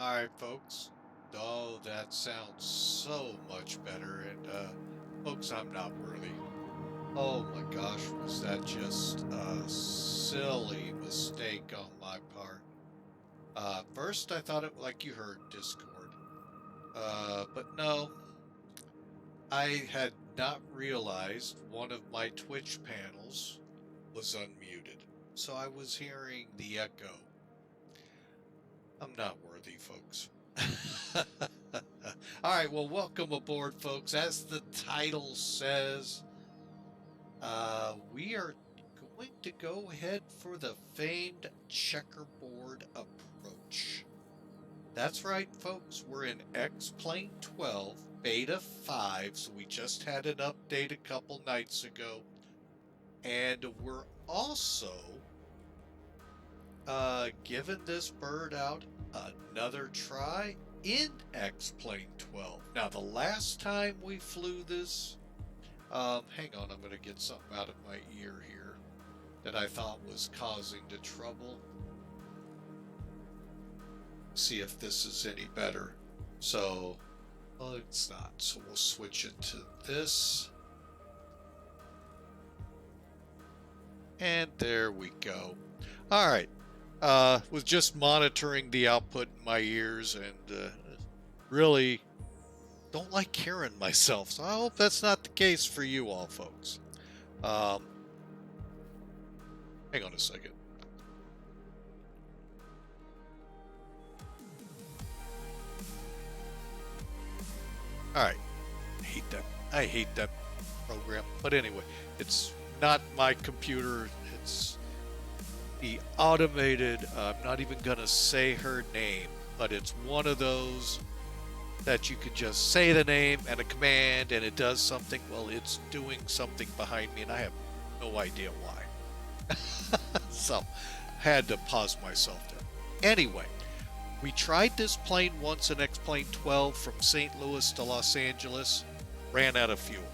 Alright, folks. Oh, that sounds so much better. And, folks, I'm not worthy. Oh my gosh, was that just a silly mistake on my part? First I thought it like you heard Discord. But no, I had not realized one of my Twitch panels was unmuted. So I was hearing the echo. I'm not worthy, folks. All right, well, welcome aboard, folks. As the title says, we are going to go ahead for the famed checkerboard approach. That's right, folks. We're in X-Plane 12, Beta 5, so we just had an update a couple nights ago. And we're also giving this bird out another try in X-Plane 12. Now, the last time we flew this, hang on, I'm going to get something out of my ear here that I thought was causing the trouble. See if this is any better. So, well, it's not. So we'll switch it to this. And there we go. All right. Was just monitoring the output in my ears and really don't like hearing myself. So I hope that's not the case for you all, folks. Hang on a second. All right. I hate that program. But anyway, it's not my computer. It's the automated, I'm not even going to say her name, but it's one of those that you can just say the name and a command and it does something. Well, it's doing something behind me and I have no idea why. So, had to pause myself there. Anyway, we tried this plane once in X-Plane 12 from St. Louis to Los Angeles, ran out of fuel.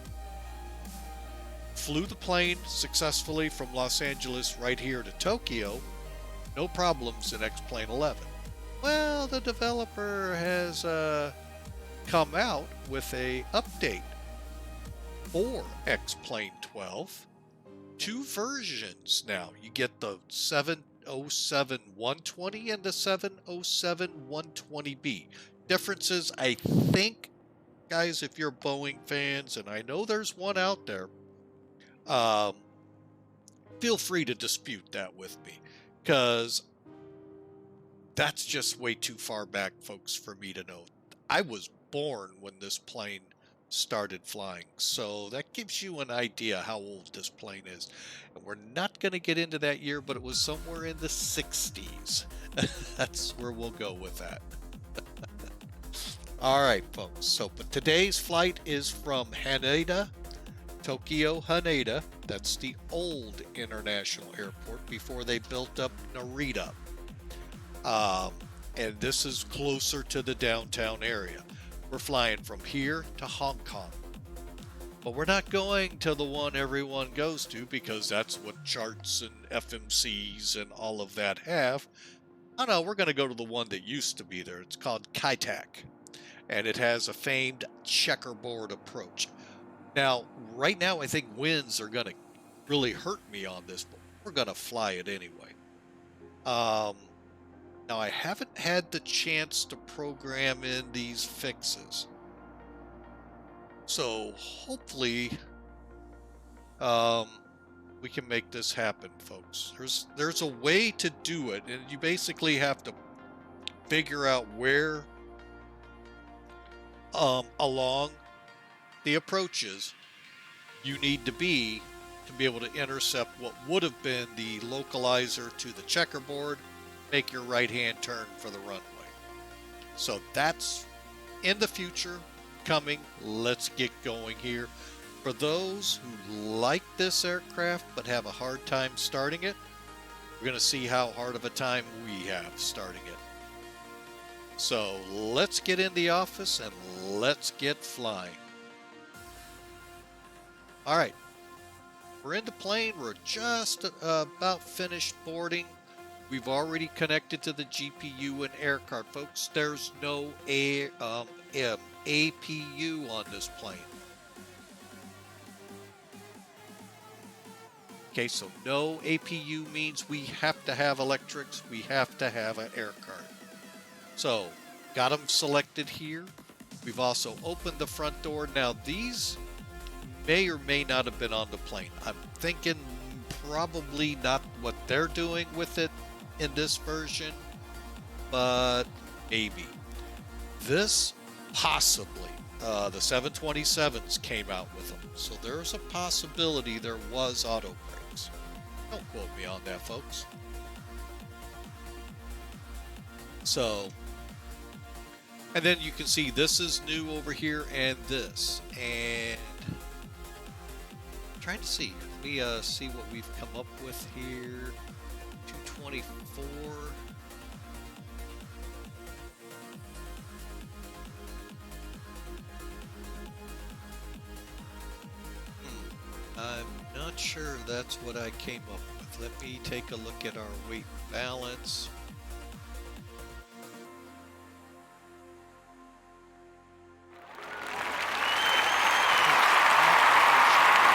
Flew the plane successfully from Los Angeles right here to Tokyo, no problems in X-Plane 11. Well, the developer has come out with a update for X-Plane 12. Two versions now. You get the 707-120 and the 707-120B. Differences, I think, guys, if you're Boeing fans, and I know there's one out there, feel free to dispute that with me, because that's just way too far back, folks, for me to know. I was born when this plane started flying, so that gives you an idea how old this plane is. And we're not going to get into that year, but it was somewhere in the 60s. That's where we'll go with that. All right, folks, so but today's flight is from Haneda, Tokyo Haneda. That's the old international airport before they built up Narita. And this is closer to the downtown area. We're flying from here to Hong Kong. But we're not going to the one everyone goes to because that's what charts and FMCs and all of that have. Oh no, we're going to go to the one that used to be there. It's called Saitek. And it has a famed checkerboard approach. Now, right now, I think winds are going to really hurt me on this, but we're going to fly it anyway. Now, I haven't had the chance to program in these fixes. So, hopefully, we can make this happen, folks. There's a way to do it, and you basically have to figure out where along the approaches you need to be able to intercept what would have been the localizer to the checkerboard, make your right-hand turn for the runway. So that's in the future coming. Let's get going here. For those who like this aircraft but have a hard time starting it, we're going to see how hard of a time we have starting it. So let's get in the office and let's get flying. All right, we're in the plane. We're just about finished boarding. We've already connected to the GPU and air card, folks. There's no APU on this plane. Okay, so no APU means we have to have electrics. We have to have an air card. So, got them selected here. We've also opened the front door. Now, these may or may not have been on the plane. I'm thinking probably not what they're doing with it in this version, but maybe. This possibly, the 727s came out with them. So there's a possibility there was auto brakes. Don't quote me on that, folks. So, and then you can see this is new over here and this. And I'm trying to see. Let me see what we've come up with here. 224. I'm not sure that's what I came up with. Let me take a look at our weight balance.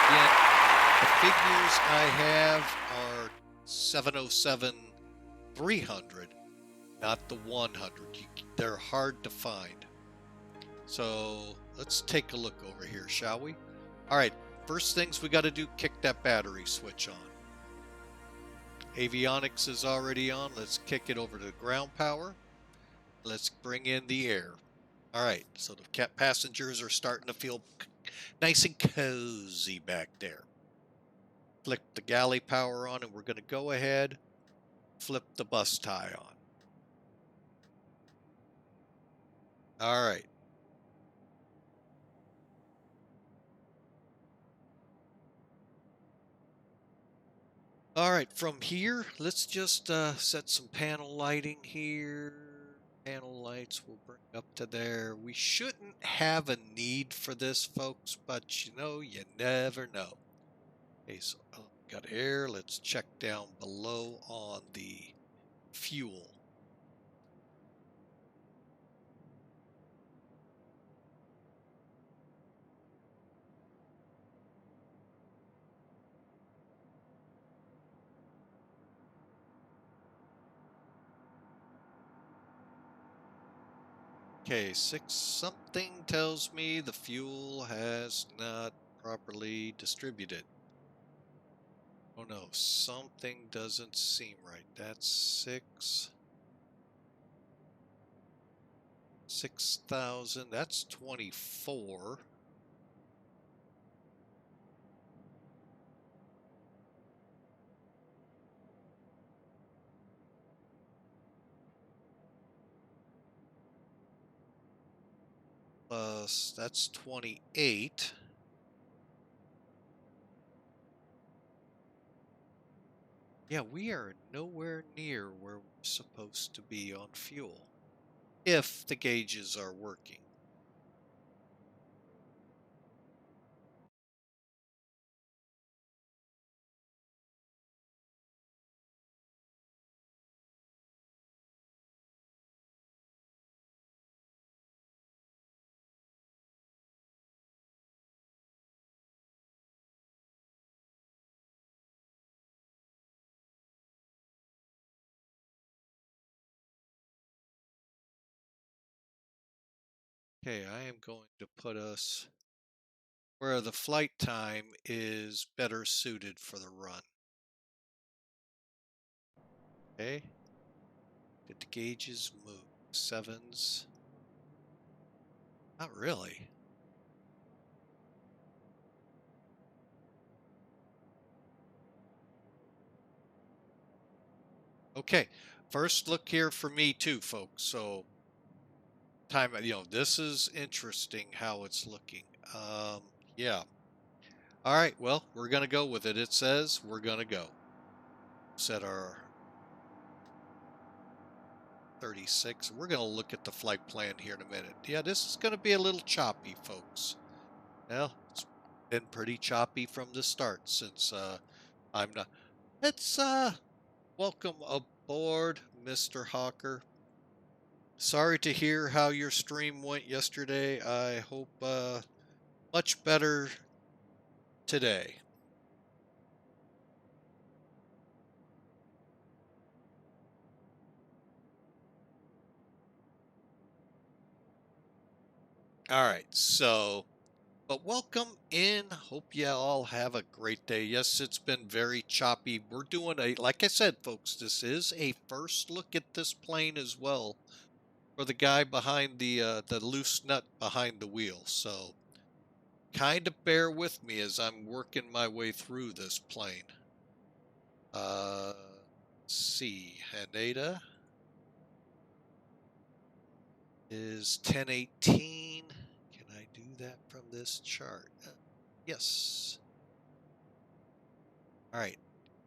Again, the figures I have are 707-300, not the 100. They're hard to find. So let's take a look over here, shall we? All right. First things we got to do, kick that battery switch on. Avionics is already on. Let's kick it over to ground power. Let's bring in the air. All right, so the passengers are starting to feel nice and cozy back there. Flick the galley power on, and we're going to go ahead, flip the bus tie on. All right. All right, from here, let's just set some panel lighting here. Panel lights will bring up to there. We shouldn't have a need for this, folks, but you know, you never know. Okay, so got air. Let's check down below on the fuel. Okay, something tells me the fuel has not properly distributed. Oh no, something doesn't seem right. That's 6,000. That's 24. Plus, that's 28. Yeah, we are nowhere near where we're supposed to be on fuel, if the gauges are working. Okay, I am going to put us where the flight time is better suited for the run. Okay. Did the gauges move? Sevens? Not really. Okay. First look here for me too, folks. So time, this is interesting how it's looking. Yeah. All right, well, we're going to go with it. It says we're going to go. Set our 36. We're going to look at the flight plan here in a minute. Yeah, this is going to be a little choppy, folks. Well, it's been pretty choppy from the start since I'm not. Let's welcome aboard, Mr. Hawker. Sorry to hear how your stream went yesterday. I hope much better today. All right, but welcome in. Hope you all have a great day. Yes, it's been very choppy. We're doing like I said, folks, this is a first look at this plane as well for the guy behind the loose nut behind the wheel. So kind of bear with me as I'm working my way through this plane. Let's see, Haneda is 1018. Can I do that from this chart? Yes. All right.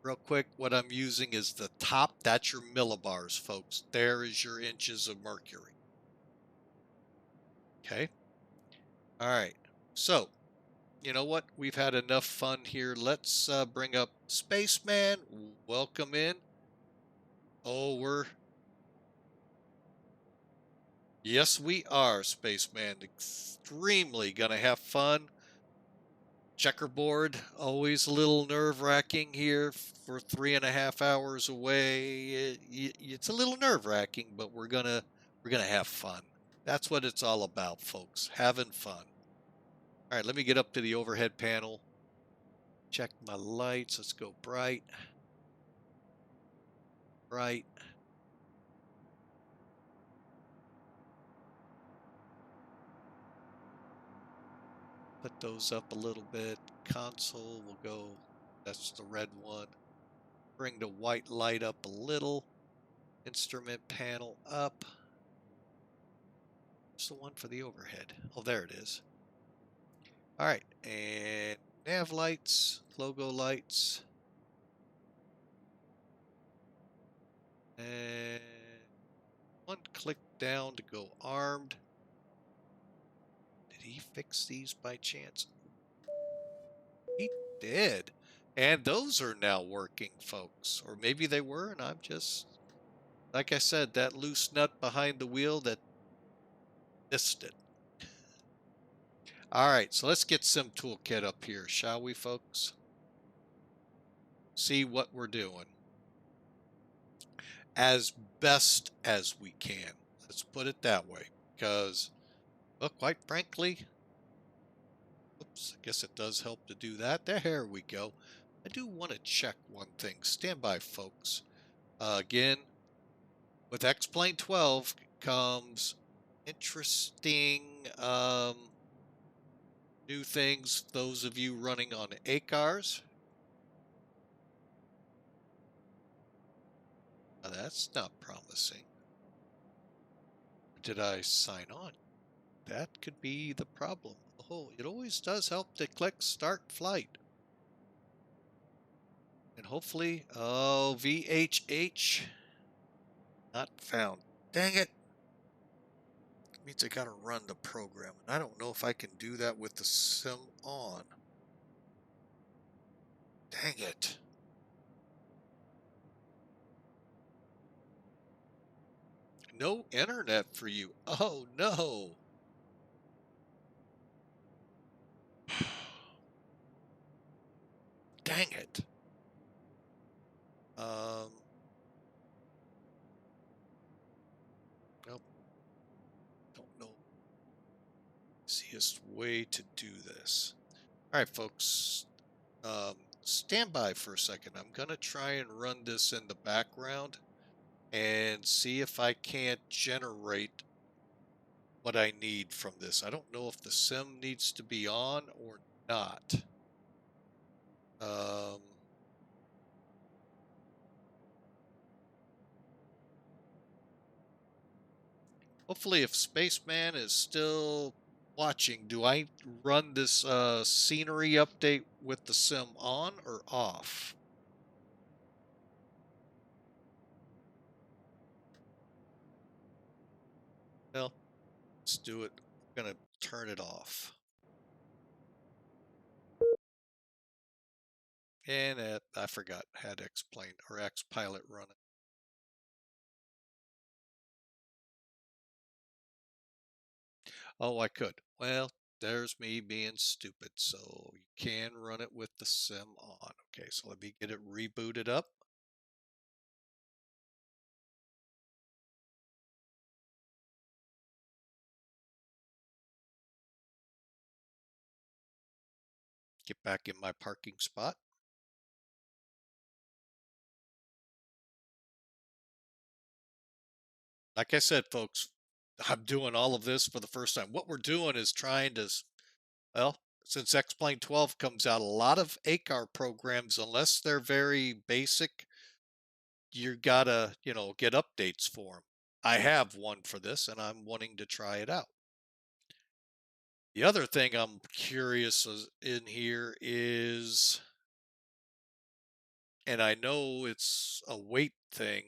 Real quick, what I'm using is the top. That's your millibars, folks. There is your inches of mercury. Okay. All right. So, you know what? We've had enough fun here. Let's bring up Spaceman. Welcome in. Oh, yes, we are, Spaceman. Extremely gonna have fun. Checkerboard, always a little nerve-wracking here for 3.5 hours away. It's a little nerve-wracking, but we're gonna have fun. That's what it's all about, folks. Having fun. All right, let me get up to the overhead panel. Check my lights. Let's go bright. Bright. Put those up a little bit. Console will go. That's the red one. Bring the white light up a little. Instrument panel up. What's the one for the overhead? Oh, there it is. All right, and nav lights, logo lights, and one click down to go armed. Did he fix these by chance? He did. And those are now working, folks. Or maybe they were, and I'm just, like I said, that loose nut behind the wheel that missed it. All right, so let's get Sim Toolkit up here, shall we, folks? See what we're doing as best as we can. Let's put it that way, because, well, quite frankly, oops, I guess it does help to do that. There we go. I do want to check one thing. Stand by, folks. Again, with X-Plane 12 comes interesting new things. Those of you running on ACARs. Now that's not promising. Did I sign on? That could be the problem. Oh, it always does help to click start flight. And hopefully, oh, VHH, not found. Dang it. Means I gotta run the program. And I don't know if I can do that with the sim on. Dang it. No internet for you. Oh, no. Dang it. Nope. Don't know. Easiest way to do this. All right, folks. Stand by for a second. I'm going to try and run this in the background and see if I can't generate what I need from this. I don't know if the sim needs to be on or not. Hopefully, if Spaceman is still watching, do I run this scenery update with the sim on or off? Well, let's do it. I'm going to turn it off. And I forgot, had X-Plane or X-Pilot running. Oh, I could. Well, there's me being stupid. So you can run it with the sim on. Okay, so let me get it rebooted up. Get back in my parking spot. Like I said, folks, I'm doing all of this for the first time. What we're doing is trying to, well, since X-Plane 12 comes out, a lot of ACAR programs, unless they're very basic, you gotta, get updates for them. I have one for this, and I'm wanting to try it out. The other thing I'm curious in here is, and I know it's a weight thing,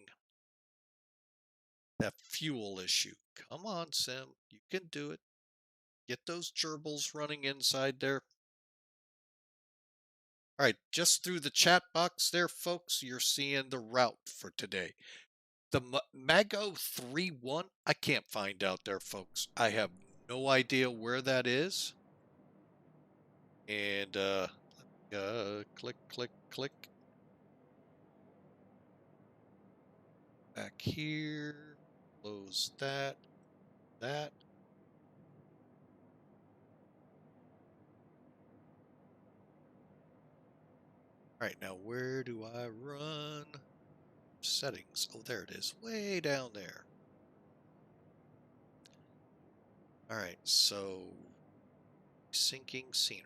that fuel issue. Come on, Sim, you can do it. Get those gerbils running inside there. All right, just through the chat box there, folks, you're seeing the route for today. The Mago 31, I can't find out there, folks. I have no idea where that is. And click, click, click. Back here. Close that. That. All right, now where do I run? Settings. Oh, there it is. Way down there. All right, so syncing scenery.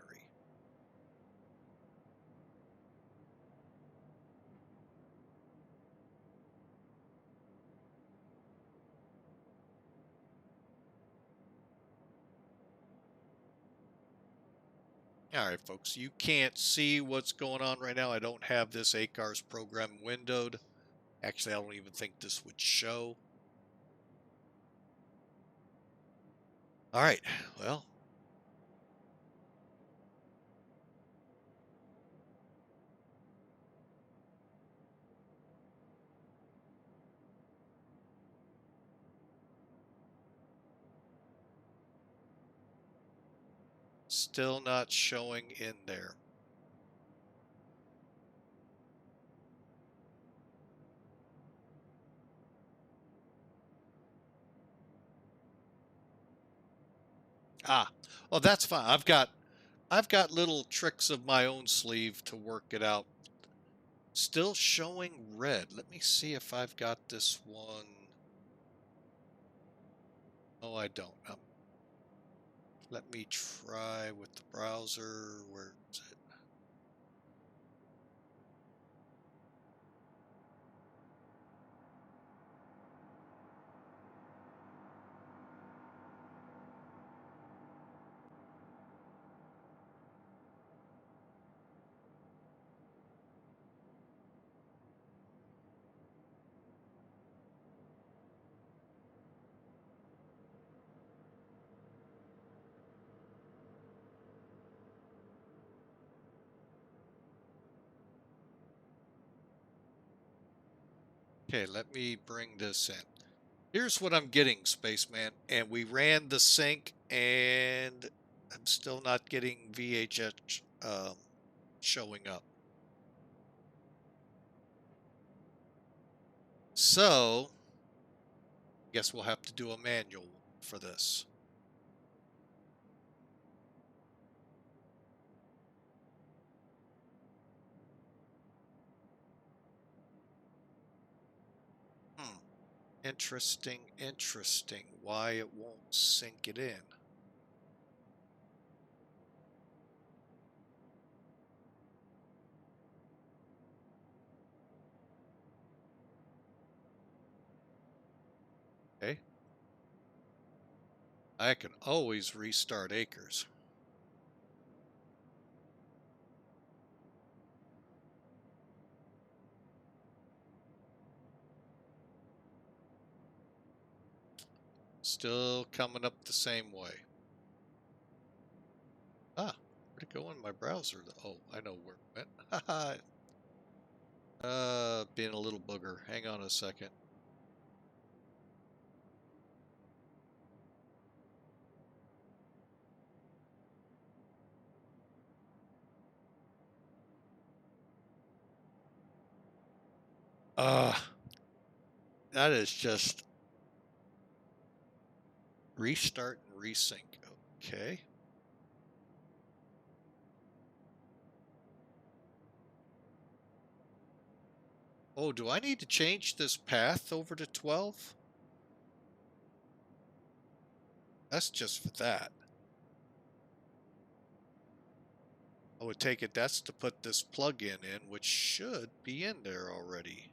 All right, folks, you can't see what's going on right now. I don't have this ACARS program windowed. Actually, I don't even think this would show. All right, well. Still not showing in there. Ah, well, that's fine. I've got little tricks of my own sleeve to work it out. Still showing red. Let me see if I've got this one. No, I don't. Let me try with the browser. Where is it? Okay, let me bring this in. Here's what I'm getting, Spaceman. And we ran the sync, and I'm still not getting VHHX showing up. So, I guess we'll have to do a manual for this. Interesting, interesting. Why it won't sync it in. Okay. I can always restart Acres. Still coming up the same way. Ah, where'd it go in my browser? Oh, I know where it went. Being a little booger. Hang on a second. That is just restart and resync. Okay. Oh, do I need to change this path over to 12? That's just for that. I would take it that's to put this plug-in in, which should be in there already.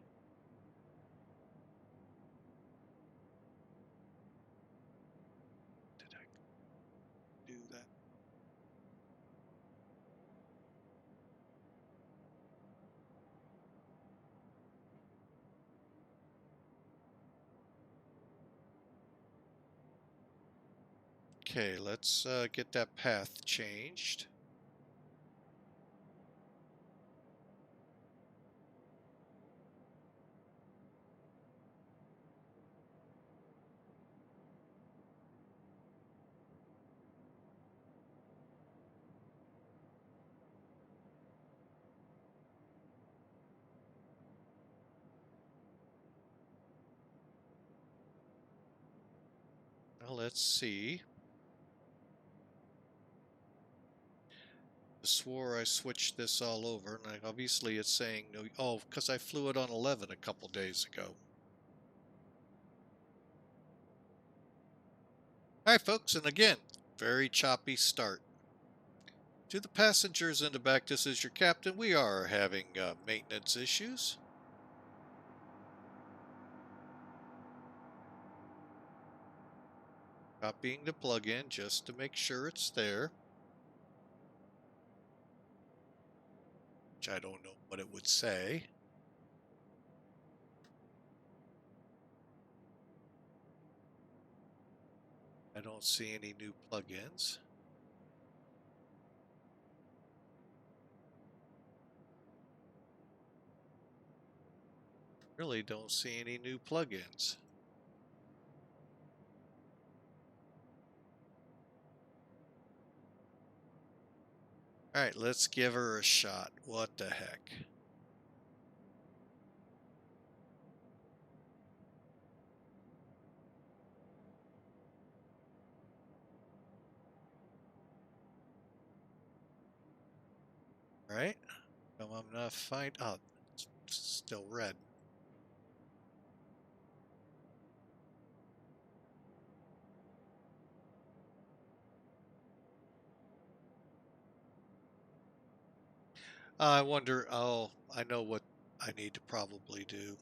Did I do that? Okay, let's get that path changed. Now let's see. I swore I switched this all over, and obviously it's saying no. Oh, because I flew it on 11 a couple days ago. All right, folks, and again, very choppy start. To the passengers in the back, this is your captain. We are having maintenance issues. Copying the plug-in just to make sure it's there. Which I don't know what it would say. I don't see any new plugins. Really don't see any new plugins. All right, let's give her a shot. What the heck? All right. I'm not fine. Oh, it's still red. I wonder. Oh, I know what I need to probably do.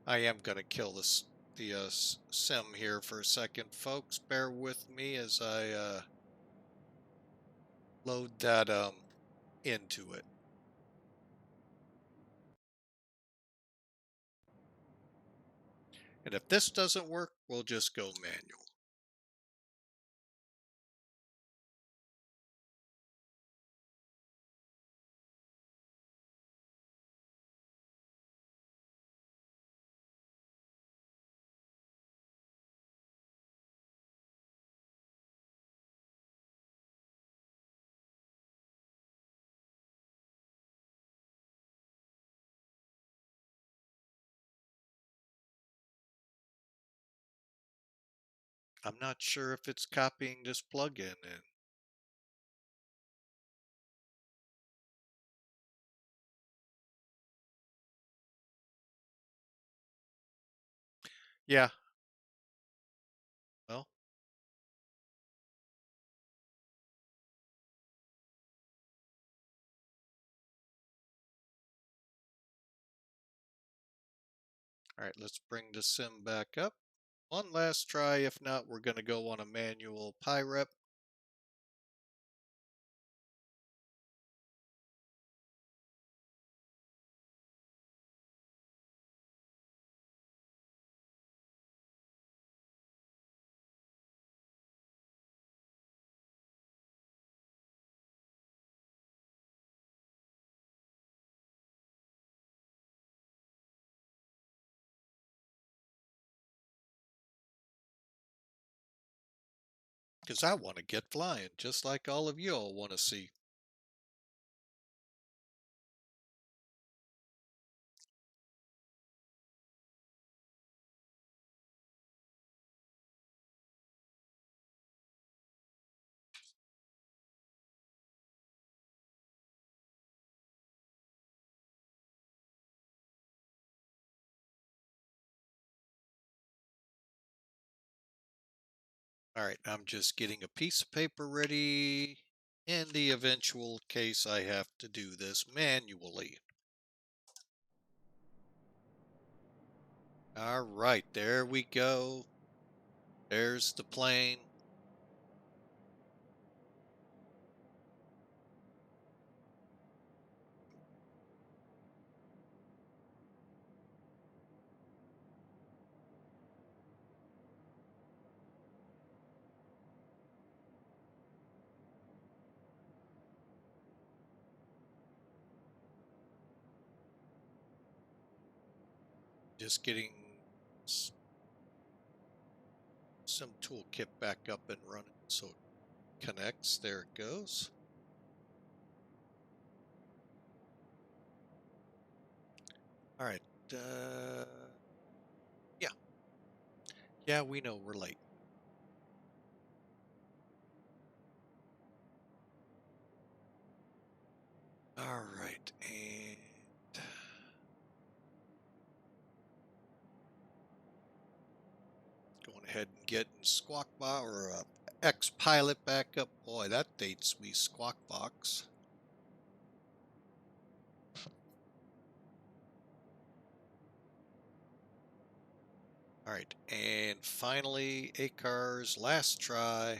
I am going to kill the sim here for a second, folks. Bear with me as I load that into it. And if this doesn't work, we'll just go manual. I'm not sure if it's copying this plugin in. Yeah. Well, all right, let's bring the sim back up. One last try. If not, we're going to go on a manual PyRep. because I want to get flying, just like all of you all want to see. All right, I'm just getting a piece of paper ready in the eventual case I have to do this manually. All right, there we go. There's the plane. Just getting some toolkit back up and running so it connects. There it goes. All right. Yeah. Yeah, we know we're late. All right. And going ahead and getting Squawk Box or X Pilot back up. Boy, that dates me, Squawk Box. All right, and finally, ACAR's last try.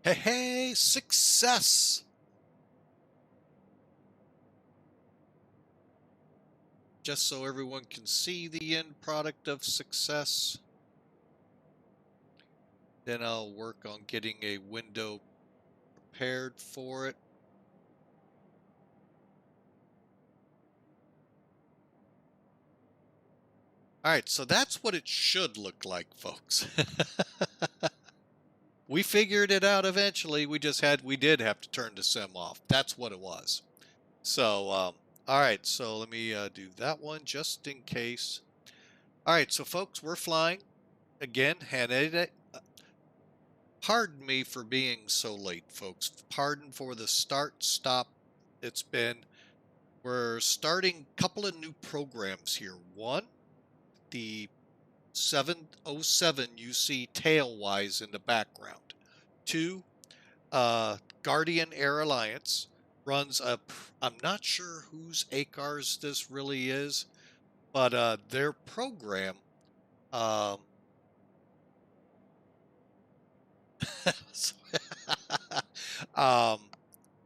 Hey, hey, success! Just so everyone can see the end product of success. Then I'll work on getting a window prepared for it. All right, so that's what it should look like, folks. We figured it out eventually. We did have to turn the sim off. That's what it was. So, all right, so let me do that one just in case. All right, so folks, we're flying. Again, Haneda. Pardon me for being so late, folks. Pardon for the start-stop it's been. We're starting a couple of new programs here. One, the 707 you see tail-wise in the background. Two, Guardian Air Alliance runs I'm not sure whose ACARS this really is, but their program um,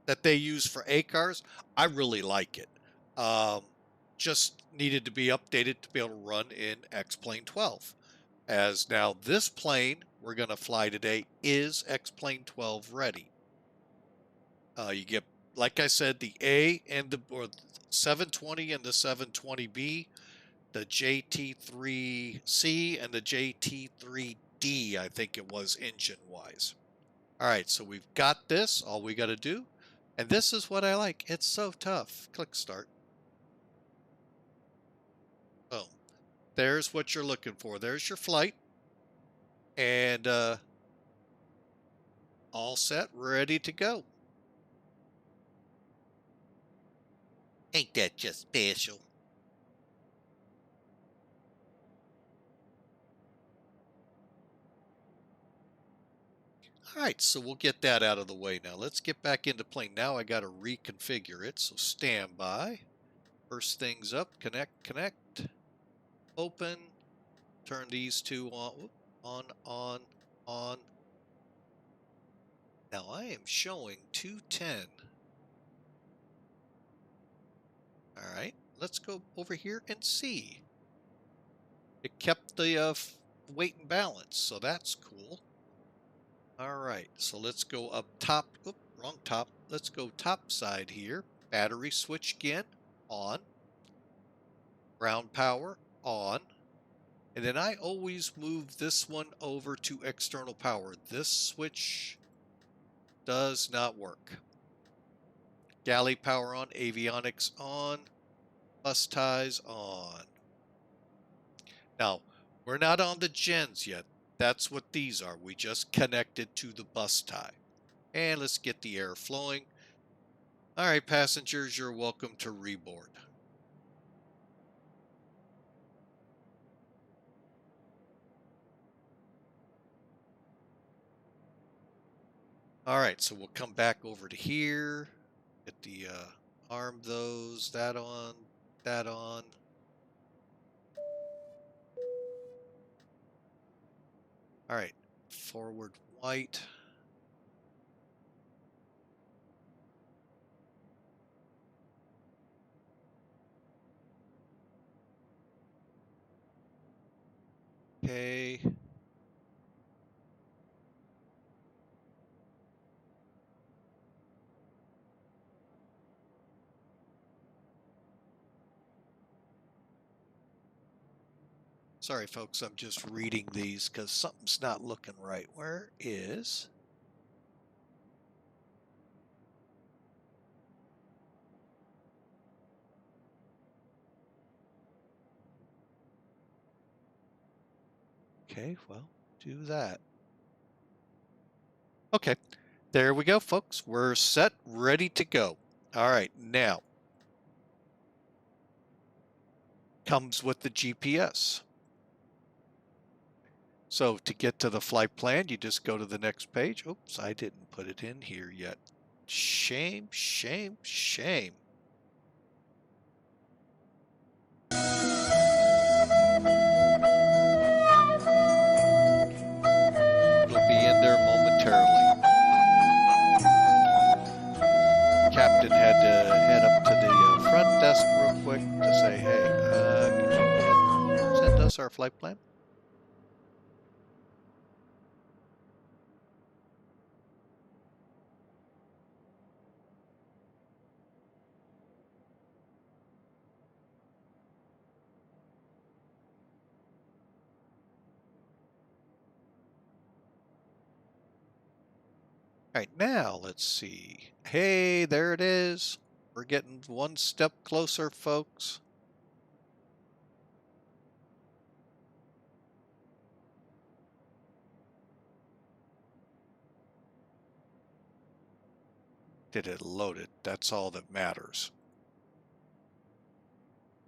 that they use for ACARS, I really like it. Just needed to be updated to be able to run in X-Plane 12. As now this plane we're going to fly today is X-Plane 12 ready. You get, like I said, the A and the 720 and the 720B, the JT3C and the JT3D, I think it was engine-wise. All right, so we've got this. All we got to do, and this is what I like. It's so tough. Click start. Boom. There's what you're looking for. There's your flight. And all set, ready to go. Ain't that just special? All right, so we'll get that out of the way now. Let's get back into plane. Now I got to reconfigure it, so stand by. First things up, connect, open, turn these two on. Now I am showing 210. All right, let's go over here and see. It kept the weight and balance, so that's cool. All right, so let's go up top. Oop, wrong top. Let's go top side here. Battery switch again, on. Ground power, on. And then I always move this one over to external power. This switch does not work. Galley power on, avionics on, bus ties on. Now, we're not on the gens yet. That's what these are. We just connected to the bus tie. And let's get the air flowing. All right, passengers, you're welcome to reboard. All right, so we'll come back over to here, get the arm those, that on, that on. All right, forward white. Okay. Sorry, folks, I'm just reading these because something's not looking right. Where is... Okay, well, do that. Okay, there we go, folks. We're set, ready to go. All right, now comes with the GPS. So to get to the flight plan, you just go to the next page. Oops, I didn't put it in here yet. Shame, shame, shame. It'll be in there momentarily. Captain had to head up to the front desk real quick to say, hey, can you send us our flight plan? All right, now let's see. Hey, there it is. We're getting one step closer, folks. Did it load it? That's all that matters.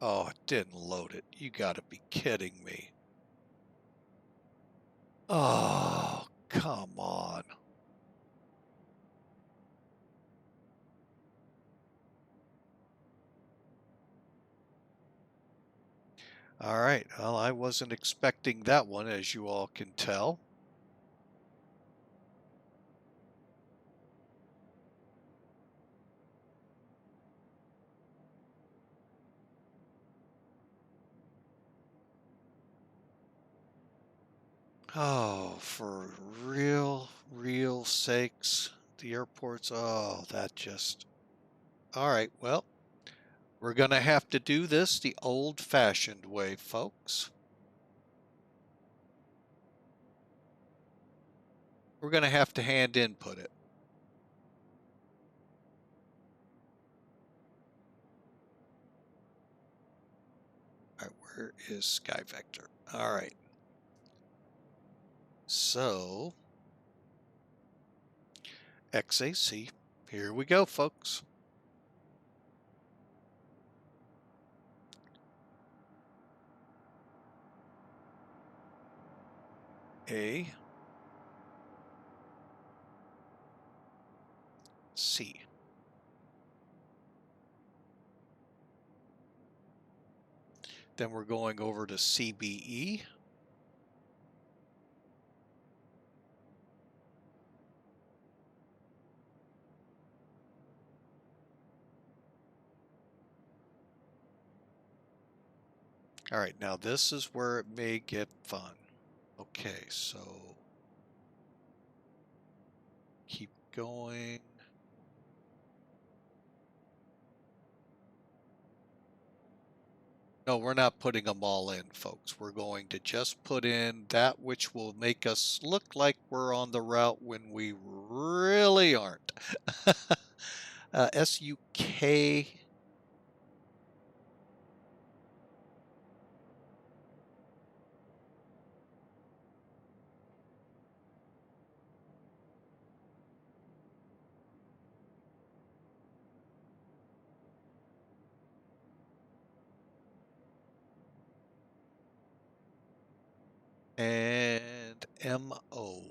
Oh, it didn't load it. You gotta be kidding me. Oh, come on. All right, well, I wasn't expecting that one, as you all can tell. Oh, for real sakes, the airports, oh, that just... All right, well, we're going to have to do this the old-fashioned way, folks. We're going to have to hand input it. All right, where is Sky Vector? All right. So, XAC, here we go, folks. A, C. Then we're going over to CBE. All right, now this is where it may get fun. Okay, so keep going. No, we're not putting them all in, folks. We're going to just put in that which will make us look like we're on the route when we really aren't. SUK. And MO.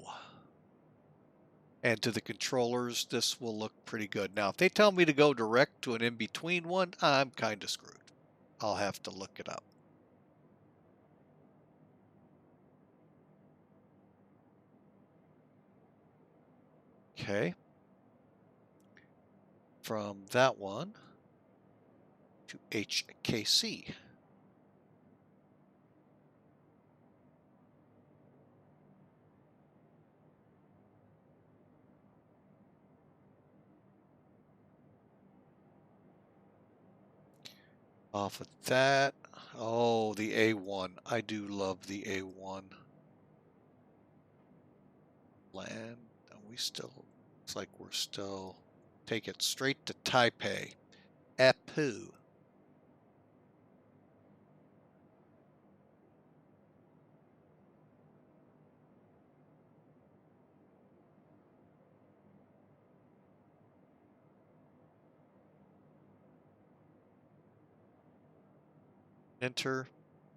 And to the controllers, this will look pretty good. Now, if they tell me to go direct to an in-between one, I'm kind of screwed. I'll have to look it up. Okay. From that one to HKC. Off of that, oh, the A1. I do love the A1. Land, we still, it's like we're still, take it straight to Taipei. Apu. Enter,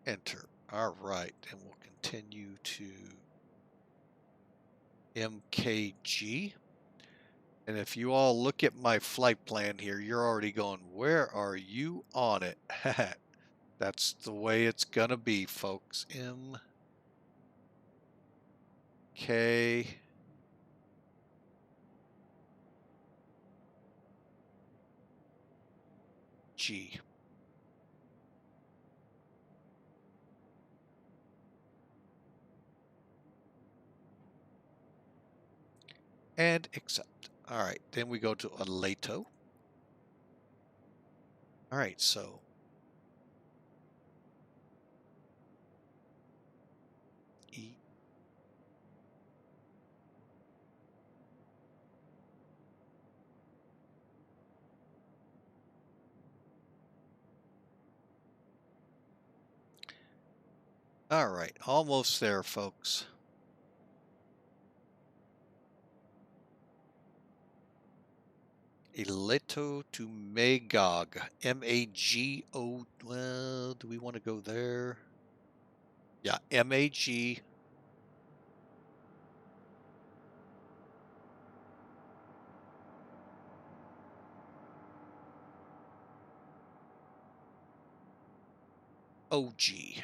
enter. All right, and we'll continue to MKG. And if you all look at my flight plan here, you're already going, where are you on it? That's the way it's gonna be, folks. MKG. And accept. All right, then we go to Aleto. All right, so E. All right, almost there, folks. Aleto to Magog. M-A-G-O. Well, do we want to go there? Yeah, M-A-G. O-G.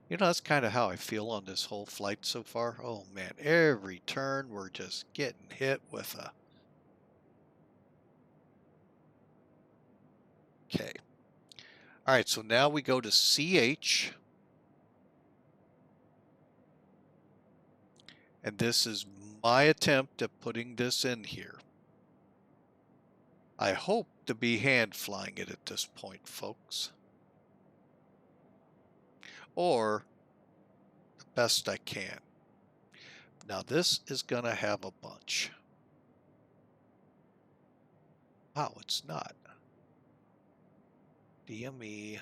You know, that's kind of how I feel on this whole flight so far. Oh, man, every turn we're just getting hit with a... Okay. All right, so now we go to CH. And this is my attempt at putting this in here. I hope to be hand flying it at this point, folks. Or the best I can. Now this is going to have a bunch. Wow, it's not. DME.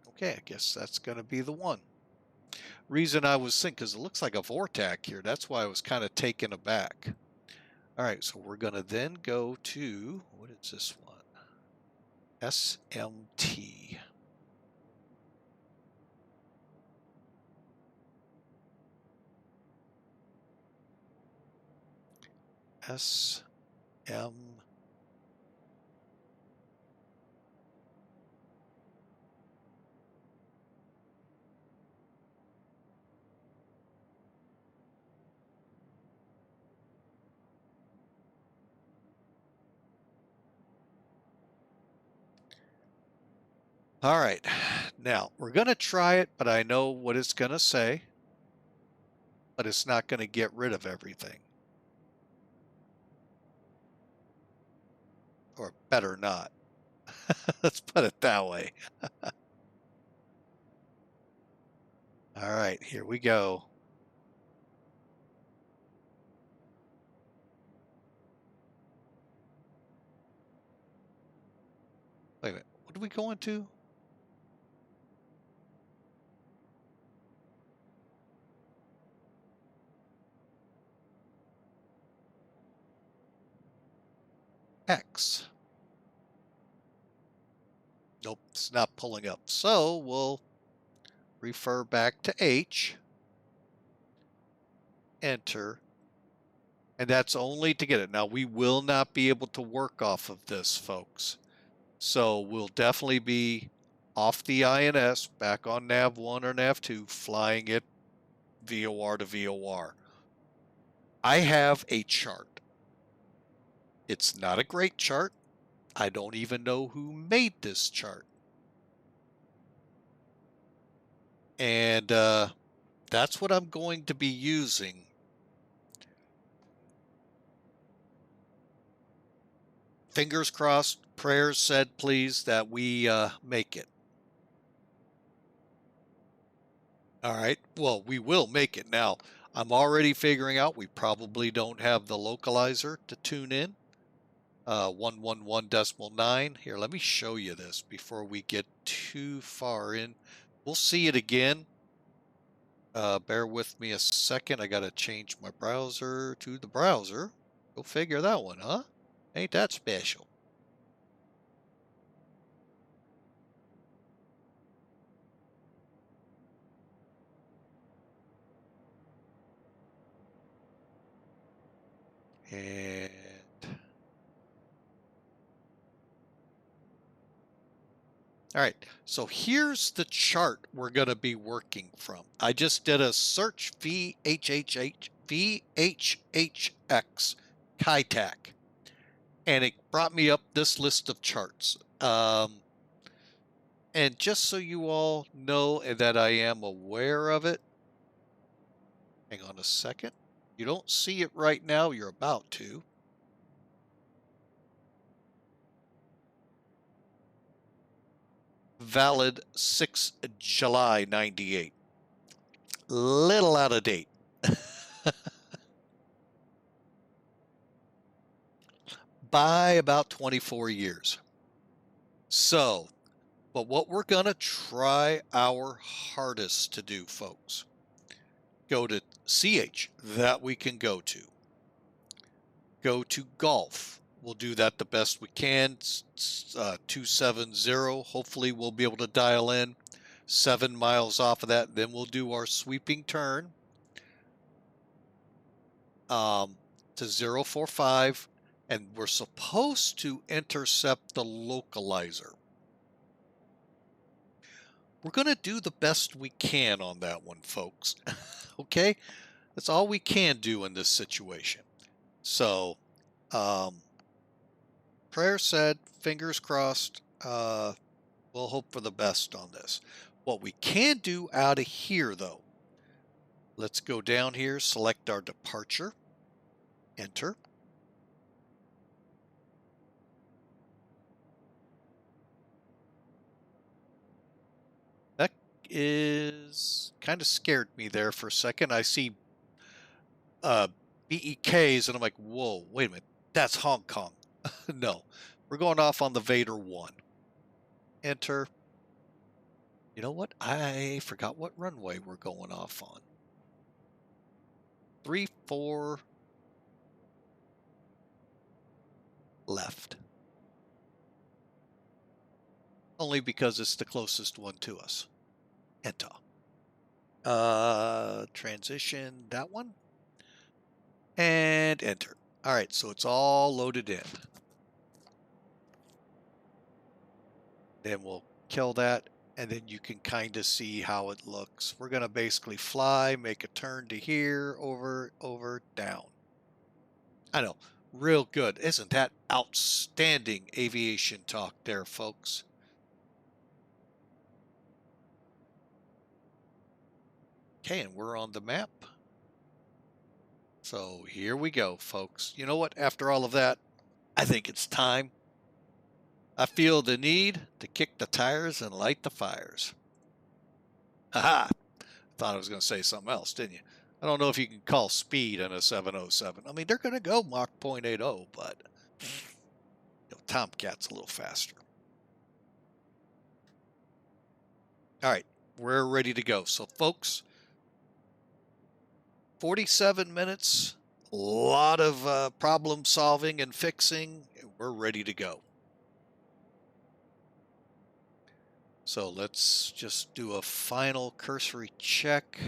Okay, I guess that's going to be the one. Reason I was thinking, because it looks like a Vortac here. That's why I was kind of taken aback. All right, so we're going to then go to, what is this one? SMT. SM. All right, now we're going to try it, but I know what it's going to say, but it's not going to get rid of everything. Or better not. Let's put it that way. All right, here we go. Wait a minute, what are we going to? X. Nope, it's not pulling up. So we'll refer back to H, enter, and that's only to get it. Now we will not be able to work off of this, folks. So we'll definitely be off the INS, back on nav1 or nav2, flying it VOR to VOR. I have a chart. It's not a great chart. I don't even know who made this chart. And that's what I'm going to be using. Fingers crossed, prayers said, please, that we make it. All right, well, we will make it. Now, I'm already figuring out we probably don't have the localizer to tune in. 111.9. Here, let me show you this before we get too far in. We'll see it again. Bear with me a second. I got to change my browser to the browser. Go figure that one, huh? Ain't that special? And all right, so here's the chart we're going to be working from. I just did a search VHHX Saitek, and it brought me up this list of charts. And just so you all know and that I am aware of it, hang on a second. You don't see it right now, you're about to. Valid 6 July 98. Little out of date. By about 24 years. So, but what we're going to try our hardest to do, folks, go to CH, that we can go to. Go to golf. We'll do that the best we can. 270. Hopefully we'll be able to dial in 7 miles off of that. Then we'll do our sweeping turn to 045. And we're supposed to intercept the localizer. We're going to do the best we can on that one, folks. Okay? That's all we can do in this situation. So, prayer said, fingers crossed, we'll hope for the best on this. What we can do out of here, though, let's go down here, select our departure, enter. That is kind of scared me there for a second. I see BEKs, and I'm like, whoa, wait a minute, that's Hong Kong. No, we're going off on the Vader 1. Enter. You know what? I forgot what runway we're going off on. 34 left. Only because it's the closest one to us. Enter. Transition that one. And enter. All right, so it's all loaded in. Then we'll kill that, and then you can kind of see how it looks. We're going to basically fly, make a turn to here, over, down. I know, real good. Isn't that outstanding aviation talk there, folks? Okay, and we're on the map. So here we go, folks. You know what? After all of that, I think it's time. I feel the need to kick the tires and light the fires. Haha! Thought I was going to say something else, didn't you? I don't know if you can call speed in a 707. I mean, they're going to go Mach 0.80, but Tomcat's a little faster. All right, we're ready to go. So, folks, 47 minutes, a lot of problem solving and fixing. We're ready to go. So let's just do a final cursory check.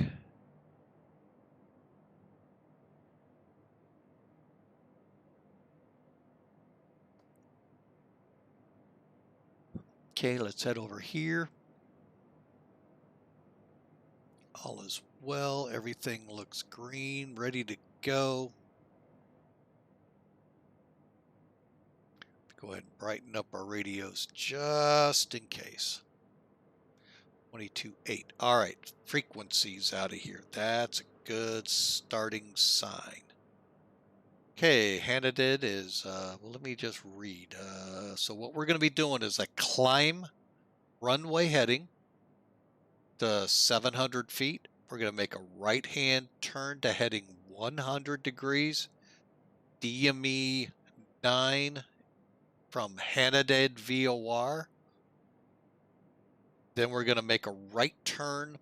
Okay, let's head over here. All is well. Everything looks green, ready to go. Go ahead and brighten up our radios just in case. 22.8. All right, frequencies out of here. That's a good starting sign. Okay, Haneda is, well, let me just read. So what we're going to be doing is a climb runway heading to 700 feet. We're going to make a right-hand turn to heading 100 degrees. DME 9 from Haneda VOR. Then we're going to make a right turn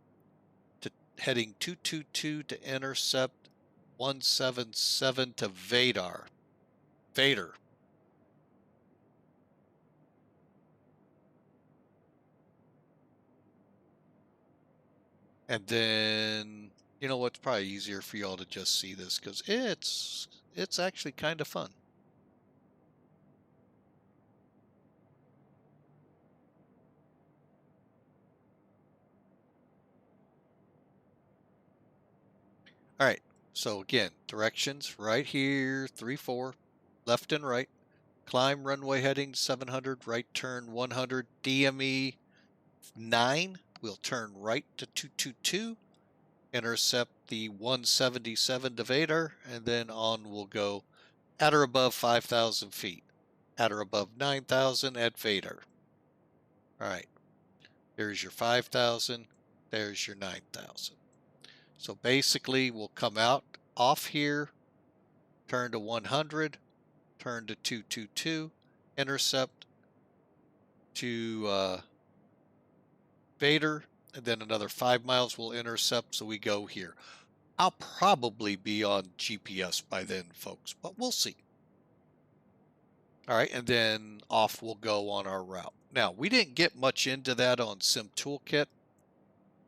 to heading 222 to intercept 177 to Vader. And then, you know what's probably easier for y'all to just see this because it's actually kind of fun. All right, so again, directions right here, 3-4, left and right. Climb runway heading 700, right turn 100, DME 9. We'll turn right to 222, intercept the 177 to Vader, and then on we'll go at or above 5,000 feet, at or above 9,000 at Vader. All right, there's your 5,000, there's your 9,000. So basically, we'll come out off here, turn to 100, turn to 222, intercept to Vader, and then another 5 miles we'll intercept, so we go here. I'll probably be on GPS by then, folks, but we'll see. All right, and then off we'll go on our route. Now, we didn't get much into that on Sim Toolkit,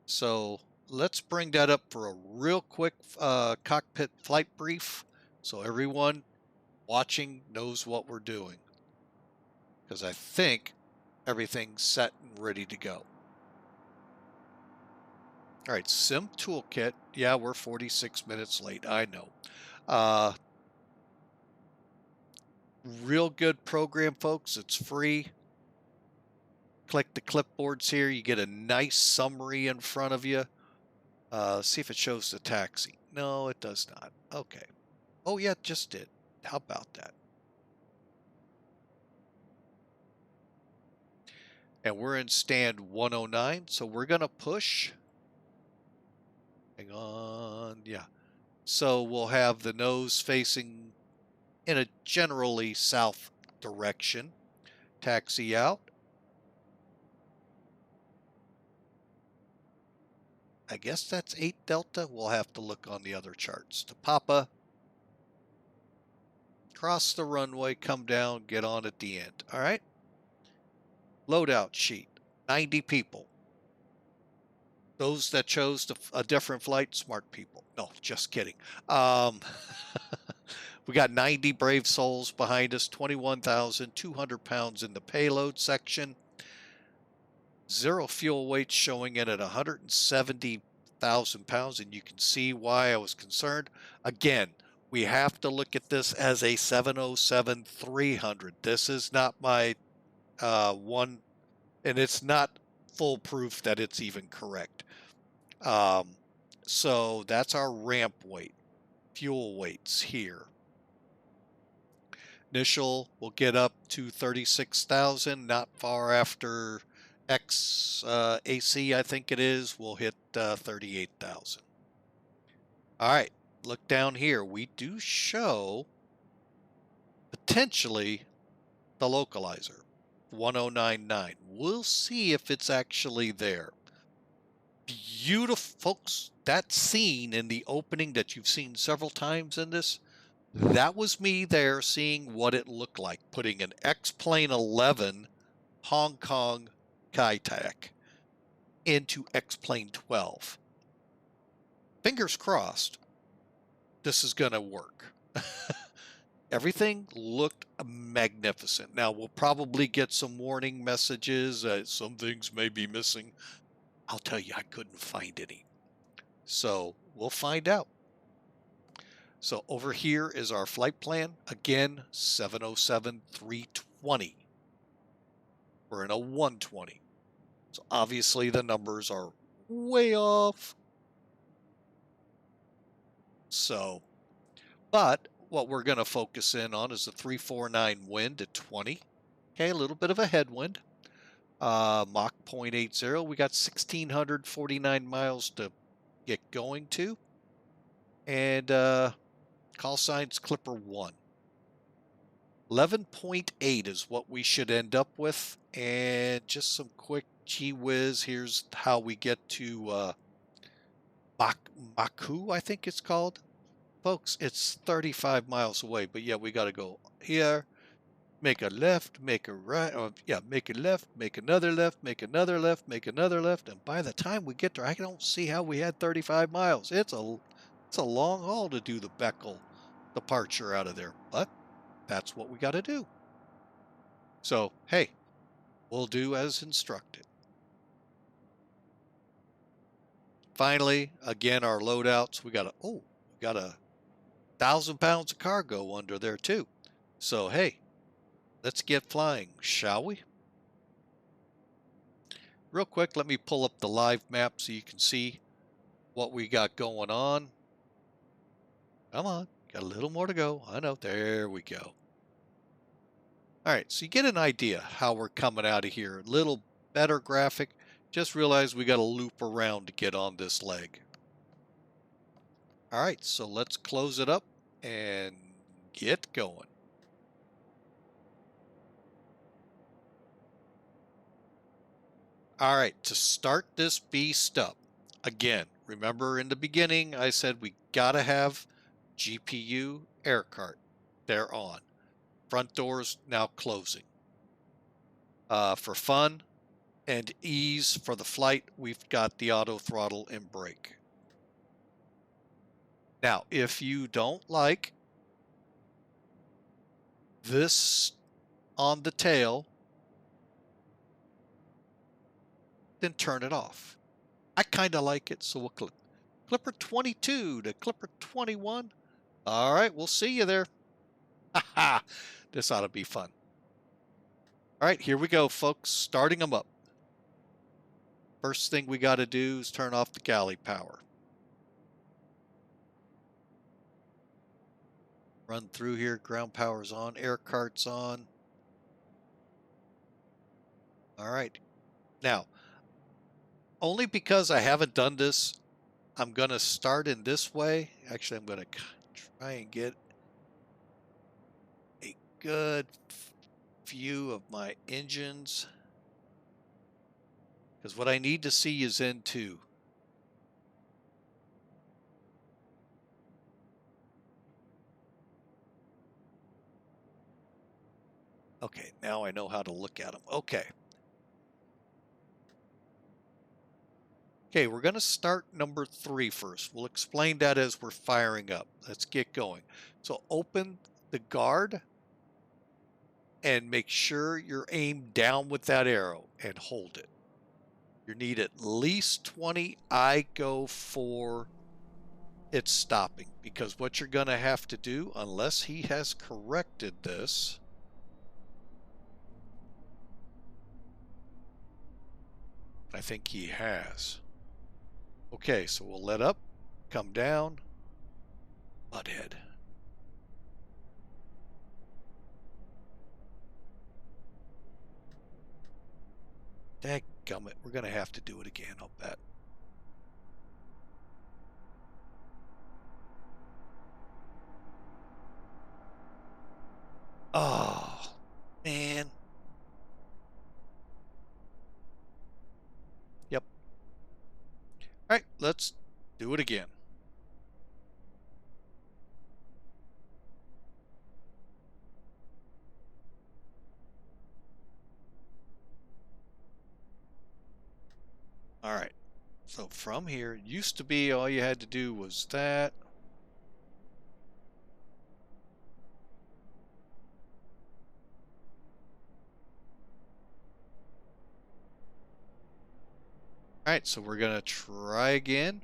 so let's bring that up for a real quick cockpit flight brief so everyone watching knows what we're doing, because I think everything's set and ready to go. All right, Sim Toolkit. Yeah, we're 46 minutes late. I know. Real good program, folks. It's free. Click the clipboards here. You get a nice summary in front of you. See if it shows the taxi. No, it does not. Okay. Oh, yeah, it just did. How about that? And we're in stand 109, so we're going to push. Hang on. Yeah. So we'll have the nose facing in a generally south direction. Taxi out. I guess that's 8 Delta. We'll have to look on the other charts. To Papa. Cross the runway, come down, get on at the end. All right. Loadout sheet. 90 people. Those that chose a different flight, smart people. No, just kidding. We got 90 brave souls behind us, 21,200 pounds in the payload section. 0 fuel weight showing in at 170,000 pounds, and you can see why I was concerned. Again, we have to look at this as a 707-300. This is not my one, and it's not foolproof that it's even correct. So that's our ramp weight, fuel weights here. Initial will get up to 36,000, not far after X AC, I think it is, we'll hit 38,000. All right, look down here. We do show potentially the localizer, 1099. We'll see if it's actually there. Beautiful, folks. That scene in the opening that you've seen several times in this, that was me there seeing what it looked like, putting an X-Plane 11 Hong Kong Saitek into X-Plane 12. Fingers crossed, this is going to work. Everything looked magnificent. Now, we'll probably get some warning messages. Some things may be missing. I'll tell you, I couldn't find any. So we'll find out. So over here is our flight plan. Again, 707-320. We're in a 120. So obviously the numbers are way off. So, but what we're going to focus in on is the 349 wind at 20. Okay, a little bit of a headwind. Mach 0.80. We got 1,649 miles to get going to. And call signs Clipper 1. 11.8 is what we should end up with. And just some quick gee whiz. Here's how we get to Baku, I think it's called. Folks, it's 35 miles away, but yeah, we got to go here, make a left, make a right, make a left, make another left, make another left, make another left, and by the time we get there, I don't see how we had 35 miles. It's a long haul to do the Beckel departure out of there, but that's what we got to do. So, hey, we'll do as instructed. Finally, again, our loadouts, we got a 1,000 pounds of cargo under there too. So, hey, let's get flying, shall we? Real quick, let me pull up the live map so you can see what we got going on. Come on, got a little more to go. I know, there we go. All right, so you get an idea how we're coming out of here. A little better graphic. Just realize we got to loop around to get on this leg. All right, so let's close it up and get going. All right, to start this beast up, again, remember in the beginning I said we gotta have GPU air cart. They're on. Front doors now closing. For fun and ease for the flight, we've got the auto throttle and brake. Now, if you don't like this on the tail, then turn it off. I kind of like it, so we'll click Clipper 22 to Clipper 21. All right, we'll see you there. Haha, this ought to be fun. All right, here we go, folks, starting them up. First thing we got to do is turn off the galley power. Run through here, ground power's on, air cart's on. All right, now, only because I haven't done this, I'm going to start in this way. Actually, I'm going to try and get a good view of my engines, because what I need to see is N2. Okay, now I know how to look at them. Okay. Okay, we're going to start number 3 first. We'll explain that as we're firing up. Let's get going. So open the guard and make sure you're aimed down with that arrow and hold it. You need at least 20. I go for it's stopping, because what you're going to have to do, unless he has corrected this, I think he has. Okay, so we'll let up. come down. Butthead. Dadgummit, we're going to have to do it again, I'll bet. Oh, man. Yep. All right, let's do it again. All right. So from here, it used to be all you had to do was that. All right, so we're going to try again.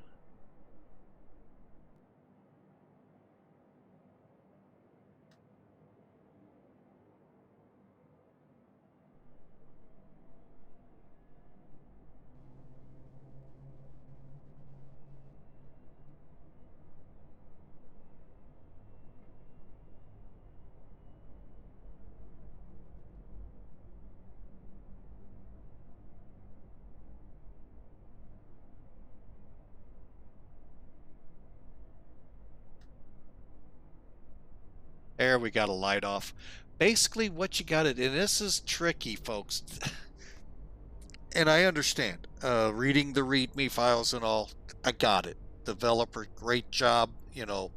There, we got a light off. Basically, what you got it, and this is tricky, folks. And I understand. Reading the README files and all, I got it. Developer, great job. You know,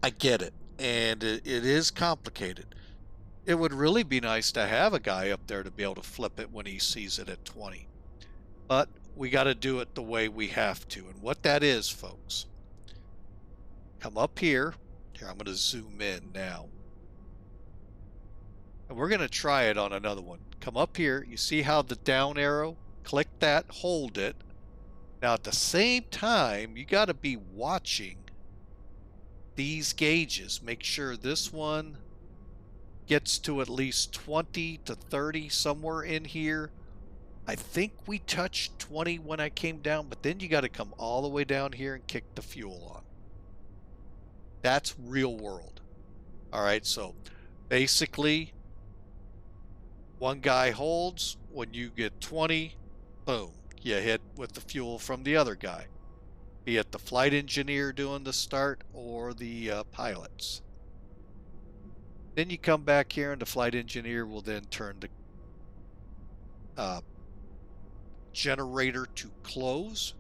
I get it. And it is complicated. It would really be nice to have a guy up there to be able to flip it when he sees it at 20. But we got to do it the way we have to. And what that is, folks, come up here. Here, I'm going to zoom in now. And we're going to try it on another one. Come up here. You see how the down arrow? Click that, hold it. Now at the same time, you got to be watching these gauges. Make sure this one gets to at least 20 to 30, somewhere in here. I think we touched 20 when I came down, but then you got to come all the way down here and kick the fuel on. That's real world. All right, so basically, one guy holds. When you get 20, boom, you hit with the fuel from the other guy, be it the flight engineer doing the start or the pilots. Then you come back here and the flight engineer will then turn the generator to close,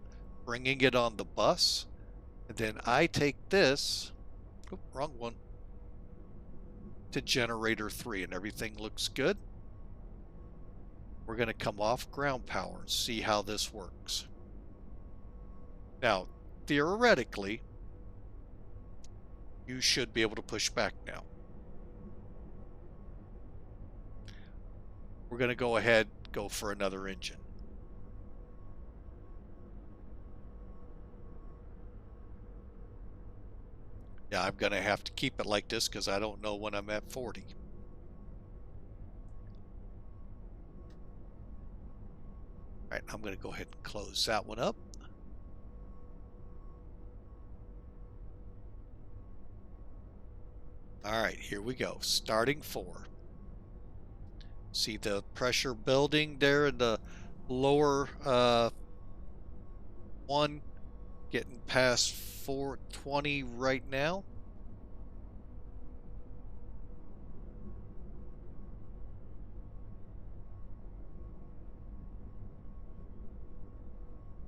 bringing it on the bus. And then I take this, wrong one, to generator 3, and everything looks good. We're going to come off ground power and see how this works. Now, theoretically, you should be able to push back now. We're going to go ahead, go for another engine. Yeah, I'm going to have to keep it like this because I don't know when I'm at 40. All right, I'm going to go ahead and close that one up. All right, here we go. Starting 4. See the pressure building there in the lower one, getting past 420 right now.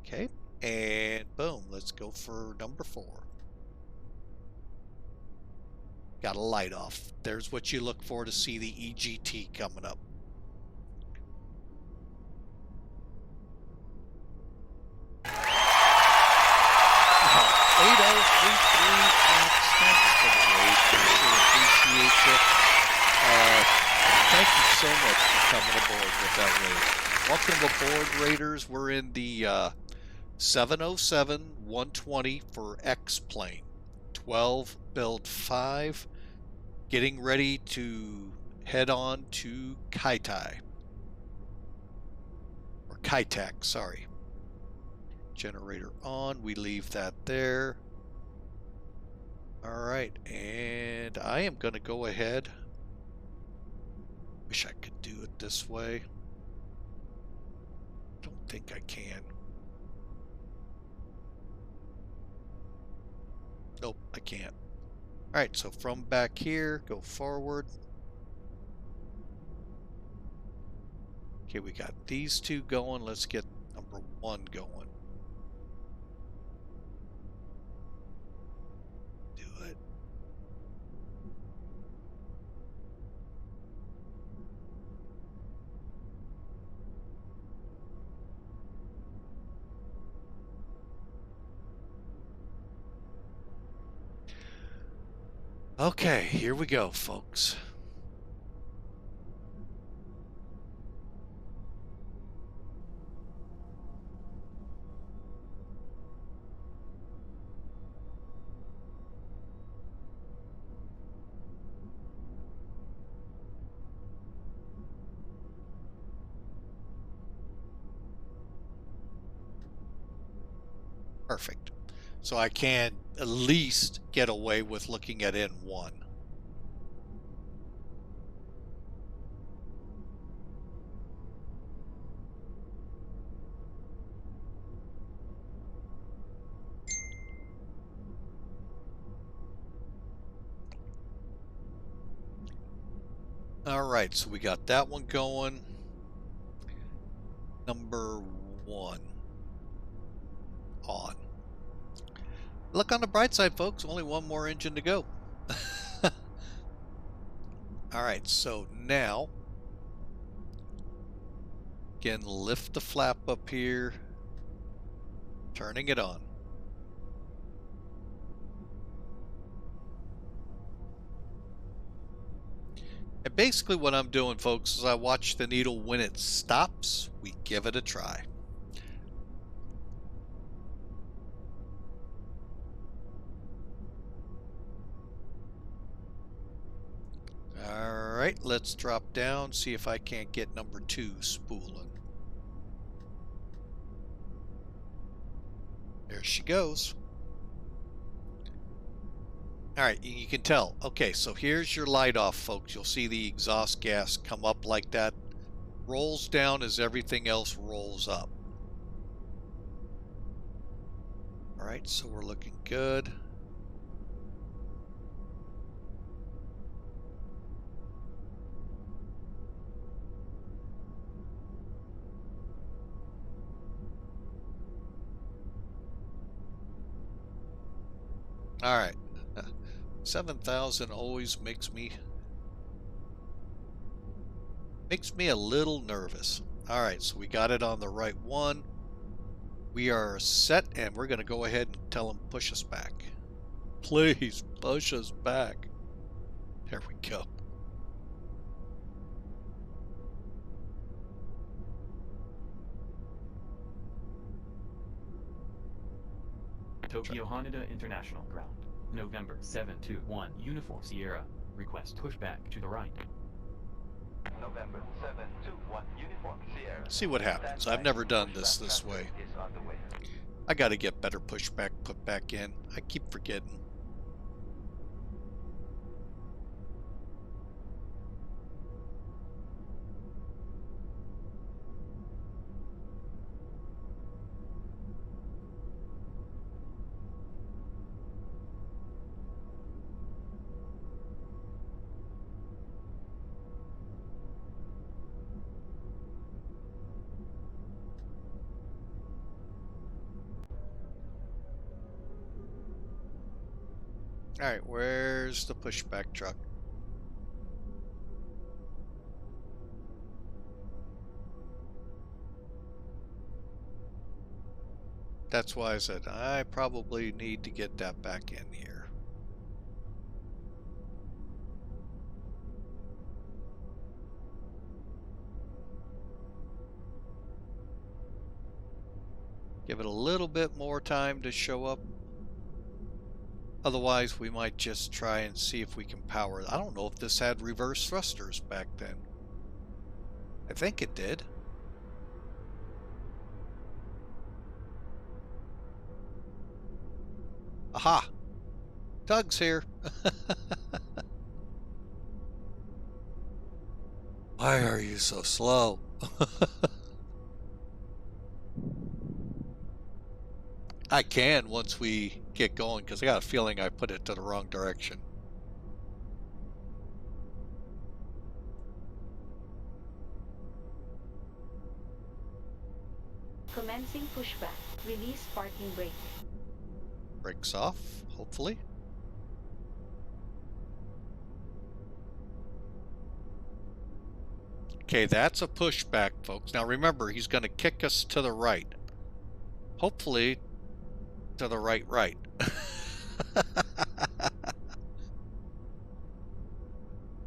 Okay, and boom, let's go for number 4. Got a light off. There's what you look for to see the EGT coming up. Thank you so much for coming aboard with that raid. Welcome aboard, Raiders. We're in the 707-120 for X-Plane. 12 build 5. Getting ready to head on to Saitek. Or Saitek, sorry. generator on. We leave that there. All right, and I am going to go ahead. Wish I could do it this way. Don't think I can. Nope, I can't. All right, so from back here, go forward. Okay, we got these two going. Let's get number 1 going. Do it. Okay, here we go, folks. Perfect. So I can at least get away with looking at N1. All right, so we got that one going. Number 1 on. Look on the bright side, folks. Only one more engine to go. All right, so now, again, lift the flap up here, turning it on. And basically what I'm doing, folks, is I watch the needle. When it stops, we give it a try. All right, let's drop down, see if I can't get number 2 spooling. There she goes. All right, you can tell. Okay, so here's your light off, folks. You'll see the exhaust gas come up like that. Rolls down as everything else rolls up. All right, so we're looking good. All right. 7,000 always makes me a little nervous. All right, so we got it on the right one. We are set, and we're going to go ahead and tell them push us back. Please push us back. There we go. Tokyo Haneda International Ground. November 721 Uniform Sierra. Request pushback to the right. November 721 Uniform Sierra. See what happens. I've never done this way. I got to get better pushback put back in. I keep forgetting. All right, where's the pushback truck? That's why I said I probably need to get that back in here. Give it a little bit more time to show up. Otherwise, we might just try and see if we can power it. I don't know if this had reverse thrusters back then. I think it did. Aha! Doug's here. Why are you so slow? I can once we get going, because I got a feeling I put it to the wrong direction. Commencing pushback. Release parking brake. Brakes off, hopefully. Okay, that's a pushback, folks. Now remember, he's going to kick us to the right. Hopefully, to the right.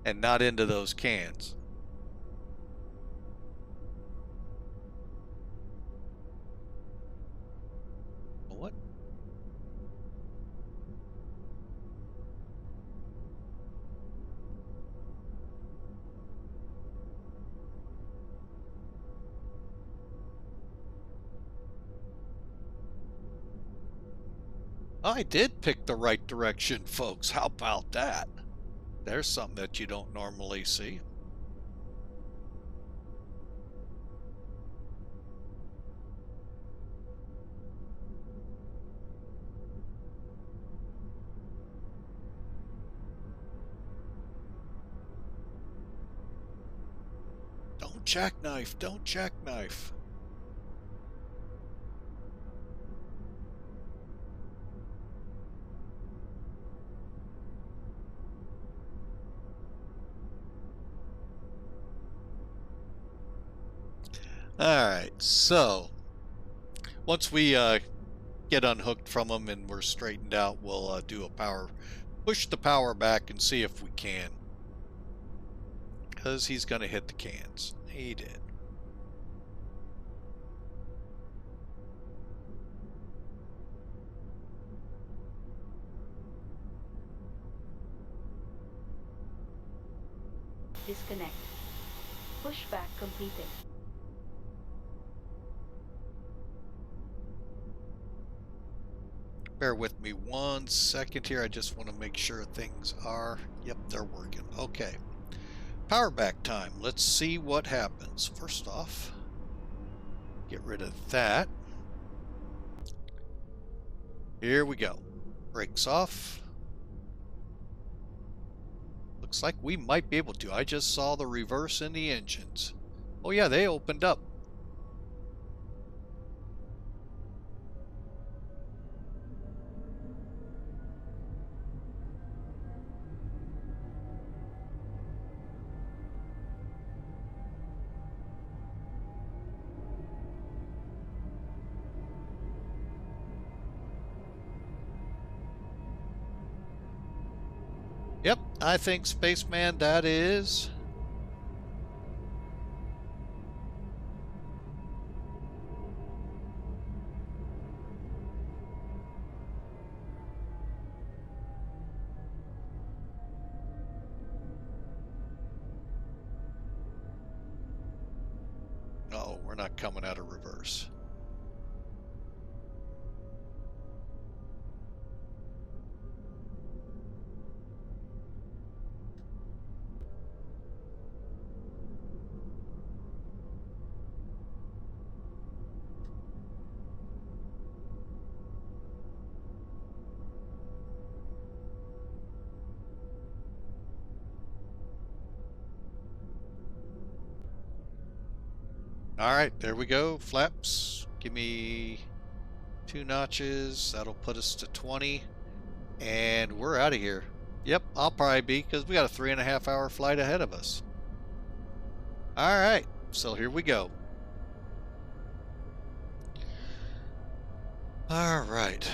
And not into those cans. What? I did pick the right direction, folks. How about that? There's something that you don't normally see. Don't jackknife, don't jackknife. Alright, so once we get unhooked from him and we're straightened out, we'll do a push the power back and see if we can. Because he's going to hit the cans. He did. Disconnect. Pushback completed. Bear with me 1 second here. I just want to make sure things are... Yep, they're working. Okay. Power back time. Let's see what happens. First off, get rid of that. Here we go. Brakes off. Looks like we might be able to. I just saw the reverse in the engines. Oh yeah, they opened up. Yep, I think Spaceman, that is. Oh, we're not coming out of reverse. Alright, there we go. Flaps. Give me 2 notches. That'll put us to 20. And we're out of here. Yep, I'll probably be, because we got a 3.5 hour flight ahead of us. Alright, so here we go. Alright.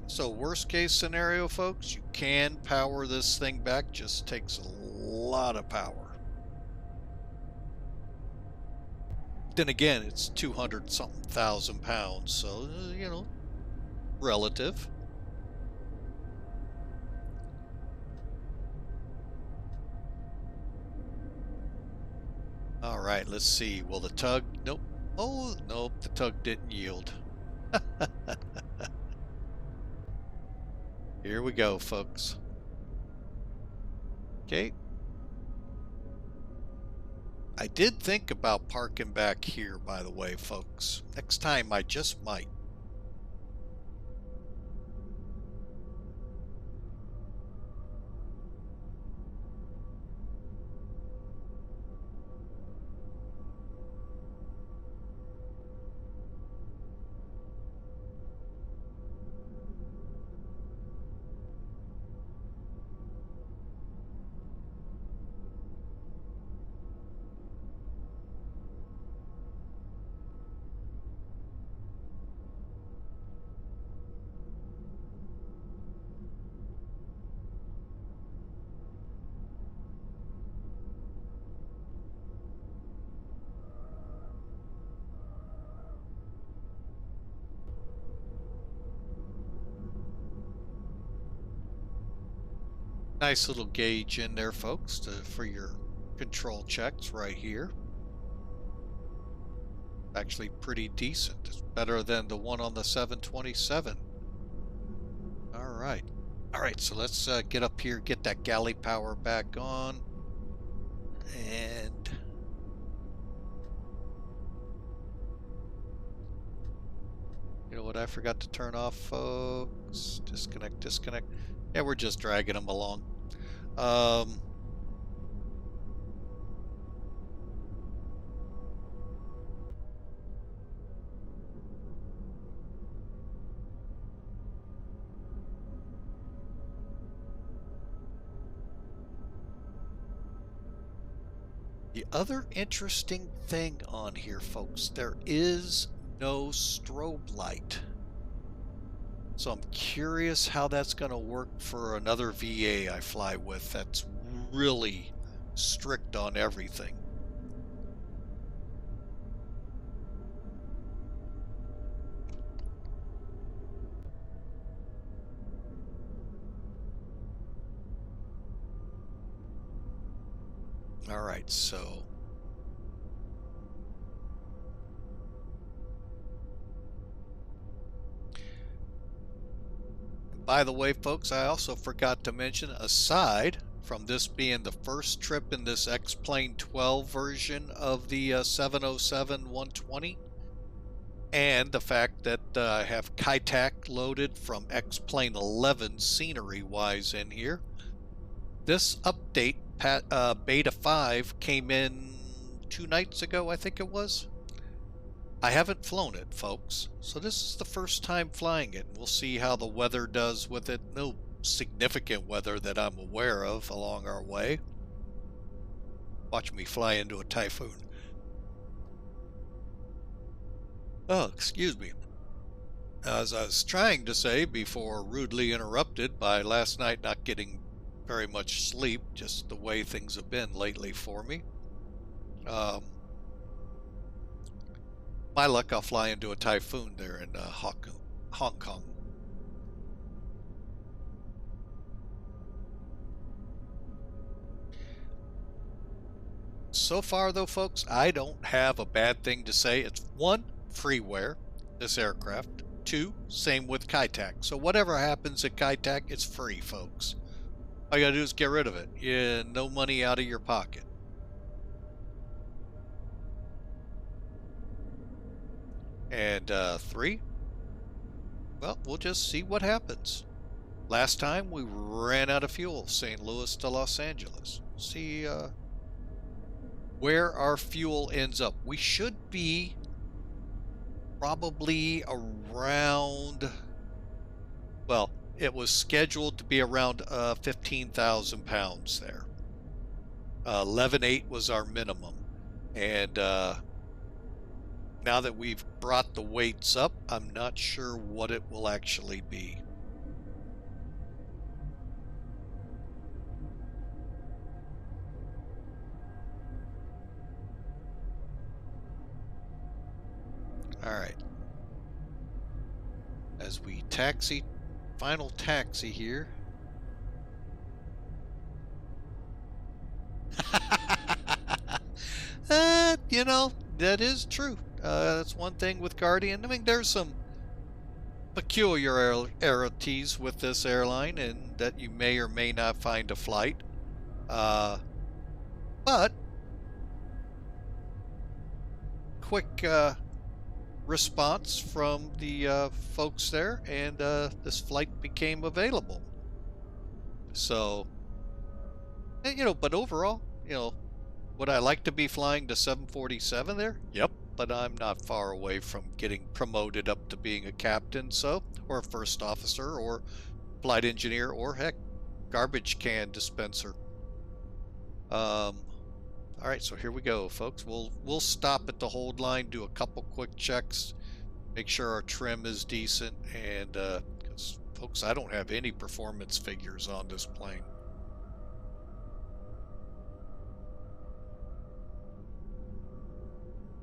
So worst case scenario, folks, you can power this thing back, just takes a lot of power. Then again, it's 200 something thousand pounds, so, you know, relative. All right, let's see. Will the tug? Nope. Oh, nope, the tug didn't yield. Here we go, folks. Okay. I did think about parking back here, by the way, folks. Next time I just might. Nice little gauge in there, folks, for your control checks right here. Actually pretty decent. It's better than the one on the 727. All right. All right, so let's get up here, get that galley power back on. And you know what I forgot to turn off, folks? Disconnect, disconnect. Yeah, we're just dragging them along. The other interesting thing on here, folks, there is no strobe light. So I'm curious how that's going to work for another VA I fly with that's really strict on everything. All right, so by the way, folks, I also forgot to mention, aside from this being the first trip in this X-Plane 12 version of the 707-120, and the fact that I have Saitek loaded from X-Plane 11 scenery-wise in here, this update, Beta 5, came in 2 nights ago, I think it was. I haven't flown it, folks, so this is the first time flying it. We'll see how the weather does with it. No significant weather that I'm aware of along our way. Watch me fly into a typhoon. Oh, excuse me. As I was trying to say before rudely interrupted by last night not getting very much sleep, just the way things have been lately for me. My luck, I'll fly into a typhoon there in Hong Kong. So far, though, folks, I don't have a bad thing to say. It's 1, freeware, this aircraft. 2, same with Saitek. So whatever happens at Saitek, it's free, folks. All you gotta do is get rid of it. Yeah, no money out of your pocket. And 3, well, we'll just see what happens. Last time we ran out of fuel, St. Louis to Los Angeles. See where our fuel ends up. We should be probably around, well, it was scheduled to be around 15,000 pounds there. 11.8 was our minimum. And now that we've brought the weights up, I'm not sure what it will actually be. All right. As we taxi, final taxi here. You know, that is true. That's one thing with Guardian. I mean, there's some peculiarities with this airline, and that you may or may not find a flight. But quick response from the folks there, and this flight became available. So, you know, but overall, you know, would I like to be flying the 747 there? Yep, but I'm not far away from getting promoted up to being a captain, so, or a first officer, or flight engineer, or heck, garbage can dispenser. All right, so here we go, folks. We'll stop at the hold line, do a couple quick checks, make sure our trim is decent, and because folks, I don't have any performance figures on this plane.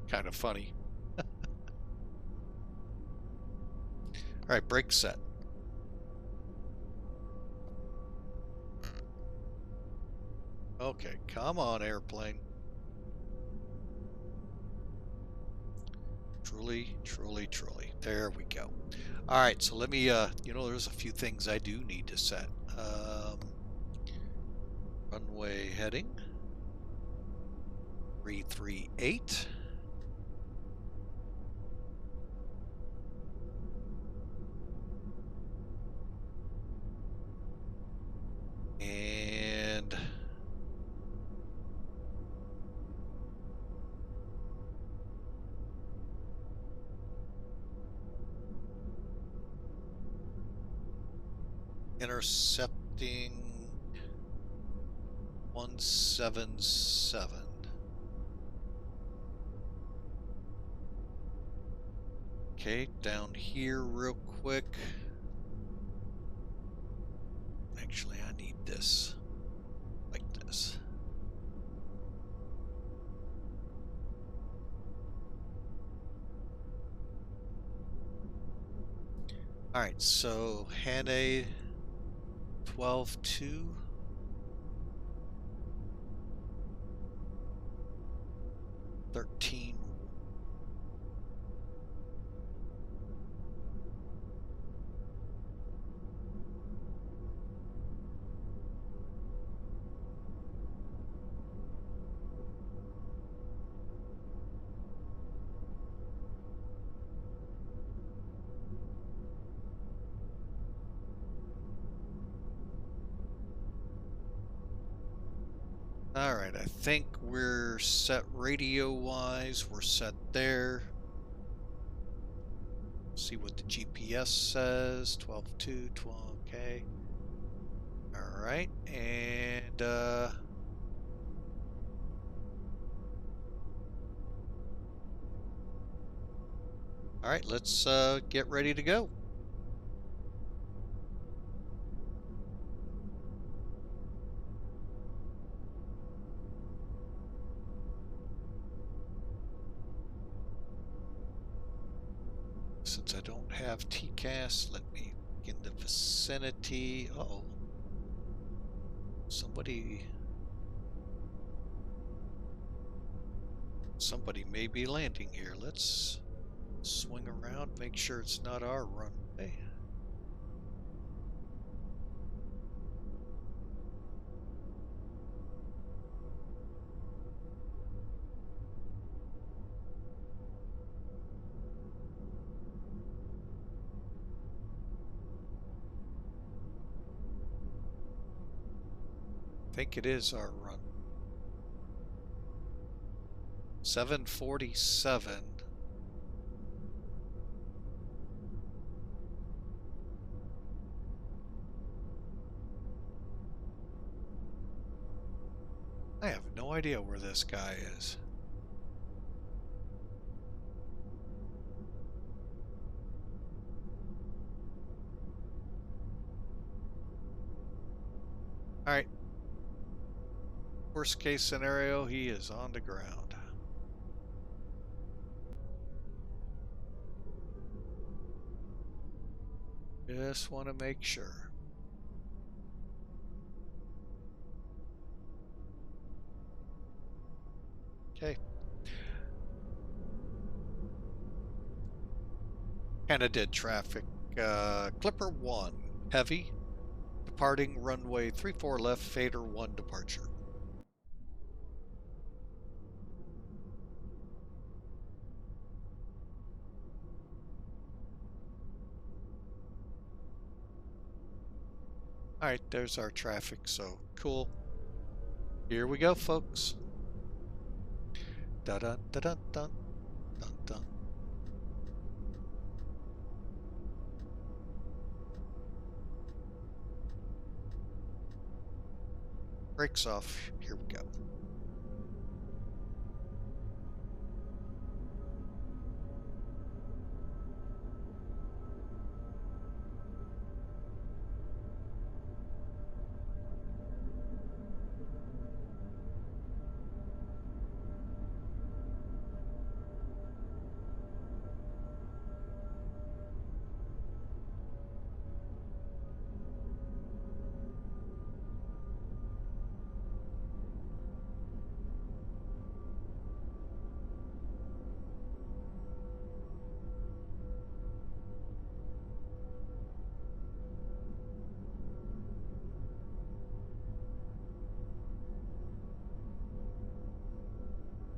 Kind of funny. All right, brake set. Okay, come on, airplane. Truly, truly, truly. There we go. All right, so let me, you know, there's a few things I do need to set. Runway heading. 338. And intercepting 177. Okay, down here real quick. Actually, I need this, like this. All right, so Haneda 12.2. $13. All right, I think we're set radio-wise. We're set there. See what the GPS says. 12.2, 12, okay. All right, and all right, let's get ready to go. Since I don't have TCAS, let me get in the vicinity. Uh-oh. Somebody may be landing here. Let's swing around, make sure it's not our runway. I think it is our run. 747. I have no idea where this guy is. All right. Worst case scenario, he is on the ground. Just want to make sure. Okay. Haneda traffic. Clipper 1, heavy. Departing runway 34 left, fader 1 departure. Alright, there's our traffic, so cool. Here we go, folks. Da-dun, da-dun, dun, dun, dun. Brakes off. Here we go.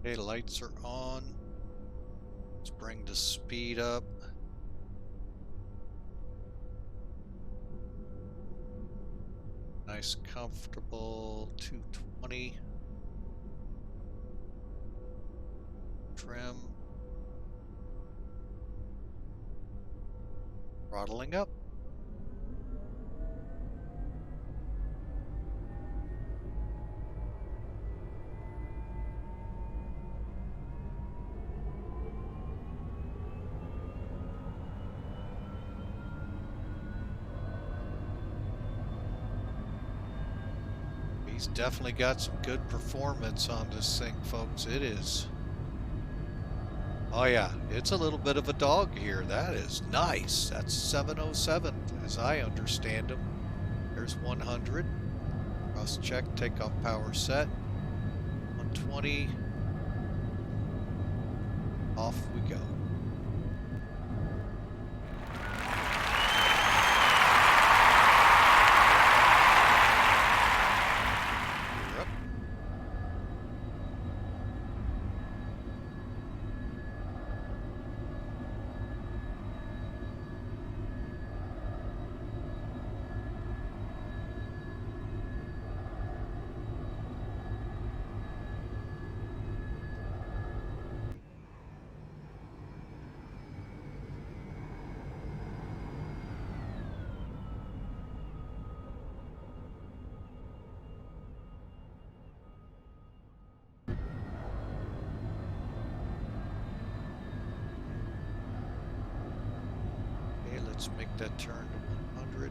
Okay, lights are on. Let's bring the speed up. Nice, comfortable 220. Trim. Throttling up. He's definitely got some good performance on this thing, folks. It is. Oh yeah, it's a little bit of a dog here. That is nice. That's 707 as I understand him. There's 100. Cross check, takeoff power set. 120. Off we go. Let's make that turn to 100.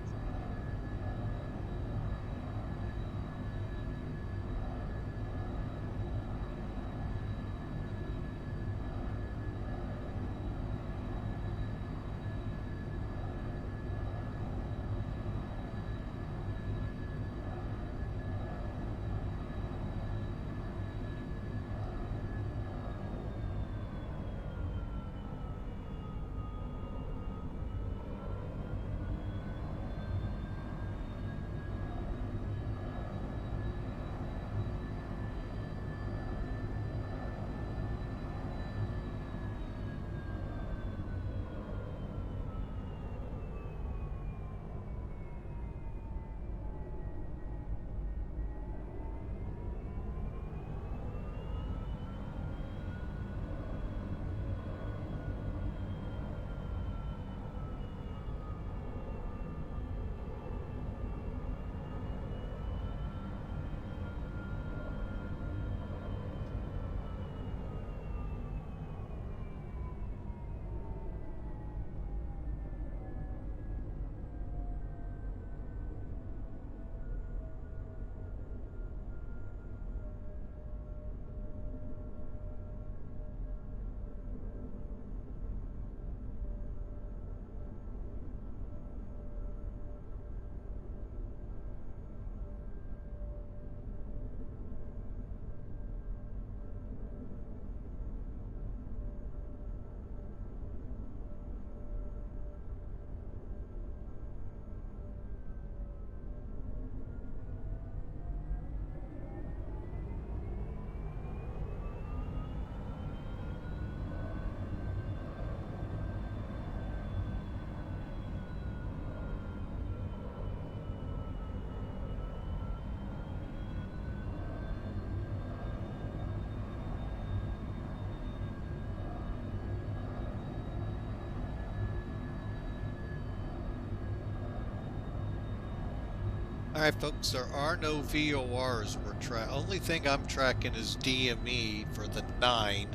Alright folks, there are no VORs we're tracking. Only thing I'm tracking is DME for the 9,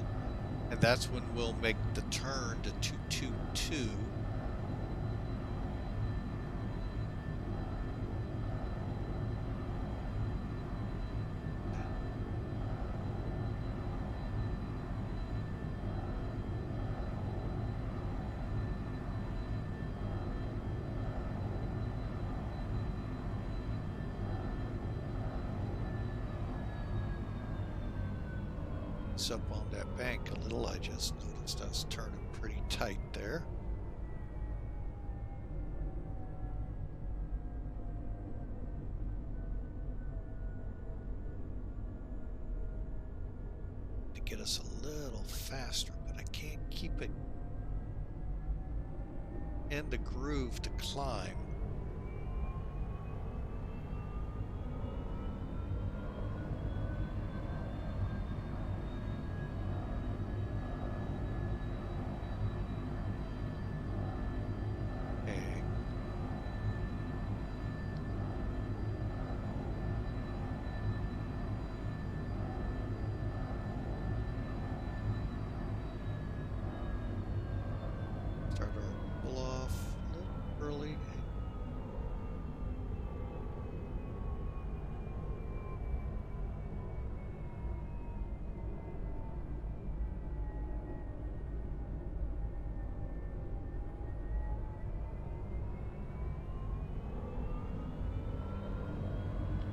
and that's when we'll make the turn to 222. Up on that bank a little. I just noticed I was turning pretty tight there. To get us a little faster, but I can't keep it in the groove to climb.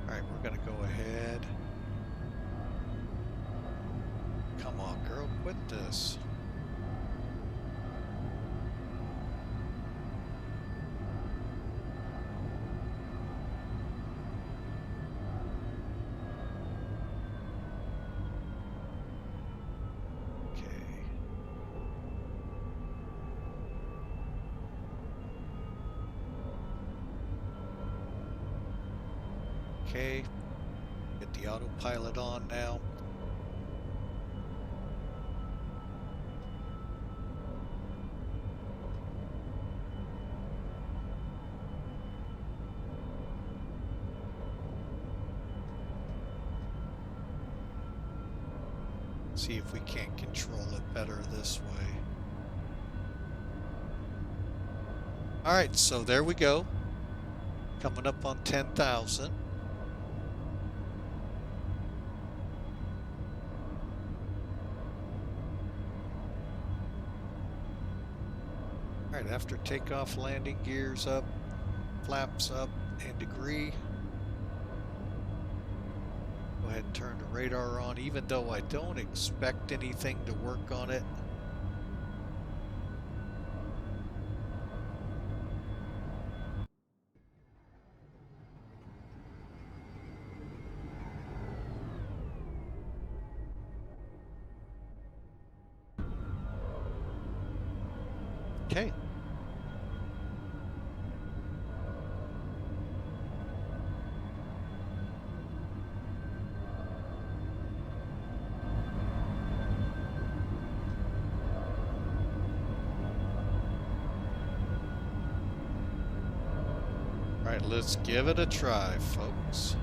Alright, we're gonna go ahead. Come on, girl, quit this. Okay, get the autopilot on now. See if we can't control it better this way. All right, so there we go. Coming up on 10,000. Alright, after takeoff, landing, gears up, flaps up, and degree. Go ahead and turn the radar on, even though I don't expect anything to work on it. Okay. All right, let's give it a try, folks.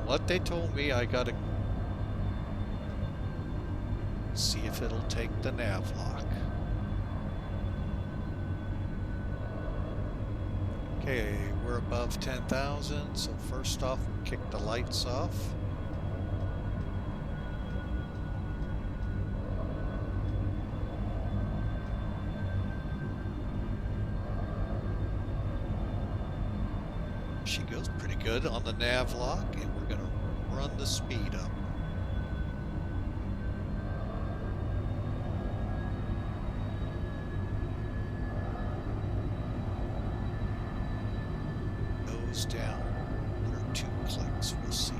What they told me, I gotta see if it'll take the nav lock. Okay, we're above 10,000, so first off, we'll kick the lights off. She goes pretty good on the nav lock, and we're gonna run the speed up. Down. There are 2 clicks, we'll see.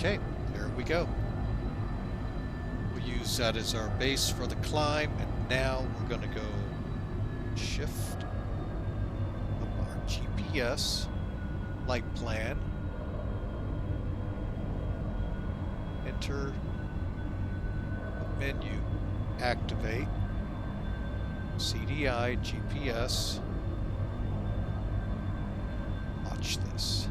Okay, there we go. We'll use that as our base for the climb, and now we're going to go shift up our GPS, flight plan, enter the menu, activate, CDI, GPS, watch this.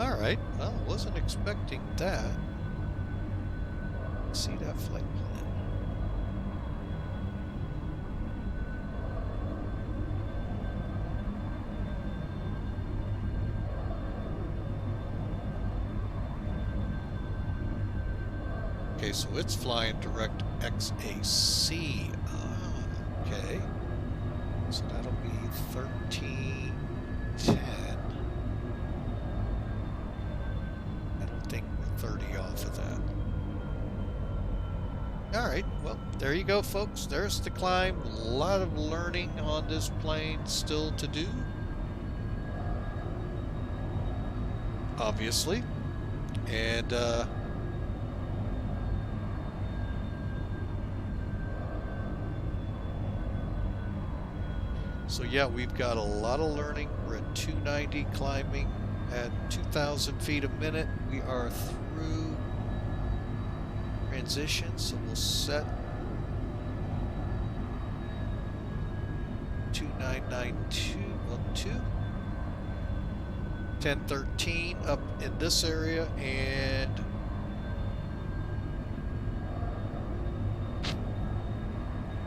Alright, well, wasn't expecting that. See that flight plan. Okay, so it's flying direct XAC. Ah, okay. So that'll be 1310. I don't think we're 30 off of that. Alright, well, there you go, folks. There's the climb. A lot of learning on this plane still to do. Obviously. And, so yeah, we've got a lot of learning. We're at 290 climbing at 2,000 feet a minute. We are through transition, so we'll set 299212, 1013 up in this area, and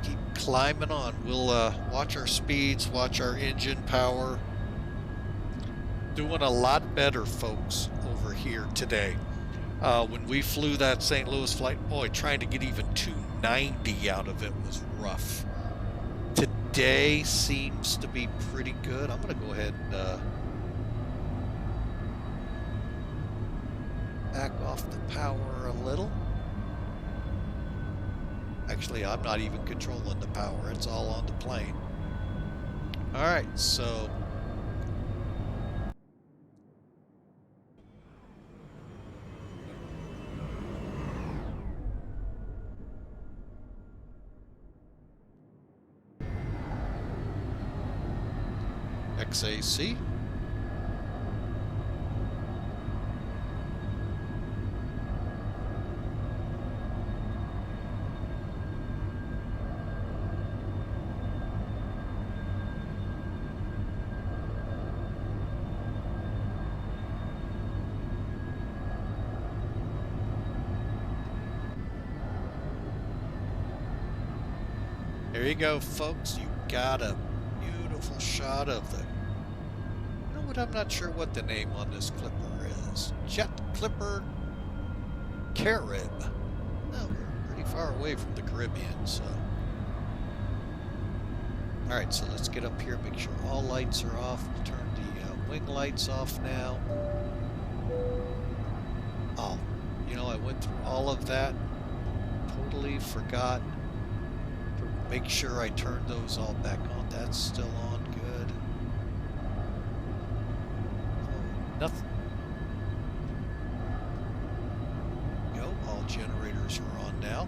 keep climbing on. We'll watch our speeds, watch our engine power. Doing a lot better, folks, over here today. When we flew that St. Louis flight, boy, trying to get even 290 out of it was rough. Today seems to be pretty good. I'm going to go ahead and back off the power a little. Actually, I'm not even controlling the power. It's all on the plane. All right, so XAC. There you go, folks. You got a beautiful shot of the... You know what? I'm not sure what the name on this clipper is. Jet Clipper Carib. No, we're pretty far away from the Caribbean, so... Alright, so let's get up here, make sure all lights are off. We'll turn the wing lights off now. Oh, you know, I went through all of that. Totally forgot. Make sure I turn those all back on. That's still on. Good. Oh, nothing. Go. All generators are on now.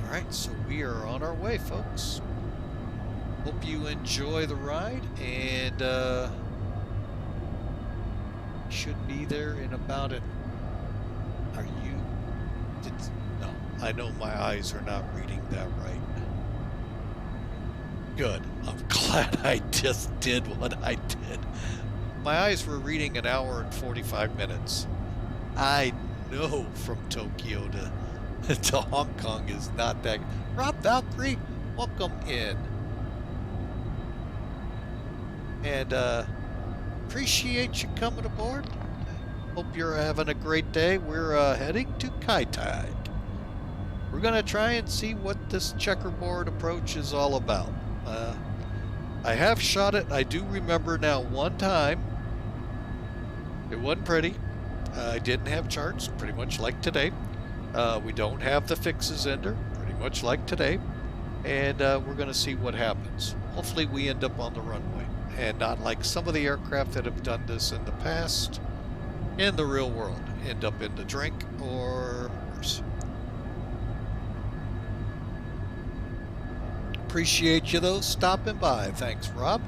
Alright, so we are on our way, folks. Hope you enjoy the ride, and should be there in about an... Are you... No, I know my eyes are not reading that right. Good. I'm glad I just did what I did. My eyes were reading an hour and 45 minutes. I know from Tokyo to Hong Kong is not that... Rob Valkyrie, welcome in. And appreciate you coming aboard. Hope you're having a great day. We're heading to Saitek. We're going to try and see what this checkerboard approach is all about. I have shot it. I do remember now one time. It wasn't pretty. I didn't have charts, pretty much like today. We don't have the fixes in there, pretty much like today. And we're going to see what happens. Hopefully we end up on the runway and not like some of the aircraft that have done this in the past in the real world. End up in the drink or worse. Appreciate you though stopping by. Thanks, Rob.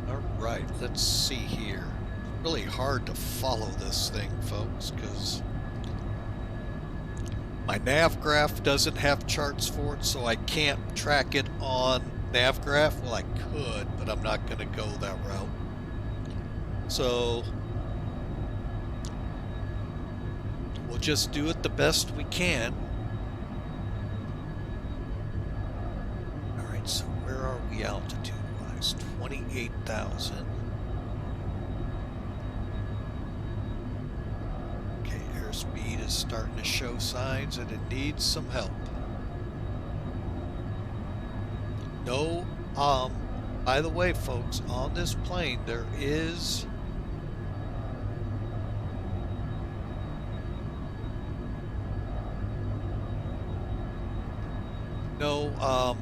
All right, let's see here. It's really hard to follow this thing, folks, because my nav graph doesn't have charts for it, so I can't track it on nav graph. Well, I could, but I'm not going to go that route. So we'll just do it the best we can. All right, so where are we altitude-wise? 28,000. Okay, airspeed is starting to show signs that it needs some help. No, by the way, folks, on this plane there is no,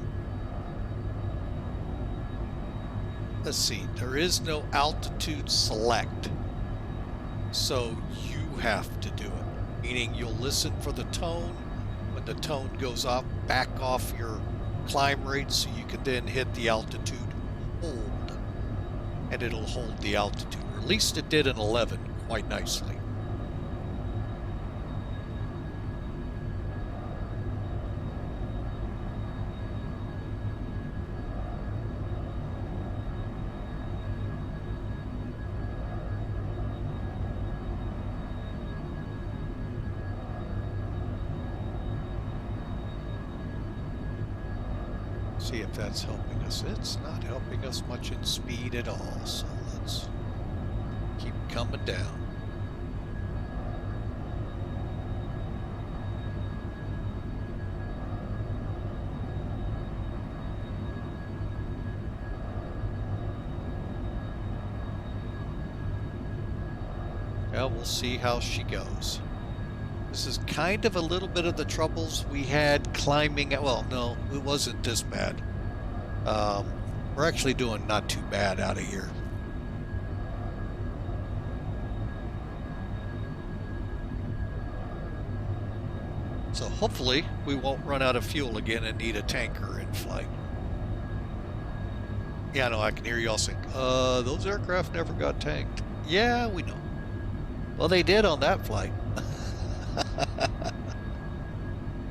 let's see, there is no altitude select, so you have to do it, meaning you'll listen for the tone. When the tone goes up, back off your climb rate so you can then hit the altitude hold, and it'll hold the altitude, or at least it did in 11 quite nicely. See if that's helping us. It's not helping us much in speed at all, so let's keep coming down. Well, we'll see how she goes. This is kind of a little bit of the troubles we had climbing. Well, no, it wasn't this bad. We're actually doing not too bad out of here. So hopefully we won't run out of fuel again and need a tanker in flight. Yeah, no, I can hear y'all saying, those aircraft never got tanked. Yeah, we know. Well, they did on that flight.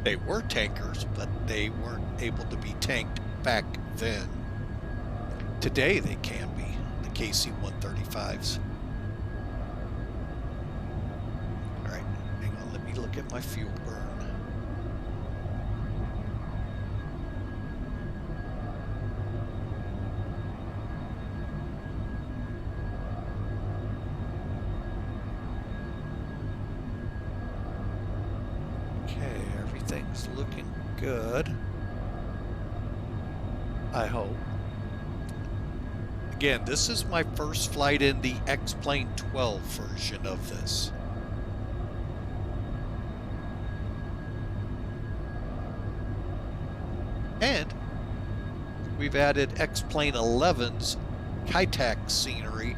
They were tankers, but they weren't able to be tanked back then. Today they can be, the KC-135s. All right, hang on, let me look at my fuel burn. Everything's looking good, I hope. Again, this is my first flight in the X-Plane 12 version of this. And we've added X-Plane 11's Saitek scenery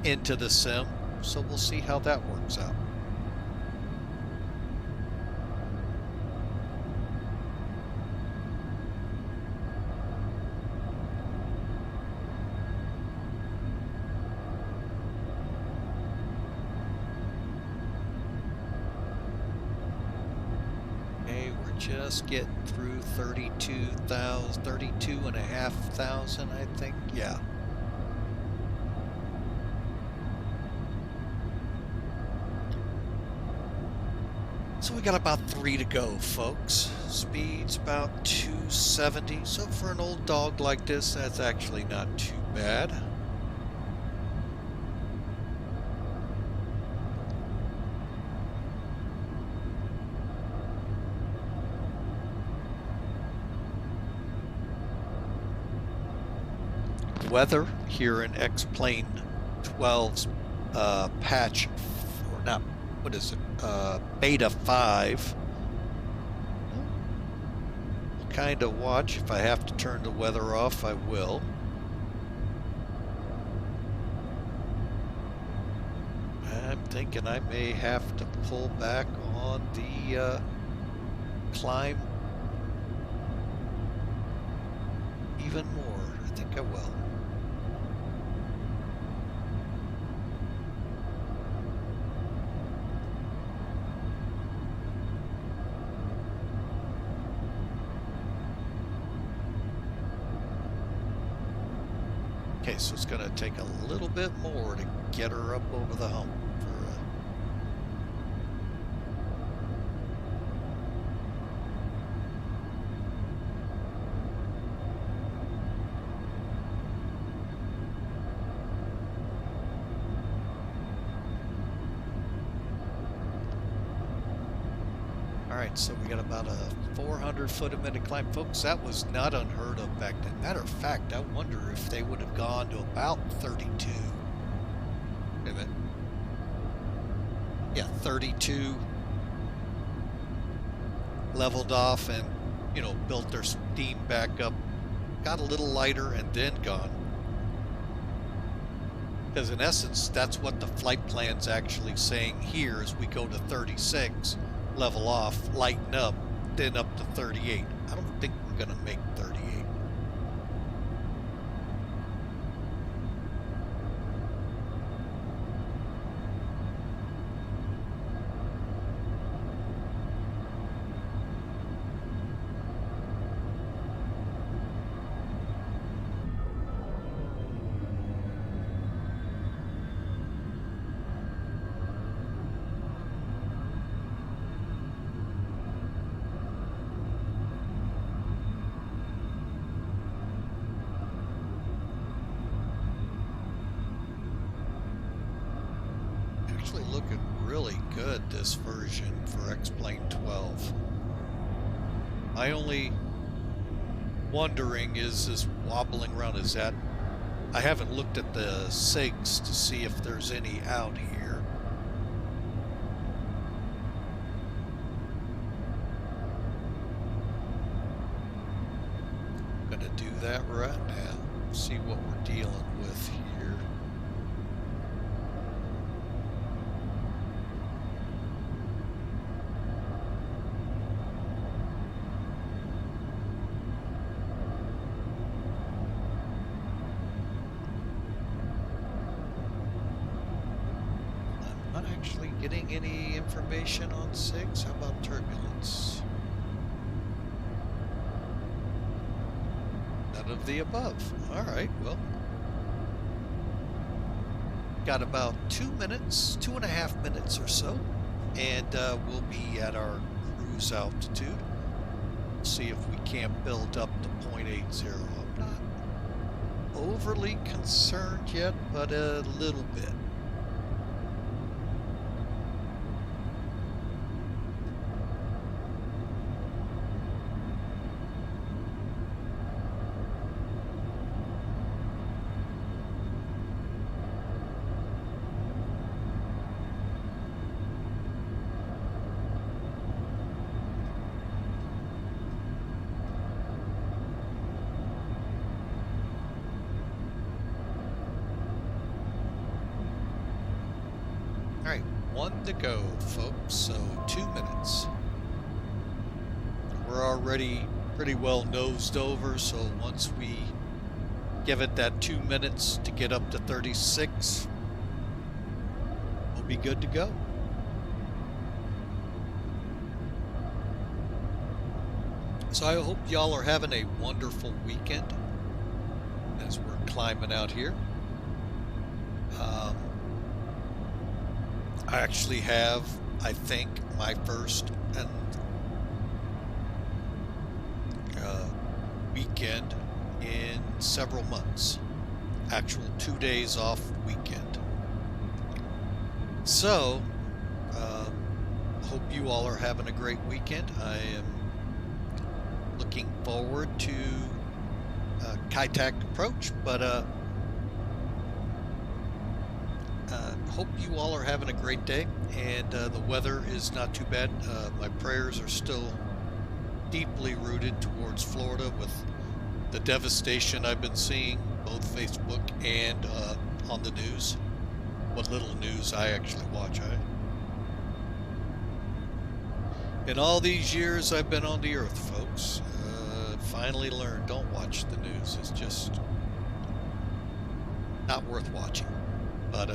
into the sim, so we'll see how that works out. Just getting through 32,500, I think. Yeah. So we got about 3 to go, folks. Speed's about 270. So for an old dog like this, that's actually not too bad. Weather here in X-Plane 12's patch, or not, what is it, beta 5. I'll kind of watch. If I have to turn the weather off, I will. I'm thinking I may have to pull back on the climb even more. I think I will. Okay, so it's going to take a little bit more to get her up over the hump. Alright, so we got about a 400 foot a minute climb. Folks, that was not unheard of back then. Matter of fact, I wonder if they would have gone to about 32. Wait a minute. Yeah, 32. Leveled off and, you know, built their steam back up. Got a little lighter and then gone. Because in essence, that's what the flight plan's actually saying here as we go to 36. Level off, lighten up, then up to 38. I don't think we're going to make 38. Looking really good, this version for X-Plane 12. My only wondering is this wobbling around, is that I haven't looked at the SPEC'S to see if there's any out here. I'm gonna do that right now. See what we're dealing with here. Getting any information on SPEC'S? How about turbulence? None of the above. Alright, well. Got about 2 minutes, 2.5 minutes or so, and we'll be at our cruise altitude. See if we can't build up to 0.80. I'm not overly concerned yet, but a little bit. Alright, 1 to go, folks, so 2 minutes. We're already pretty well nosed over, so once we give it that 2 minutes to get up to 36, we'll be good to go. So I hope y'all are having a wonderful weekend as we're climbing out here. I actually have I think, my first and weekend in several months. Actual 2 days off weekend. So, hope you all are having a great weekend. I am looking forward to Saitek approach, but hope you all are having a great day, and the weather is not too bad. My prayers are still deeply rooted towards Florida with the devastation I've been seeing, both Facebook and on the news. What little news I actually watch. In all these years I've been on the earth, folks, finally learned, don't watch the news. It's just not worth watching. But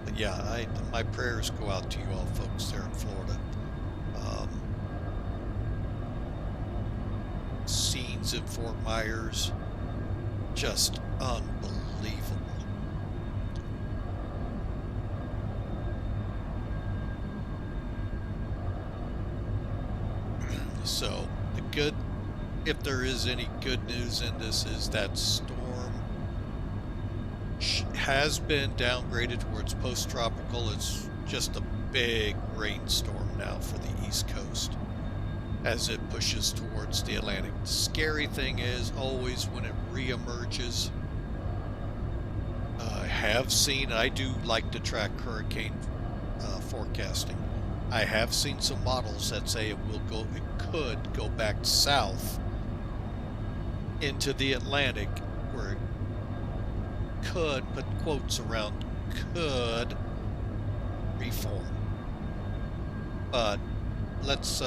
but yeah, my prayers go out to you all folks there in Florida. Scenes in Fort Myers, just unbelievable. So if there is any good news in this, is that storm has been downgraded towards post-tropical. It's just a big rainstorm now for the East Coast as it pushes towards the Atlantic. The scary thing is always when it reemerges. I do like to track hurricane forecasting. I have seen some models that say it could go back south into the Atlantic, where it could, put quotes around could, reform. But let's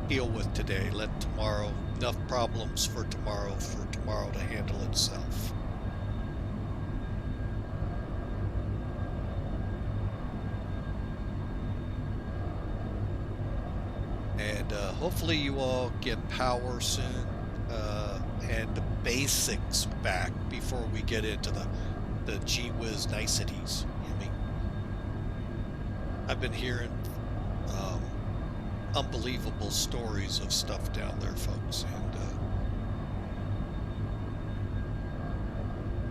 deal with today. Let tomorrow, enough problems for tomorrow to handle itself. And hopefully you all get power soon, and the basics back before we get into the gee whiz niceties. I mean, I've been hearing unbelievable stories of stuff down there, folks, and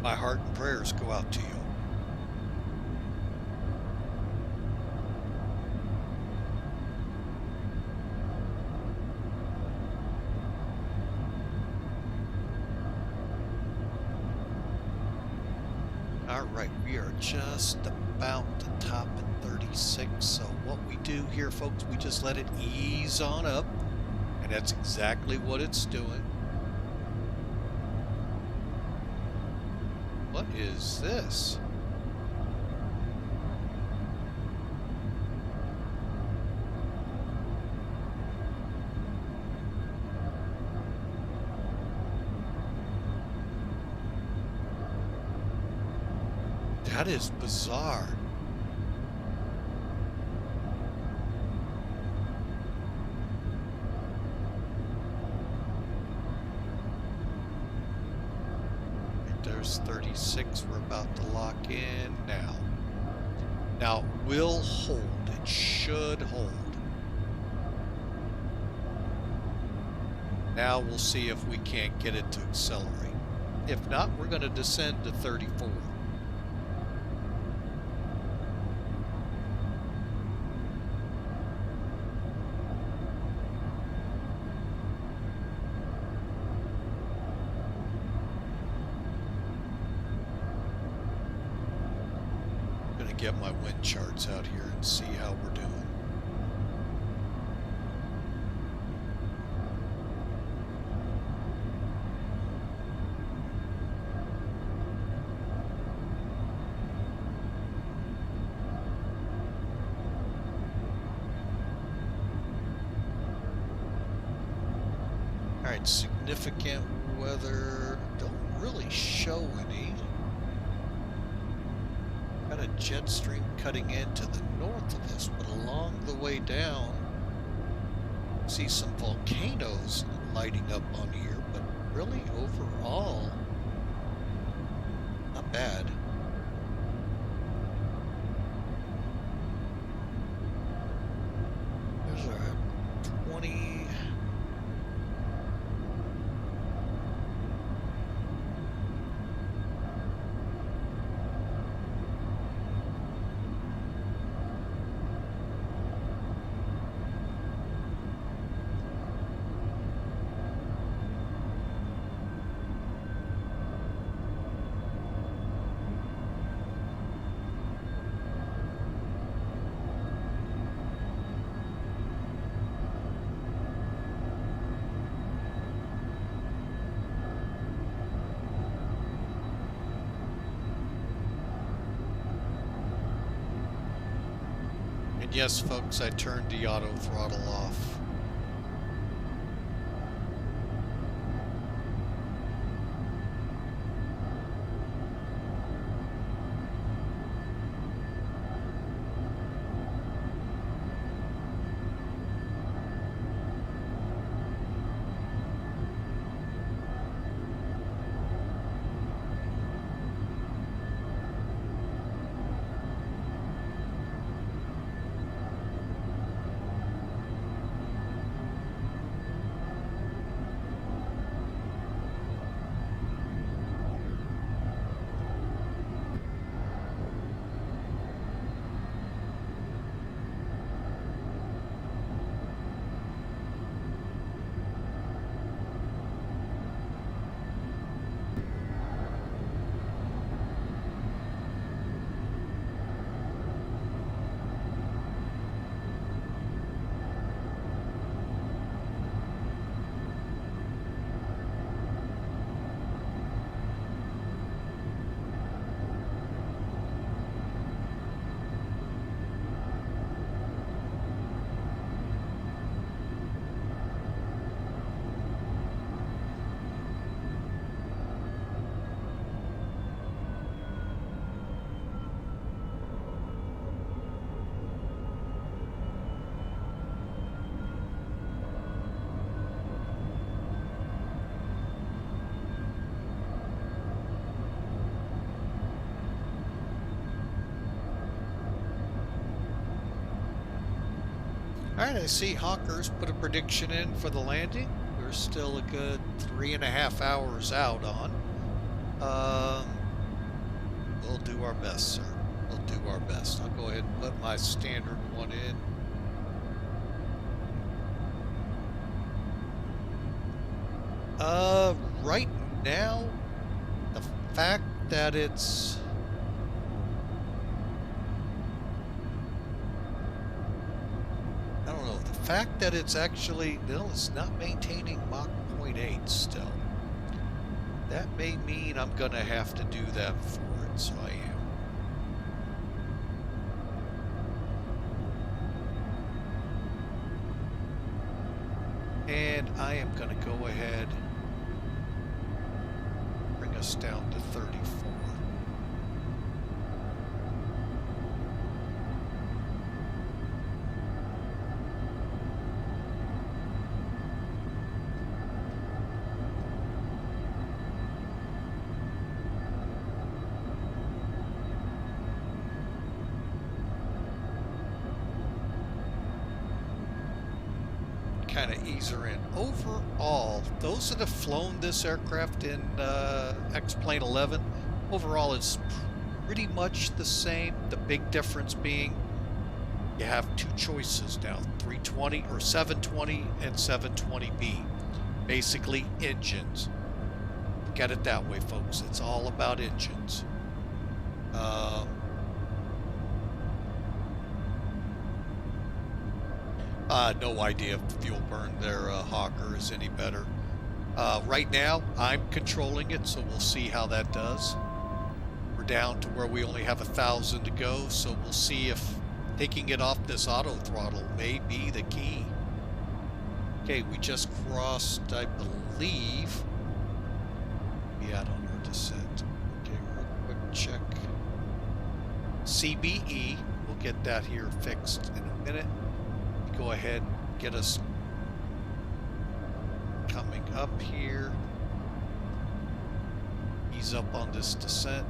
my heart and prayers go out to you. Alright, we are just about to top at 36, so what we do here, folks, we just let it ease on up, and that's exactly what it's doing. What is this? That is bizarre. There's 36. We're about to lock in now. Now, it will hold. It should hold. Now we'll see if we can't get it to accelerate. If not, we're going to descend to 34. Get my wind charts out here and see how we're doing. All right, significant weather, don't really show any. Got a jet stream cutting into the north of this, but along the way down, see some volcanoes lighting up on here, but really overall, bad. There's our 20. And yes, folks, I turned the auto throttle off. Alright, I see Hawker's put a prediction in for the landing. We're still a good 3.5 hours out on. We'll do our best, sir. We'll do our best. I'll go ahead and put my standard one in. Right now, the fact that it's... The fact that it's actually, no, it's not maintaining Mach 0.8 still. That may mean I'm going to have to do that for it, so I am. And I am going to go ahead, bring us down to 34. Kind of ease her in. Overall, those that have flown this aircraft in X-Plane 11, overall it's pretty much the same. The big difference being you have two choices now, 320 or 720 and 720B. Basically engines. Get it that way, folks. It's all about engines. No idea if the fuel burn their Hawker is any better. Right now, I'm controlling it, so we'll see how that does. We're down to where we only have 1,000 to go, so we'll see if taking it off this auto throttle may be the key. Okay, we just crossed, I believe, yeah, on our descent. Okay, real quick check. CBE, we'll get that here fixed in a minute. Go ahead and get us coming up here. Ease up on this descent.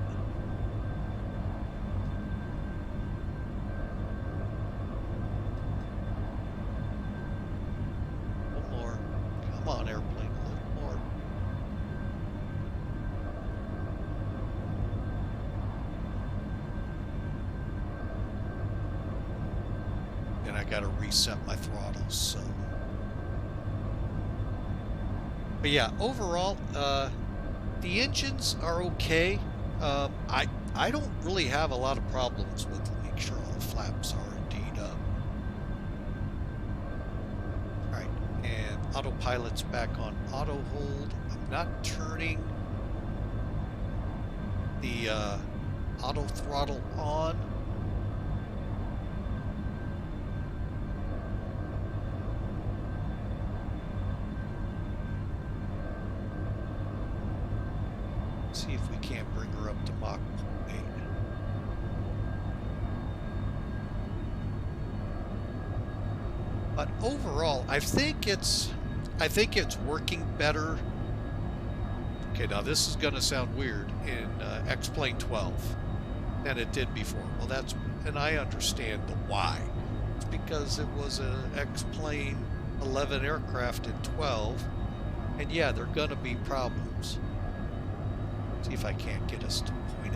gotta reset my throttles, so. But yeah, overall, the engines are okay. I don't really have a lot of problems with making sure all the flaps are indeed up. Alright, and autopilot's back on auto hold. I'm not turning the auto throttle on. See if we can't bring her up to Mach 8. But overall, I think it's working better. Okay, now this is going to sound weird in X-Plane 12 than it did before. Well, and I understand the why. It's because it was an X-Plane 11 aircraft in 12, and yeah, there are going to be problems. See if I can't get us to 0.8.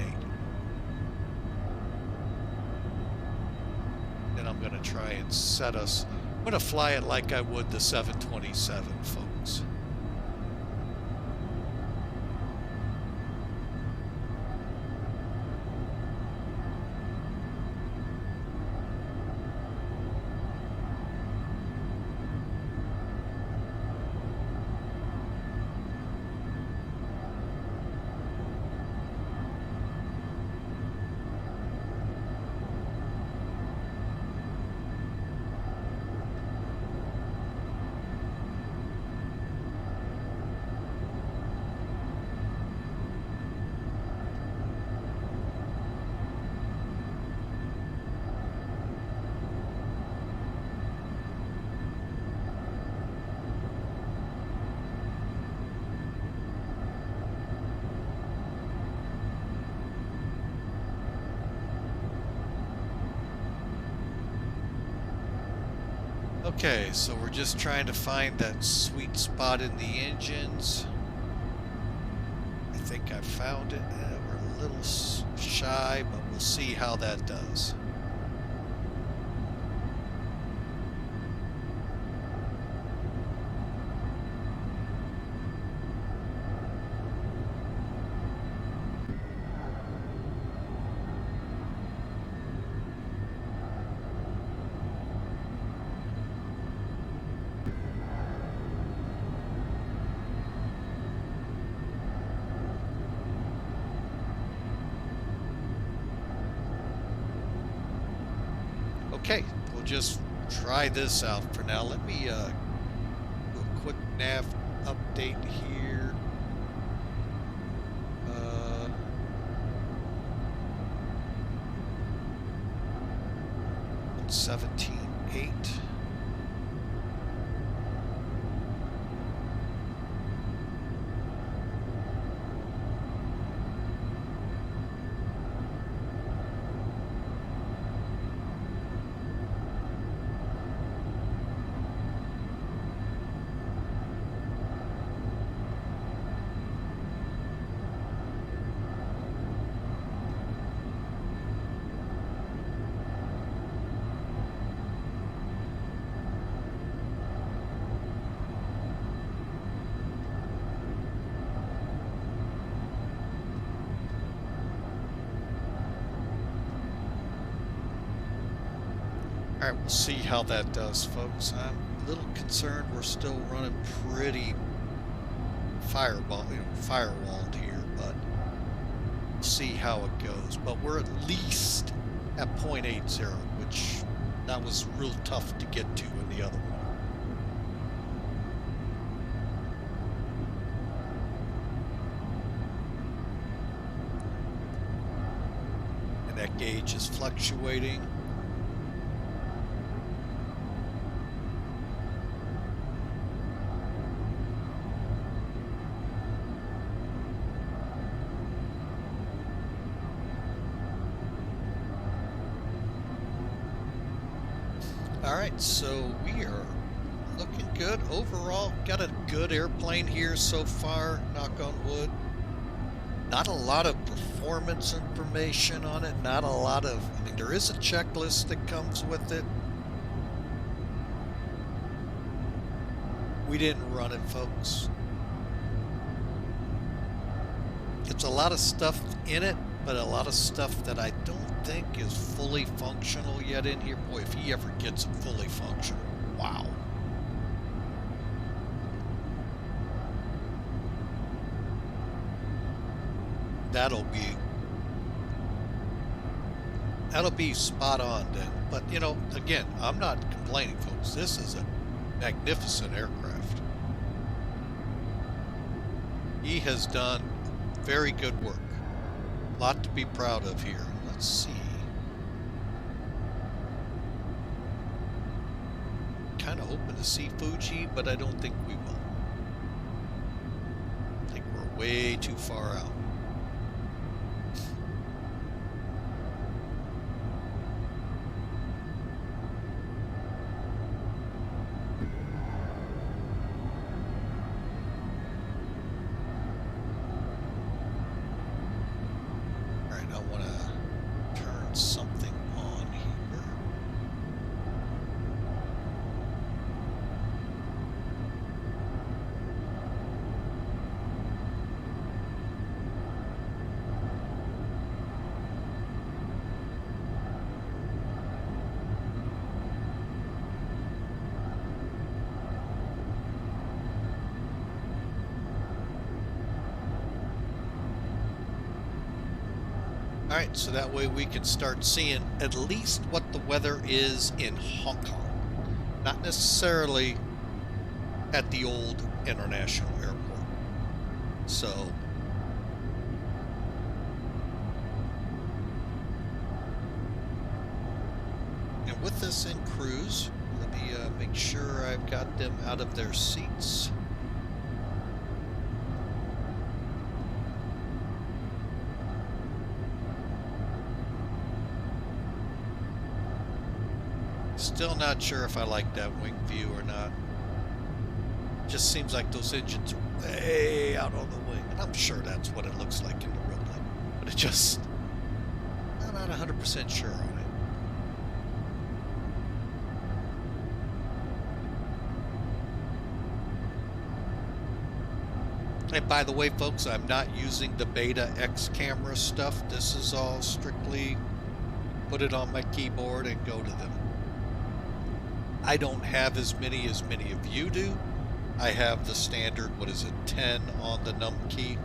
Then I'm going to try and set us. I'm going to fly it like I would the 727, folks. Okay, so we're just trying to find that sweet spot in the engines. I think I found it. We're a little shy, but we'll see how that does. Okay, we'll just try this out for now. Let me do a quick nav update here. 17.8. Alright, we'll see how that does, folks. I'm a little concerned we're still running pretty firewalled here, but we'll see how it goes. But we're at least at 0.80, which that was real tough to get to in the other one. And that gauge is fluctuating. Alright, so we are looking good overall. Got a good airplane here so far, knock on wood. Not a lot of performance information on it, not a lot of, I mean, there is a checklist that comes with it. We didn't run it, folks. It's a lot of stuff in it, but a lot of stuff that I don't think is fully functional yet in here. Boy, if he ever gets it fully functional, wow. That'll be spot on then. But you know, again, I'm not complaining, folks. This is a magnificent aircraft. He has done very good work. A lot to be proud of here. Let's see. Kind of hoping to see Fuji, but I don't think we will. I think we're way too far out. Alright, so that way we can start seeing at least what the weather is in Hong Kong. Not necessarily at the old international airport. So, and with this in cruise, let me make sure I've got them out of their seats. Still not sure if I like that wing view or not. Just seems like those engines are way out on the wing. And I'm sure that's what it looks like in the real thing. But it just, I'm not 100% sure on it. And by the way, folks, I'm not using the Beta X camera stuff. This is all strictly put it on my keyboard and go to them. I don't have as many of you do. I have the standard, 10 on the num key.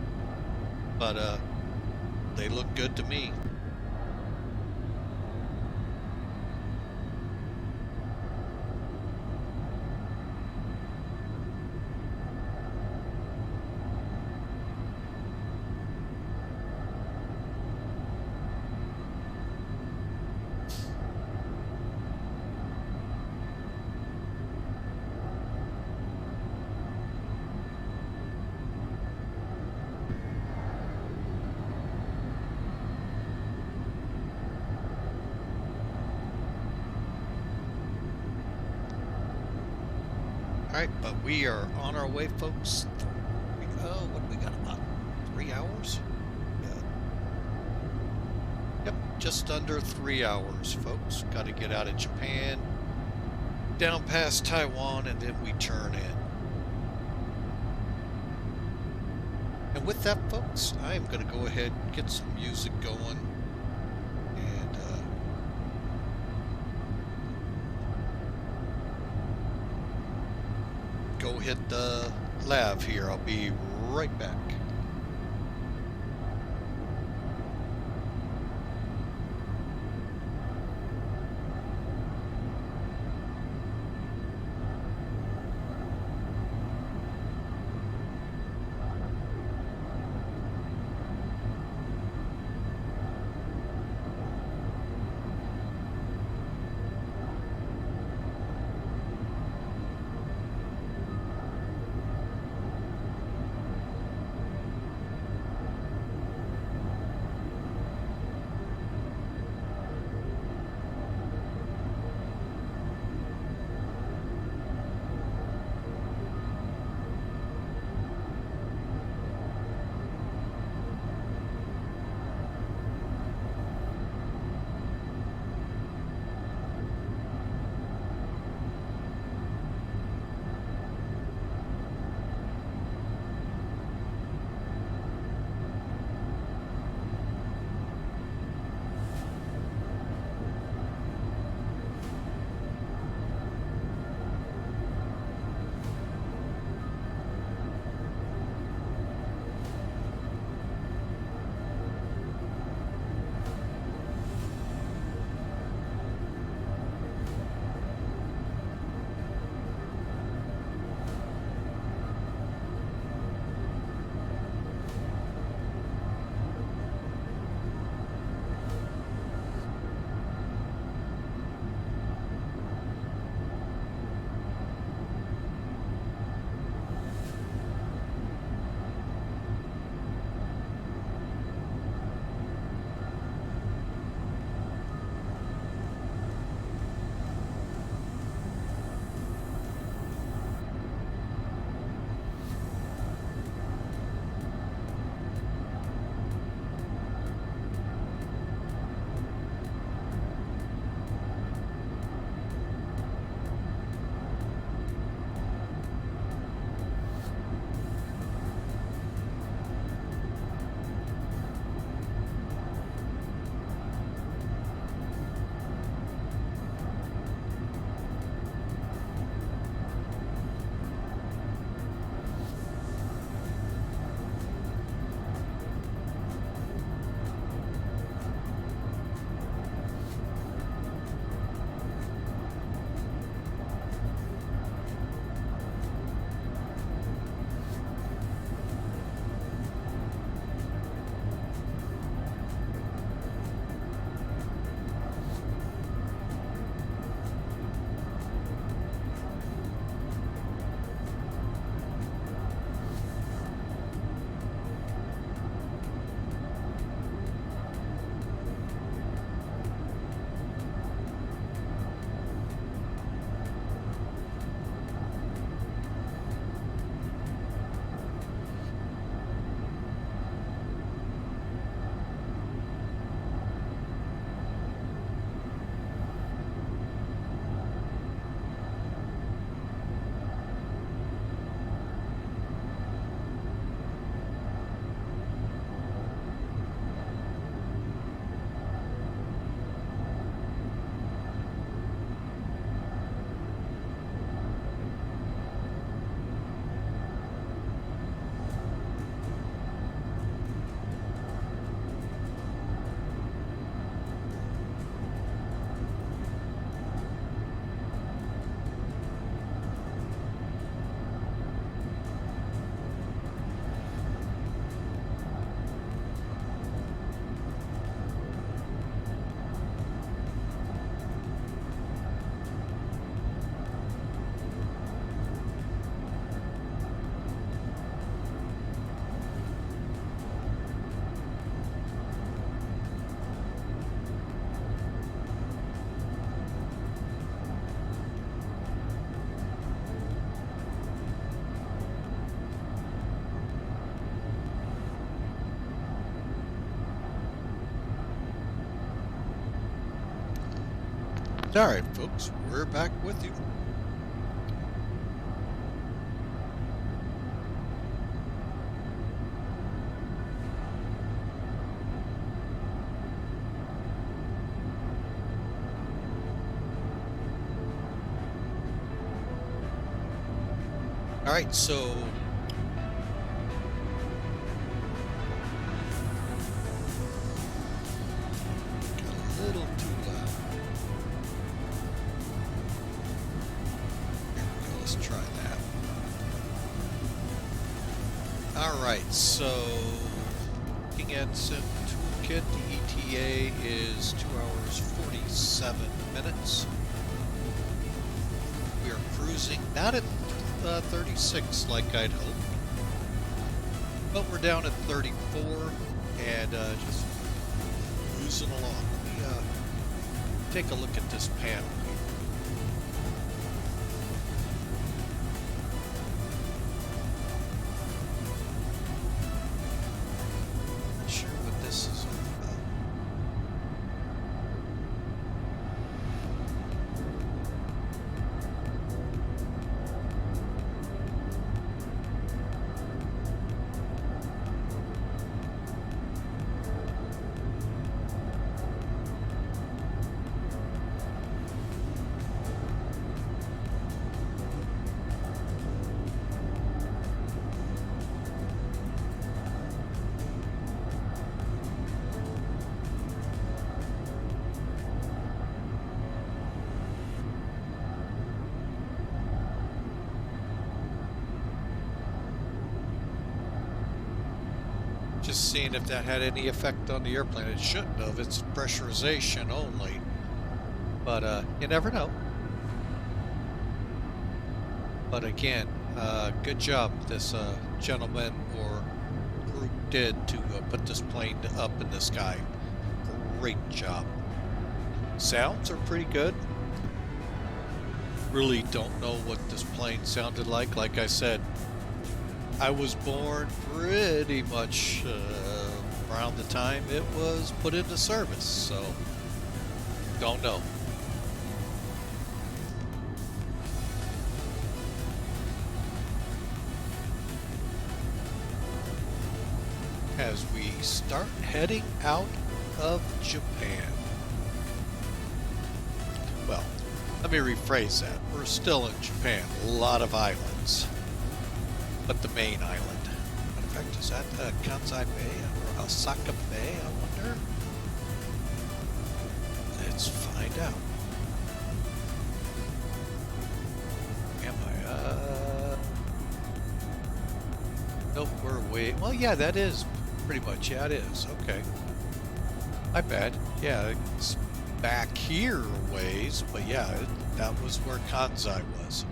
But they look good to me. Alright, but we are on our way, folks. Oh, what do we got, about 3 hours? Yeah. Yep, just under 3 hours, folks. Got to get out of Japan, down past Taiwan, and then we turn in. And with that, folks, I am going to go ahead and get some music going. And, go hit the lav here. I'll be right back. Alright, folks, we're back with you. Alright, so got a little too loud. There we go, let's try that. Alright, so looking at Sim Toolkit, the ETA is 2 hours 47 minutes. We are cruising not at 36 like I'd hoped, but we're down at 34 and just cruising along. Let me take a look at this panel here. Not sure what this is all about. Just seeing if that had any effect on the airplane. It shouldn't have. It's pressurization only. But you never know. But again, good job this gentleman or group did to put this plane up in the sky. Great job. Sounds are pretty good. Really don't know what this plane sounded like. Like I said, I was born pretty much around the time it was put into service, so don't know. As we start heading out of Japan. Well, let me rephrase that. We're still in Japan, a lot of islands. But the main island. Matter of fact, is that Kansai Bay or Osaka Bay, I wonder? Let's find out. Am I, nope, we're way, well, yeah, that is pretty much, yeah, it is, okay. My bad, yeah, it's back here a ways, but yeah, that was where Kansai was.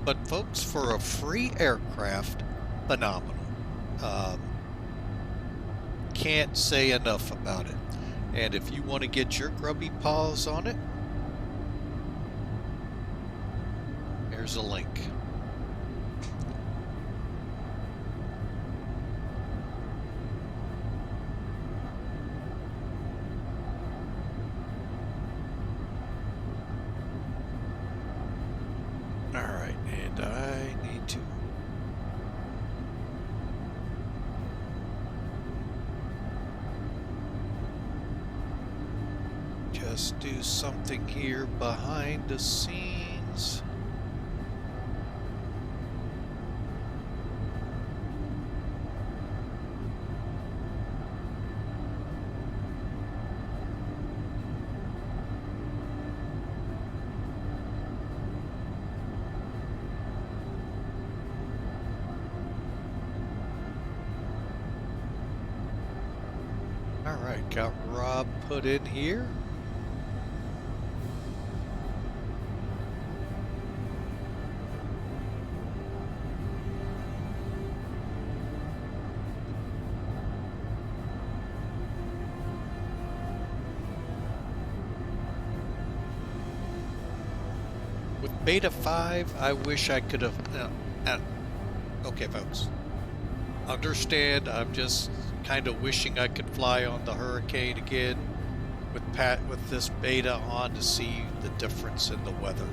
But folks, for a free aircraft, phenomenal. Can't say enough about it. And if you want to get your grubby paws on it, here's a link. Just do something here behind the scenes. All right, got Rob put in here. Beta 5, I wish I could have... okay, folks. understand. I'm just kind of wishing I could fly on the Hurricane again with this beta on to see the difference in the weather.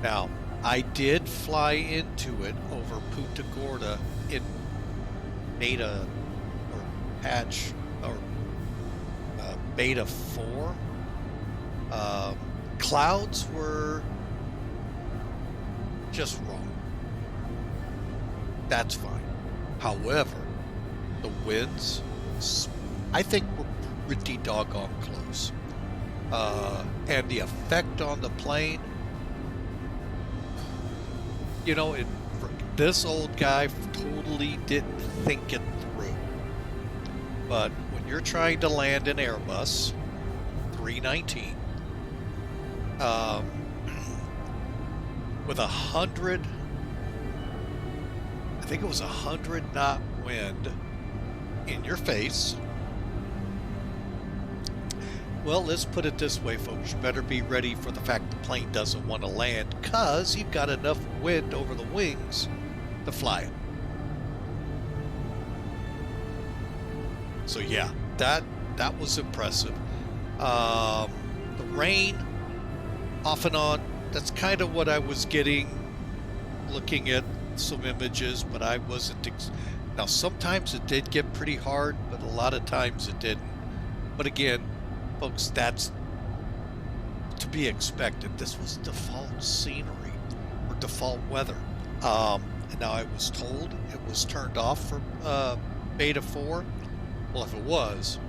Now, I did fly into it over Punta Gorda in beta or patch or beta 4. Clouds were just wrong. That's fine. However, the winds, I think, were pretty doggone close. And the effect on the plane, you know, this old guy totally didn't think it through. But when you're trying to land an Airbus 319 with 100, I think it was 100 knot wind in your face. Well, let's put it this way, folks. You better be ready for the fact the plane doesn't want to land, because you've got enough wind over the wings to fly it. So yeah, that was impressive. The rain, off and on, that's kind of what I was getting, looking at some images, but I wasn't. Now, sometimes it did get pretty hard, but a lot of times it didn't. But again, folks, that's to be expected. This was default scenery or default weather. And now I was told it was turned off for beta 4. Well, if it was,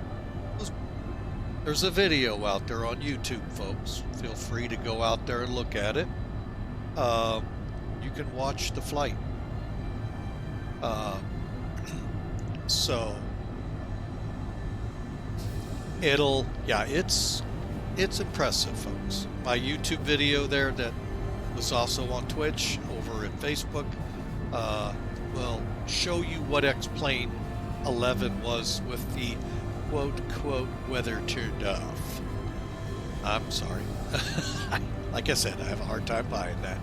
there's a video out there on YouTube, folks. Feel free to go out there and look at it. You can watch the flight. So it's impressive, folks. My YouTube video there that was also on Twitch, over at Facebook, will show you what X-Plane 11 was with the quote weather turned off. I'm sorry. Like I said, I have a hard time buying that.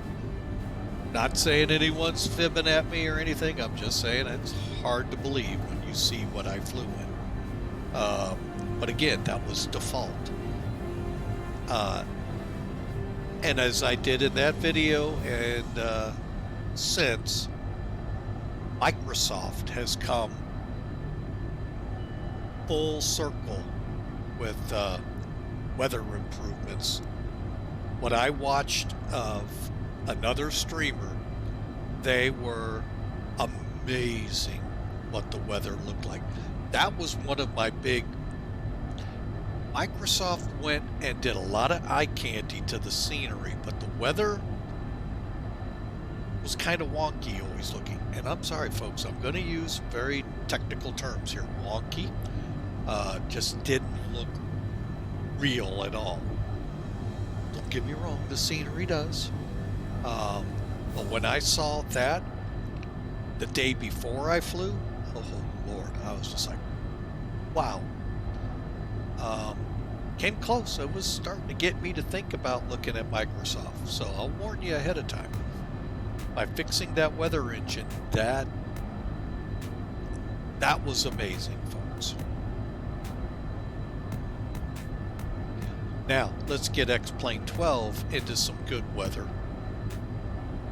Not saying anyone's fibbing at me or anything. I'm just saying it's hard to believe when you see what I flew in. But again, that was default. And as I did in that video, and since, Microsoft has come full circle with weather improvements. What I watched of another streamer, they were amazing what the weather looked like. That was one of my big... Microsoft went and did a lot of eye candy to the scenery, but the weather was kind of wonky always looking. And I'm sorry, folks, I'm going to use very technical terms here. Wonky. Just didn't look real at all. Don't get me wrong, the scenery does. But when I saw that the day before I flew, oh Lord, I was just like, wow. Came close. It was starting to get me to think about looking at Microsoft. So I'll warn you ahead of time. By fixing that weather engine, that was amazing, folks. Now, let's get X-Plane 12 into some good weather.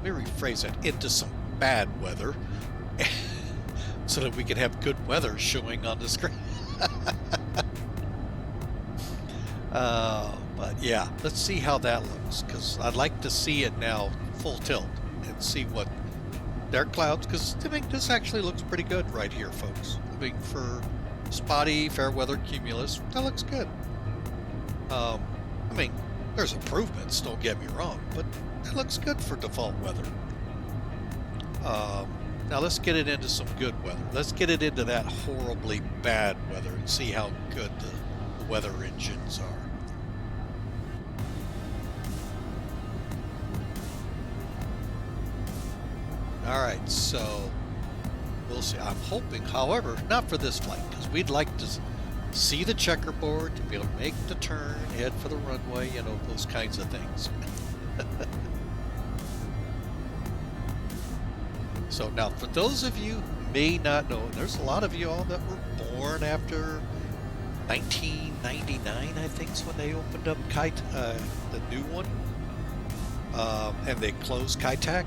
Let me rephrase that, into some bad weather, so that we can have good weather showing on the screen. But yeah, let's see how that looks, because I'd like to see it now full tilt and see what their clouds, because I think this actually looks pretty good right here, folks. I mean, for spotty fair weather cumulus, that looks good. I mean, there's improvements, don't get me wrong, but it looks good for default weather. Now let's get it into some good weather. Let's get it into that horribly bad weather and see how good the weather engines are. Alright, so we'll see. I'm hoping, however, not for this flight, because we'd like to see the checkerboard, to be able to make the turn, head for the runway, you know, those kinds of things. So now, for those of you who may not know, there's a lot of you all that were born after 1999, I think, is when they opened up the new one, and they closed Saitek.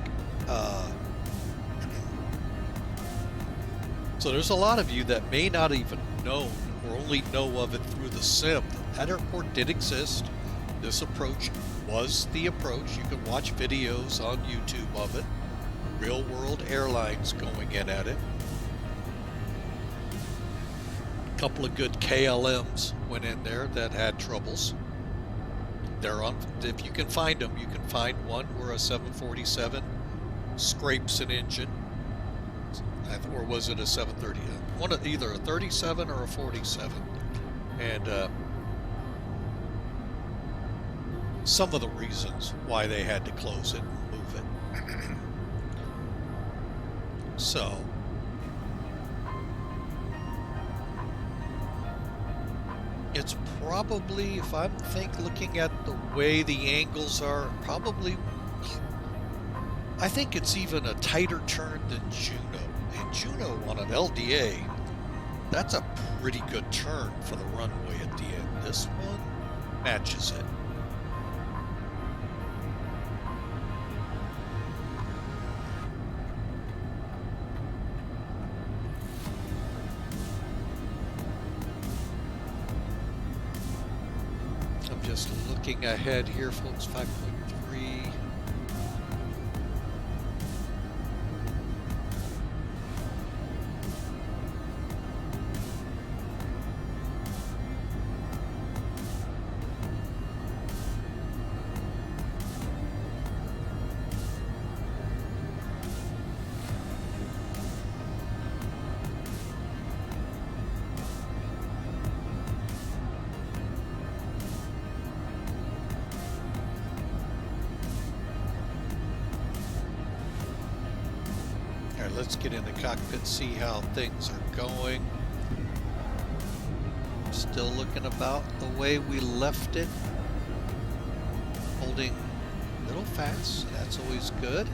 So there's a lot of you that may not even know or only know of it through the sim. That airport did exist. This approach was the approach. You can watch videos on YouTube of it. Real world airlines going in at it. A couple of good KLMs went in there that had troubles. They're on, if you can find them, you can find one where a 747 scrapes an engine. Or was it a 730? One of either a 37 or a 47. And some of the reasons why they had to close it and move it. So it's probably, if I'm looking at the way the angles are, probably, I think it's even a tighter turn than Juno. And Juno on an LDA, that's a pretty good turn for the runway at the end. This one matches it. I'm just looking ahead here, folks. 5.3. Let's get in the cockpit, see how things are going. Still looking about the way we left it. Holding a little fast, that's always good.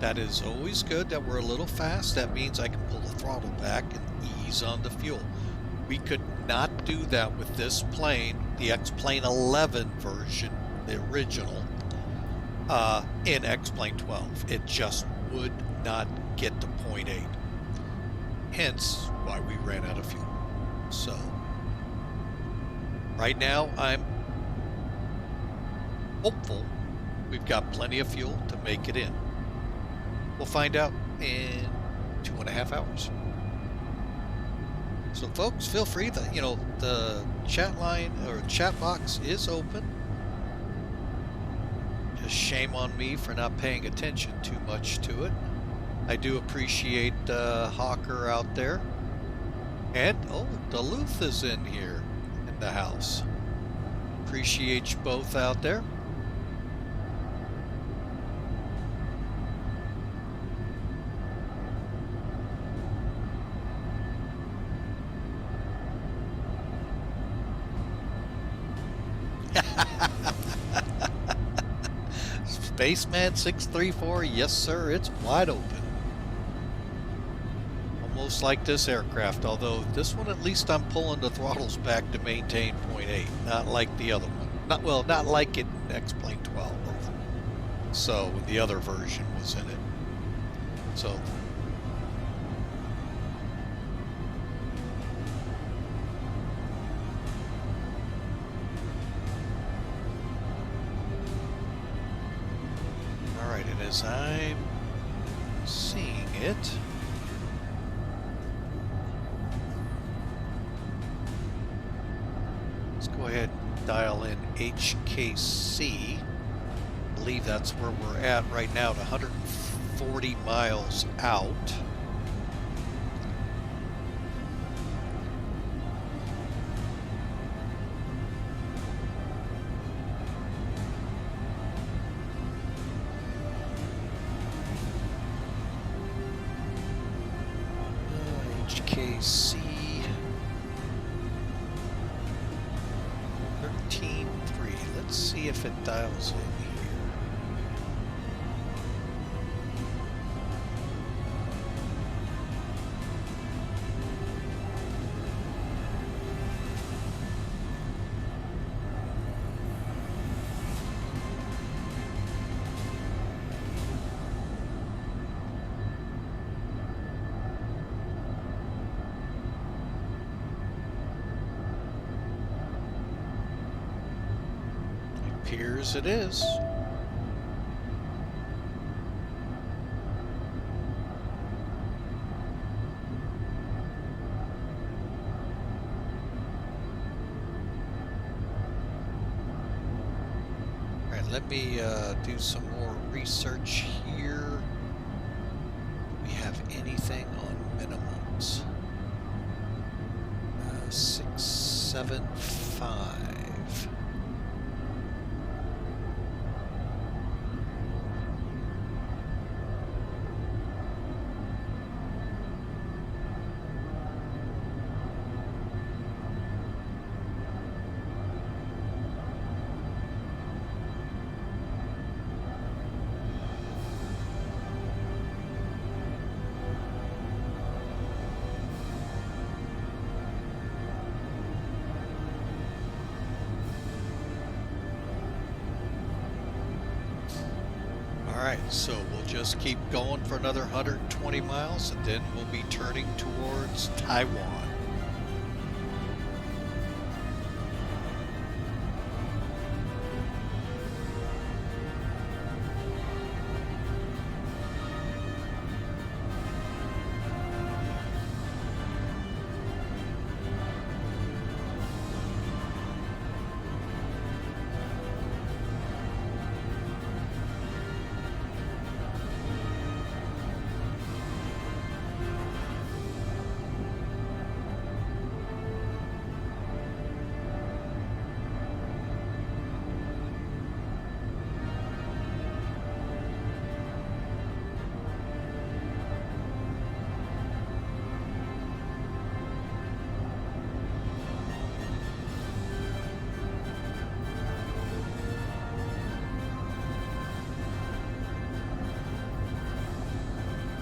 That is always good that we're a little fast. That means I can pull the throttle back and ease on the fuel. We could not do that with this plane, the X-Plane 11 version, the original, in X-Plane 12. It just would not get to 0.8. Hence why we ran out of fuel. So, right now I'm hopeful we've got plenty of fuel to make it in. We'll find out in 2.5 hours. So folks, feel free to, the chat line or chat box is open. Just shame on me for not paying attention too much to it. I do appreciate Hawker out there. And, oh, Duluth is in here in the house. Appreciate you both out there. Spaceman 634, yes sir, it's wide open. Almost like this aircraft, although this one at least I'm pulling the throttles back to maintain 0.8, not like the other one. Not like it in X-Plane 12. So the other version was in it. So as I'm seeing it, let's go ahead and dial in HKC. I believe that's where we're at right now, at 140 miles out. KC 13.3. Let's see if it dials in here. Appears it is. All right, let me do some more research here. Do we have anything on minimums? 675. Alright, so we'll just keep going for another 120 miles and then we'll be turning towards Taiwan.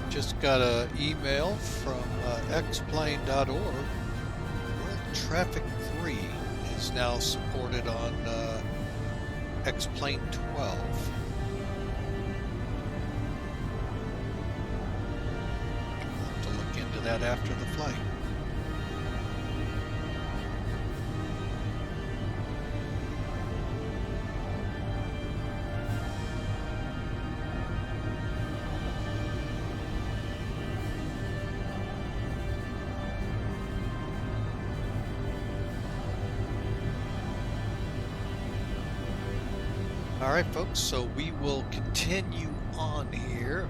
Just got an email from xplane.org. World Traffic 3 is now supported on Xplane 12. I'll have to look into that after the flight. Alright folks, so we will continue on here.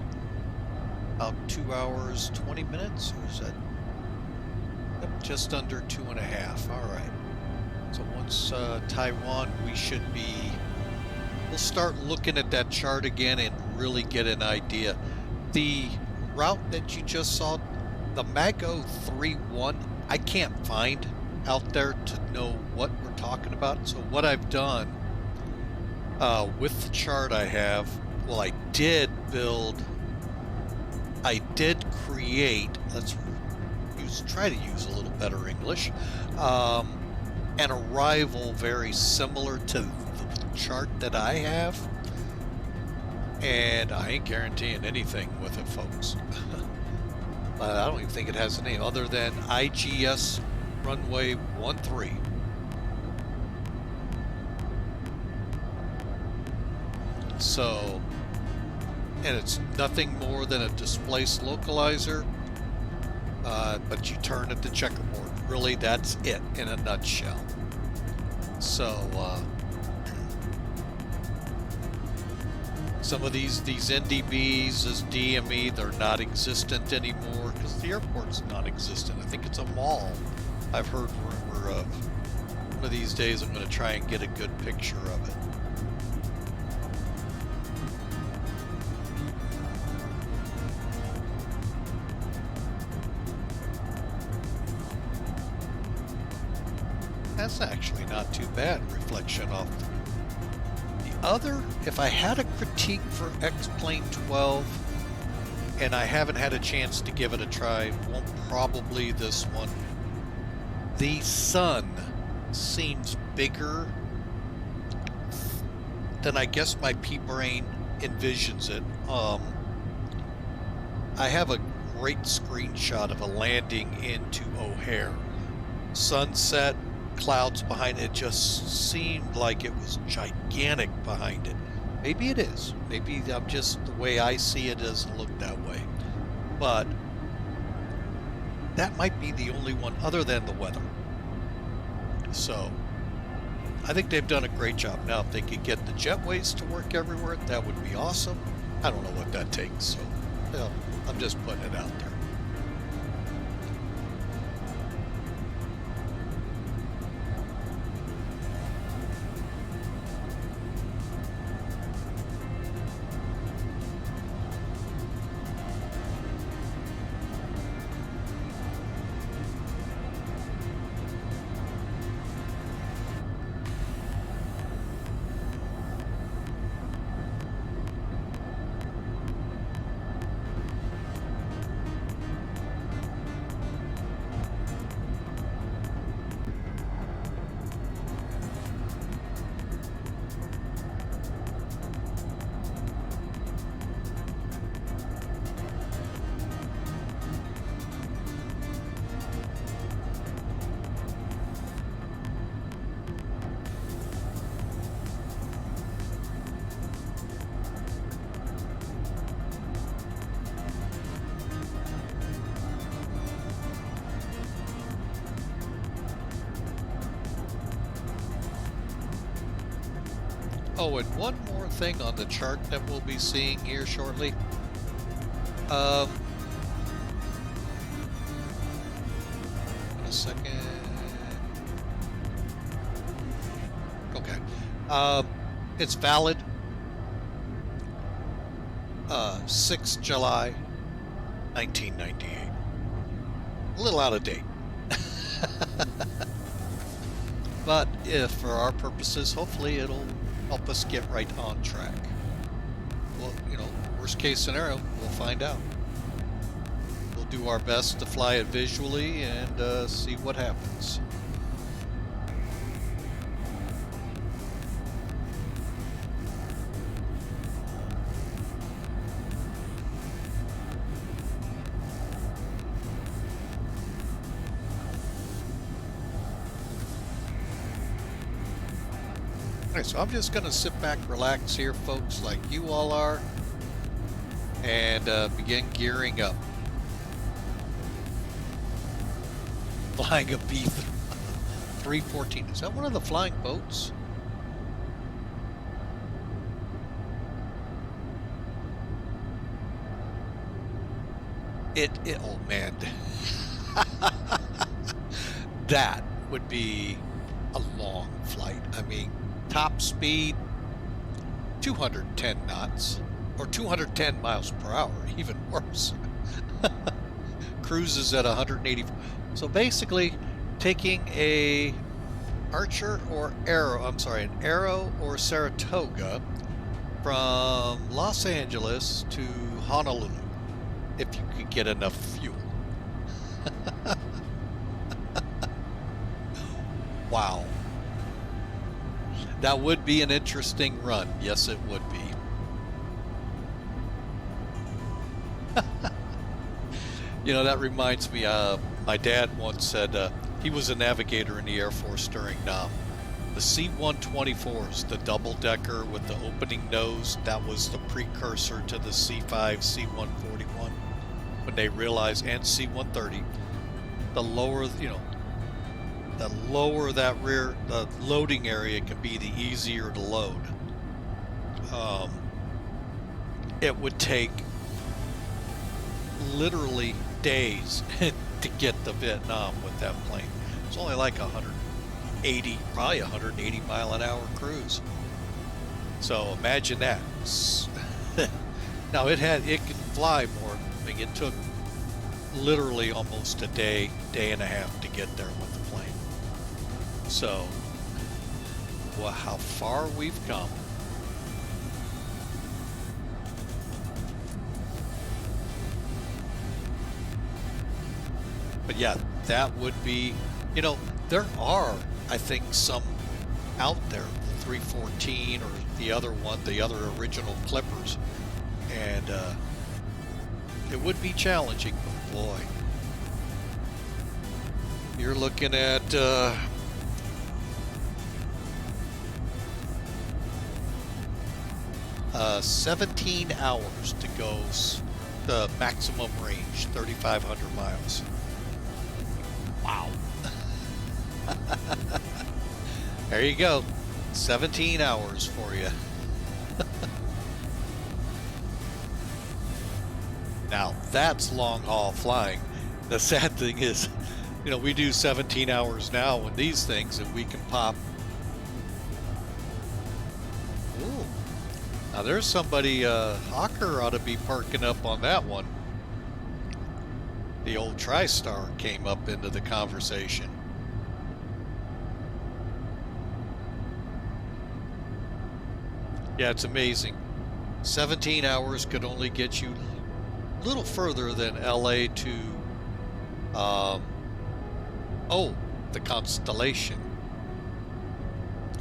About 2 hours, 20 minutes, or is that? Yep, just under 2.5. Alright. So once Taiwan, we should be... We'll start looking at that chart again and really get an idea. The route that you just saw, the Mago 3.1, I can't find out there to know what we're talking about. So what I've done with the chart I have, well, I did create, try to use a little better English, an arrival very similar to the chart that I have, and I ain't guaranteeing anything with it, folks. I don't even think it has a name other than IGS runway 13. So, and it's nothing more than a displaced localizer, but you turn at the checkerboard. Really, that's it in a nutshell. So, some of these NDBs, this DME, they're not existent anymore because the airport's non-existent. I think it's a mall. I've heard rumor of. One of these days, I'm going to try and get a good picture of it. That's actually not too bad, reflection off. The other, if I had a critique for X-Plane 12, and I haven't had a chance to give it a try, won't probably this one. The sun seems bigger than I guess my P-brain envisions it. I have a great screenshot of a landing into O'Hare. Sunset, clouds behind it, just seemed like it was gigantic behind it. Maybe it is. Maybe I'm just, the way I see it doesn't look that way. But that might be the only one other than the weather. So I think they've done a great job. Now, if they could get the jetways to work everywhere, that would be awesome. I don't know what that takes, so well, I'm just putting it out there. Oh, and one more thing on the chart that we'll be seeing here shortly. In a second. Okay. It's valid. 6th July, 1998. A little out of date. But if for our purposes, hopefully it'll help us get right on track. Well, you know, worst case scenario, we'll find out. We'll do our best to fly it visually and see what happens. Alright, so I'm just going to sit back, relax here, folks, like you all are, and begin gearing up. Flying a B314. Is that one of the flying boats? Oh man. That would be a long flight. I mean, top speed 210 knots or 210 miles per hour, even worse. Cruises at 180. So basically taking a Archer or Arrow, I'm sorry, an Arrow or Saratoga from Los Angeles to Honolulu, if you could get enough fuel. Wow. That would be an interesting run. Yes, it would be. You know, that reminds me, my dad once said he was a navigator in the Air Force during the C-124s, the double-decker with the opening nose. That was the precursor to the C-5, C-141. When they realized, and C-130, the lower, you know, the lower that rear, the loading area can be, the easier to load. It would take literally days to get to Vietnam with that plane. It's only like 180, probably 180 mile an hour cruise. So imagine that. Now it could fly more. I mean, it took literally almost a day and a half to get there with the plane. So, well, how far we've come. But yeah, that would be, you know, there are, I think, some out there, the 314 or the other one, the other original Clippers, and it would be challenging, but boy, you're looking at 17 hours to go the maximum range, 3,500 miles. Wow. There you go. 17 hours for you. Now, that's long haul flying. The sad thing is, you know, we do 17 hours now with these things and we can pop. Ooh. Now there's somebody, Hawker ought to be parking up on that one. The old TriStar came up into the conversation. Yeah, it's amazing. 17 hours could only get you a little further than LA to, oh, the Constellation.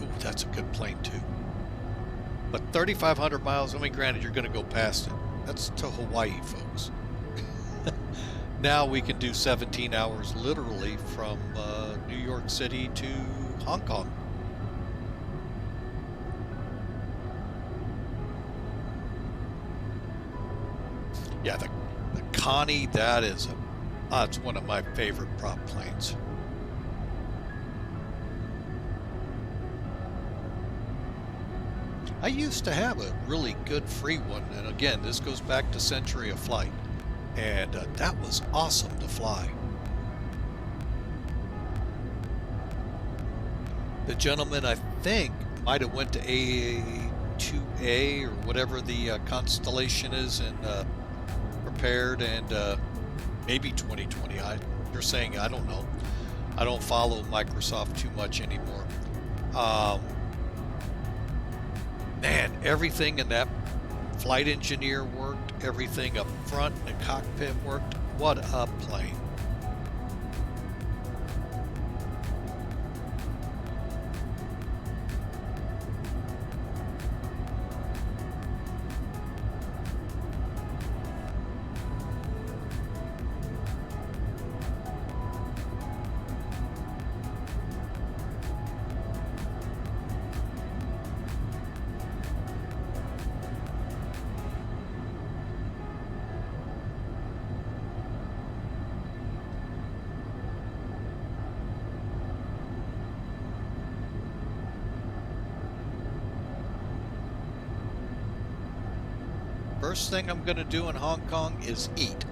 Ooh, that's a good plane too. But 3,500 miles, I mean, granted, you're going to go past it. That's to Hawaii, folks. Now we can do 17 hours literally from New York City to Hong Kong. Yeah, the Connie, that is it's one of my favorite prop planes. I used to have a really good free one, and again, this goes back to Century of Flight, and that was awesome to fly. The gentleman, I think, might have went to A2A or whatever the Constellation is and prepared, and maybe 2020. You're saying, I don't know. I don't follow Microsoft too much anymore. Man, everything in that flight engineer worked, everything up front in the cockpit worked. What a plane. First thing I'm going to do in Hong Kong is eat.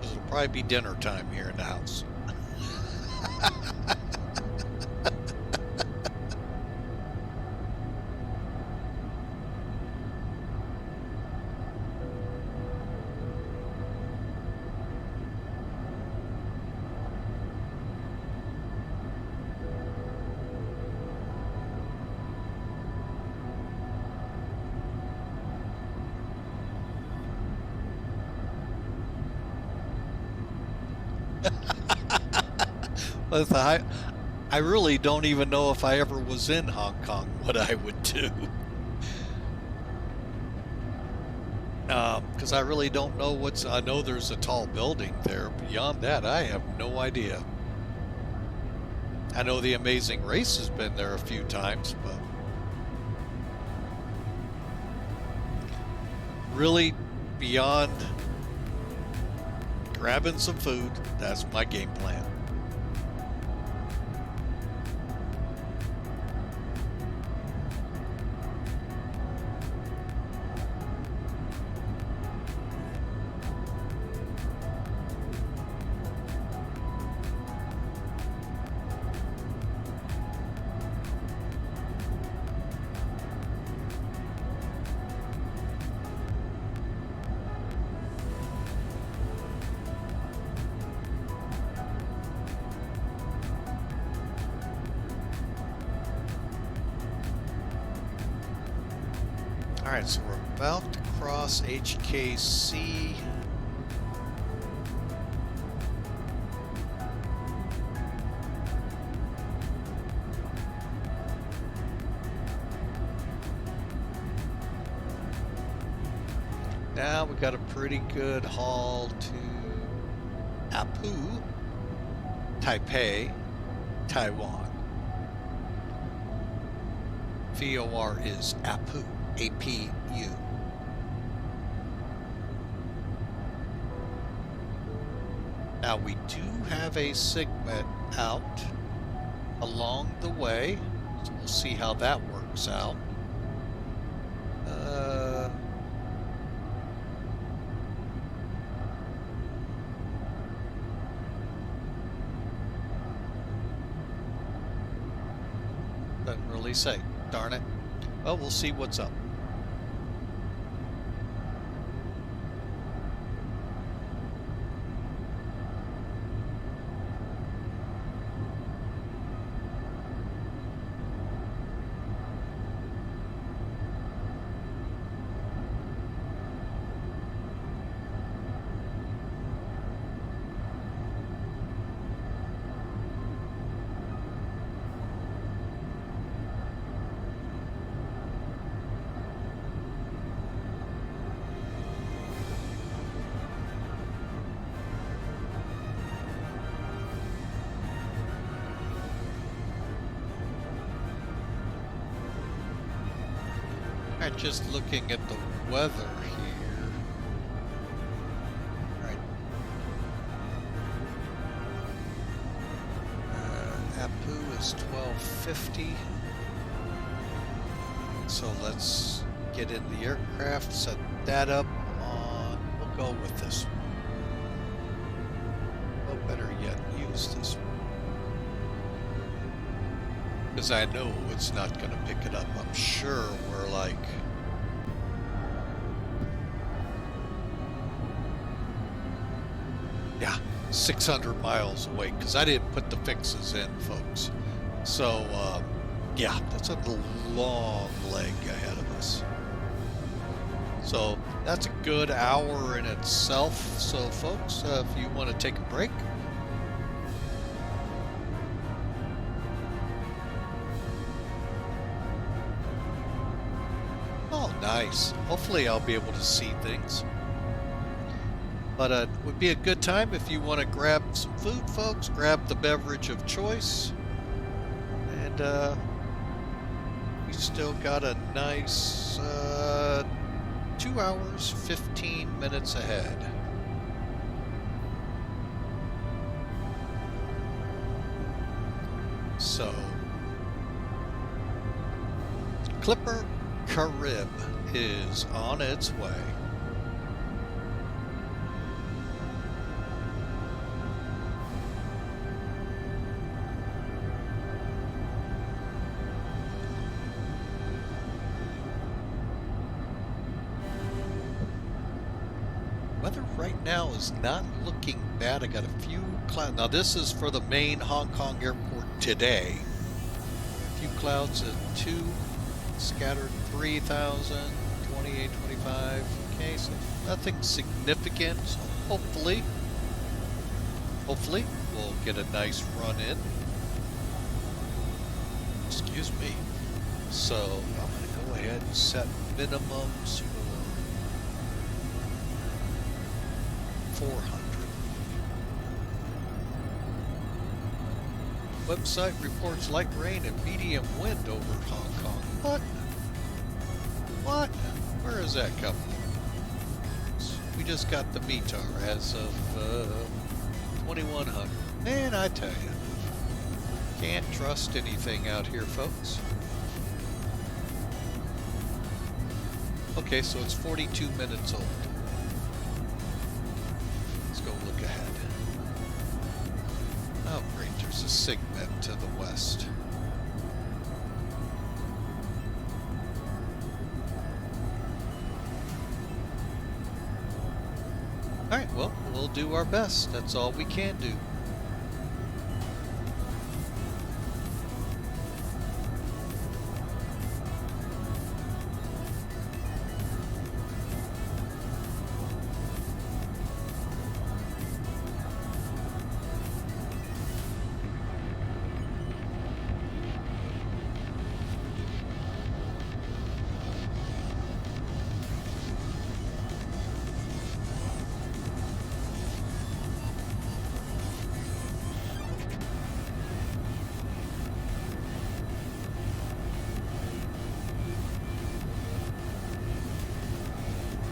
It'll probably be dinner time here in the house. I really don't even know if I ever was in Hong Kong what I would do. Because I really don't know I know there's a tall building there. Beyond that, I have no idea. I know the Amazing Race has been there a few times, but really beyond grabbing some food, that's my game plan. Alright, so we're about to cross HKC. Now we got a pretty good haul to Apu, Taipei, Taiwan. VOR is Apu, APU. Now we do have a segment out along the way, so we'll see how that works out. Doesn't really say. Darn it. Well, we'll see what's up. Alright, just looking at the weather here. Alright. Apu is 1250. So let's get in the aircraft, set that up on, we'll go with this one. Well, better yet, use this one. Because I know it's not going to pick it up. I'm sure we're like... yeah, 600 miles away. Because I didn't put the fixes in, folks. So, yeah, that's a long leg ahead of us. So, that's a good hour in itself. So, folks, if you want to take a break... nice. Hopefully I'll be able to see things. But it would be a good time if you want to grab some food, folks. Grab the beverage of choice. And we still got a nice 2 hours, 15 minutes ahead. So, Clipper Carib is on its way. Weather right now is not looking bad. I got a few clouds. Now this is for the main Hong Kong airport today. A few clouds at 2. Scattered 3,000, 28, 25. Okay, so nothing significant. So hopefully we'll get a nice run in. Excuse me. So I'm going to go ahead and set minimums for 400. Website reports light rain and medium wind over Hong Kong. What? What? Where is that coming from? We just got the METAR as of 2100. Man, I tell you, can't trust anything out here, folks. Okay, so it's 42 minutes old. Let's go look ahead. Oh, great, there's a segment to the west. Alright, well, we'll do our best. That's all we can do.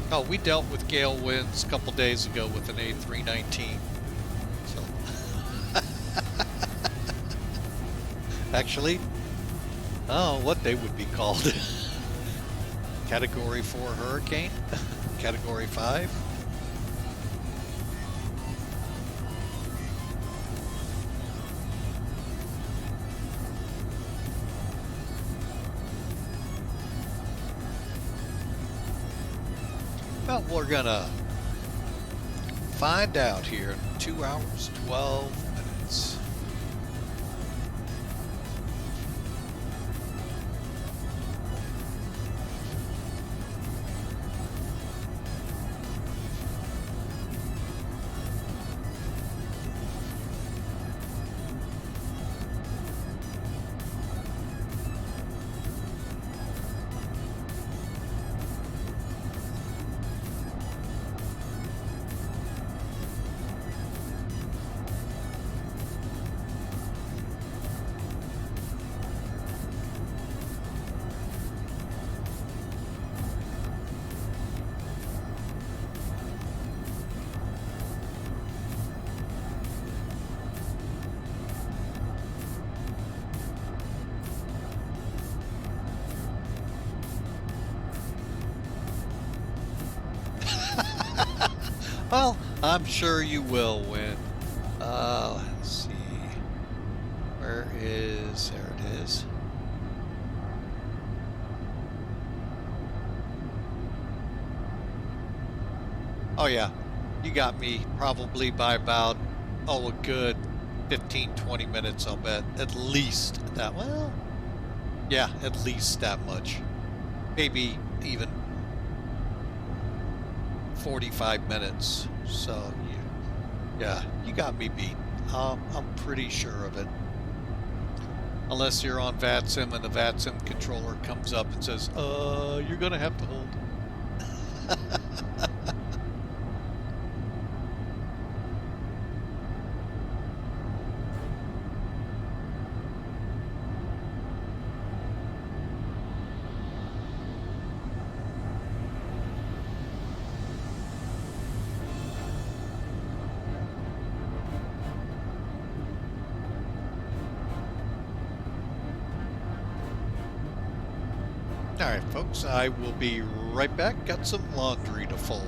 Oh, we dealt with gale winds a couple days ago with an A319. So, actually, oh, what they would be called? Category 4 hurricane? Category 5? Well, we're gonna find out here in 2 hours, 12 minutes. Well, I'm sure you will win. Let's see. There it is. Oh yeah, you got me probably by about, a good 15, 20 minutes, I'll bet. At least that, well, yeah, at least that much. Maybe even 45 minutes. So, yeah, you got me beat. I'm pretty sure of it. Unless you're on VATSIM and the VATSIM controller comes up and says, you're gonna have to hold. Alright folks, I will be right back. Got some laundry to fold.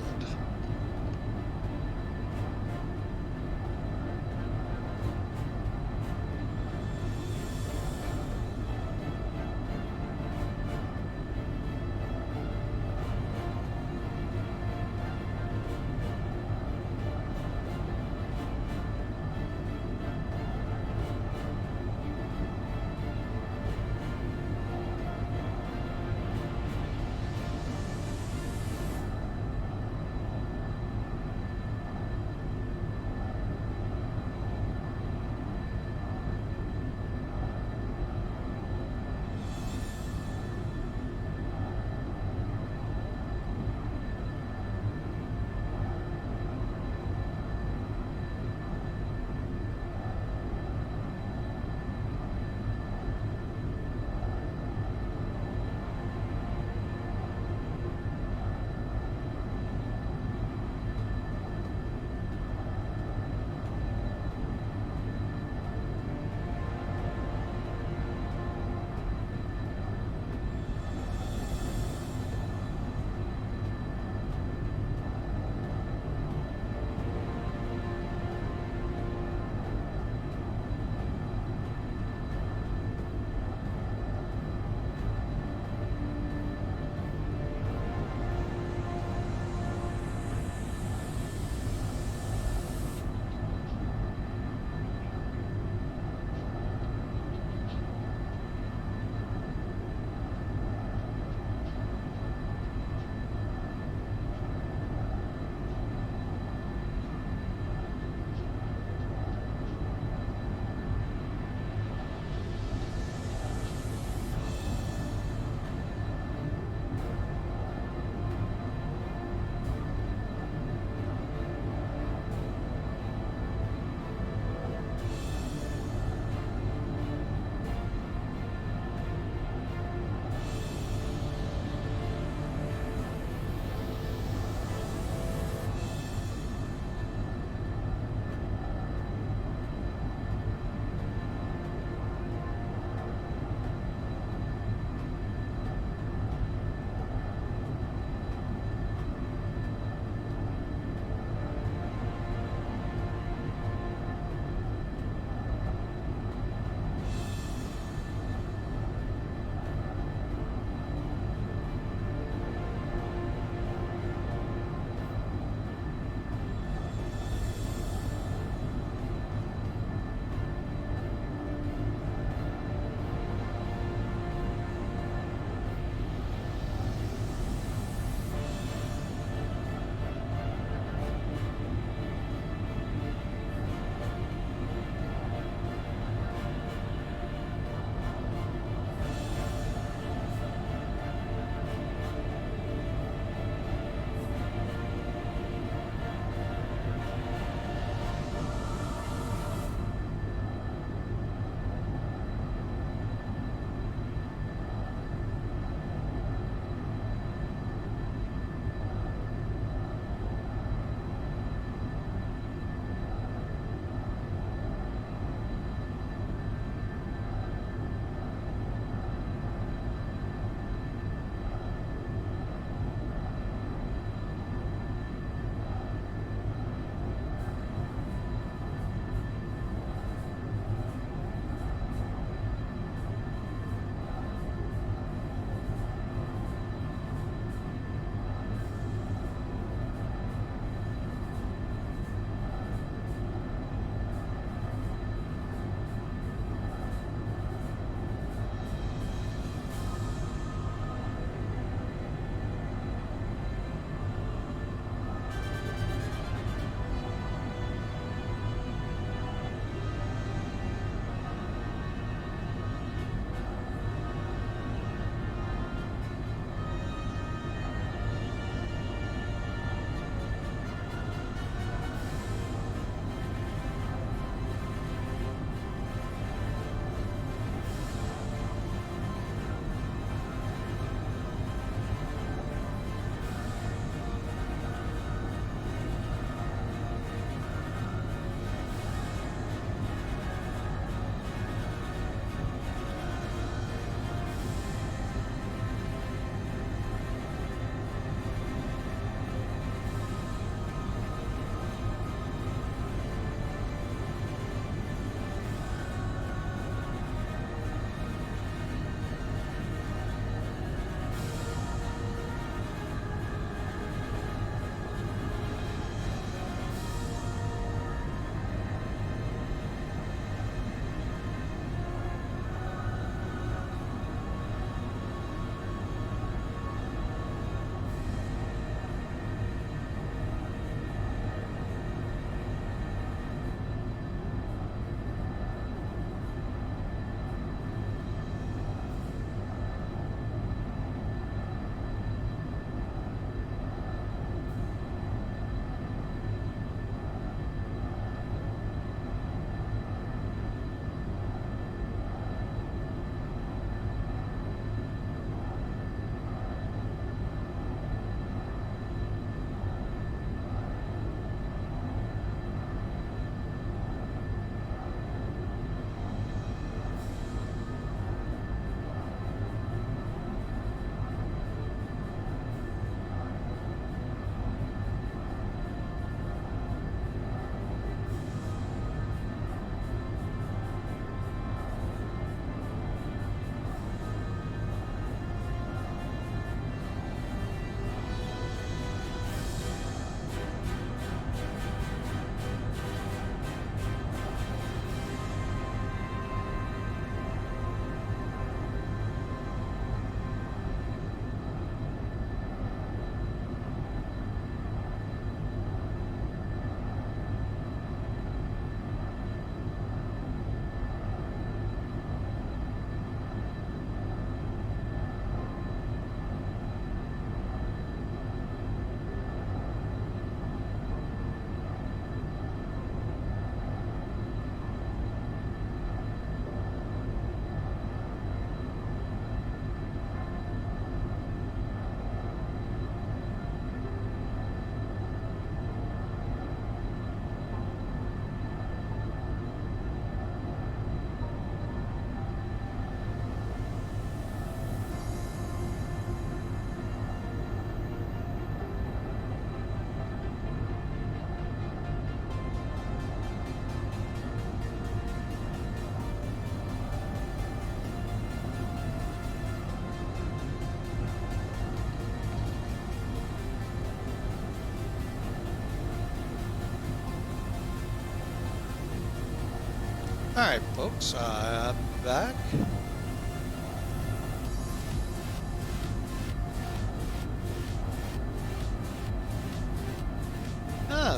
Alright, folks, I'm back.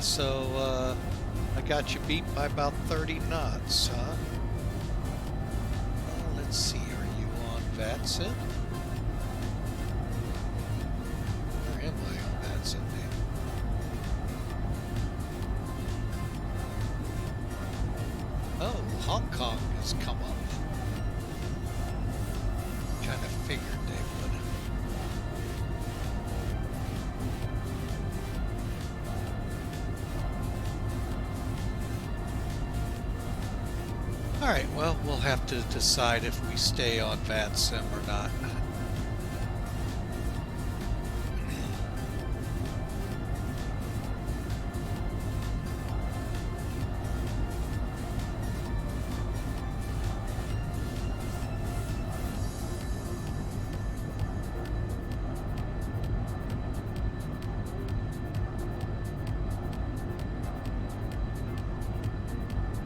So, I got you beat by about 30 knots, huh? Well, let's see, are you on VATSIM? Or am I on VATSIM, man? Oh, Hong Kong has come up. Kind of figured they would. Alright, well, we'll have to decide if we stay on VATSIM or not.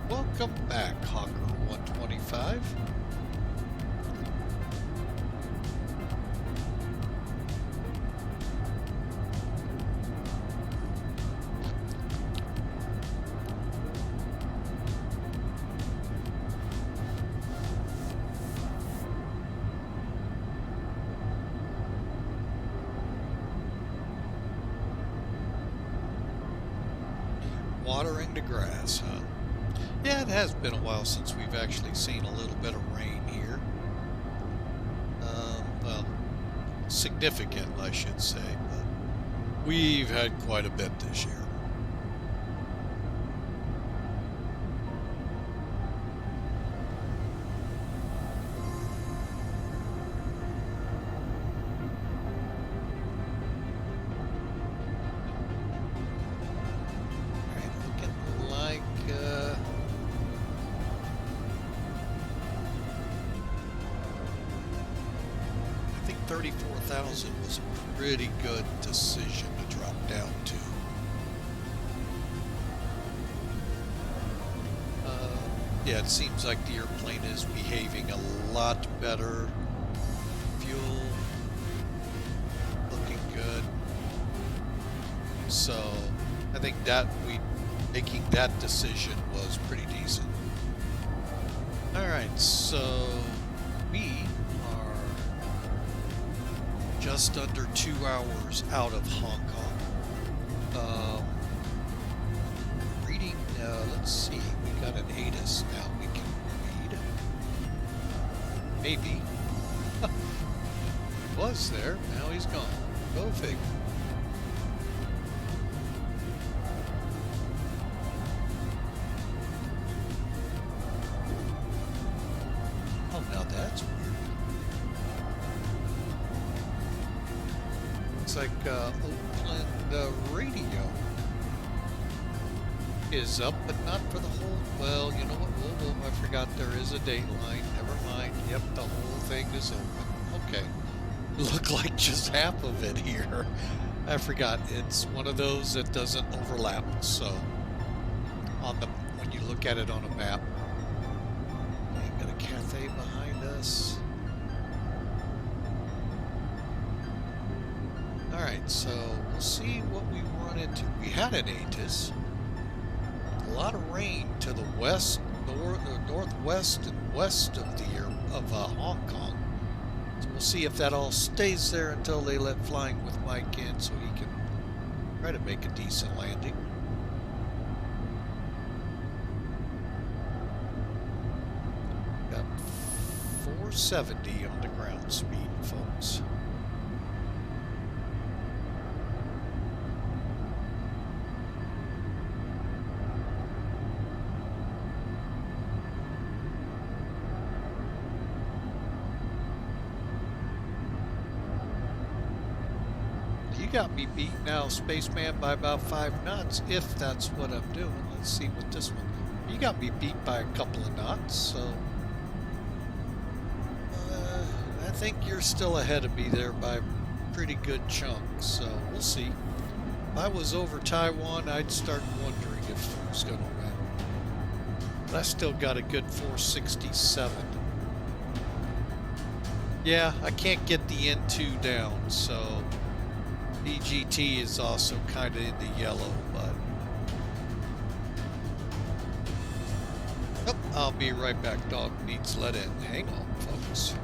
Welcome back, Hawker 125. Watering the grass, huh? Yeah, it has been a while since we've actually seen a little bit of rain here. Well, significant, I should say, but we've had quite a bit this year. Looking like 34,000 was a pretty good decision to drop down to. Yeah, it seems like the airplane is behaving a lot better. Fuel looking good. So I think that making that decision was pretty decent. Alright, so we just under 2 hours out of Hong Kong. Reading, let's see, we got an ATIS now we can read. Maybe. Was there, now he's gone. Go figure. Oh, now that's weird. Like Oakland radio is up, but not for the whole. Well, you know what? Whoa, I forgot there is a dateline. Never mind. Yep, the whole thing is open. Okay, look like just half of it here. I forgot. It's one of those that doesn't overlap. So when you look at it on a map, we got a cafe behind us. Alright, so we'll see what we run into. We had an ATIS. A lot of rain to the west, northwest, and west of Hong Kong. So we'll see if that all stays there until they let Flying with Mike in so he can try to make a decent landing. Got 470 on the ground speed, folks. You got me beat now, Spaceman, by about 5 knots, if that's what I'm doing. Let's see what this one. You got me beat by a couple of knots, so I think you're still ahead of me there by a pretty good chunk, so we'll see. If I was over Taiwan, I'd start wondering if who's going to win. But I still got a good 467. Yeah, I can't get the N2 down, so EGT is also kind of in the yellow, but oh, I'll be right back. Dog needs let in. Hang on, folks.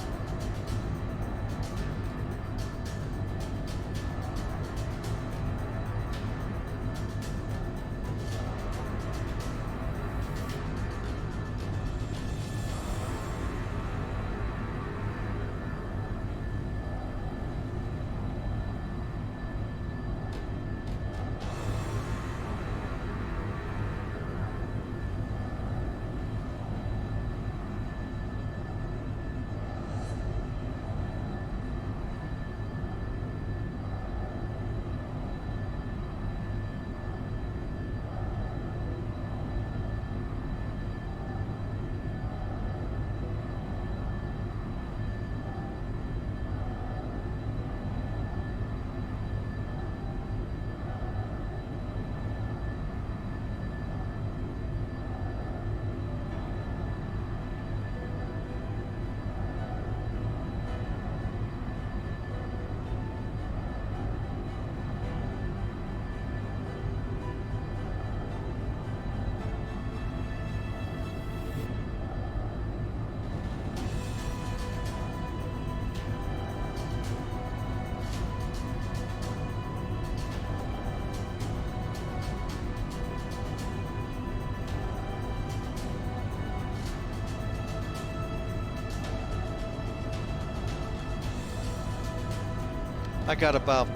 I got about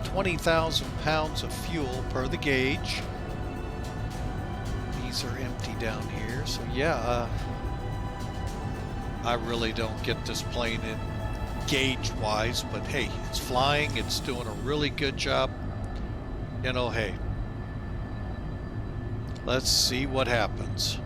20,000 pounds of fuel per the gauge. These are empty down here, so yeah, I really don't get this plane in gauge-wise, but hey, it's flying, it's doing a really good job. You know, hey, let's see what happens.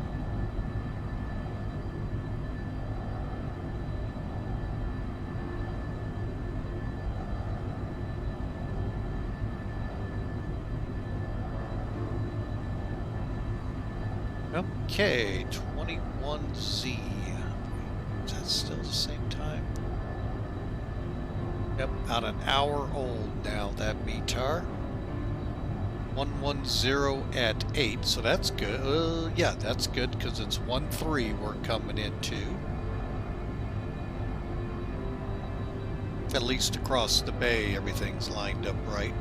Okay, 21Z. Is that still the same time? Yep, about an hour old now, that VTAR. 110 at 8, so that's good. Yeah, that's good because it's 13 we're coming into. At least across the bay, everything's lined up right.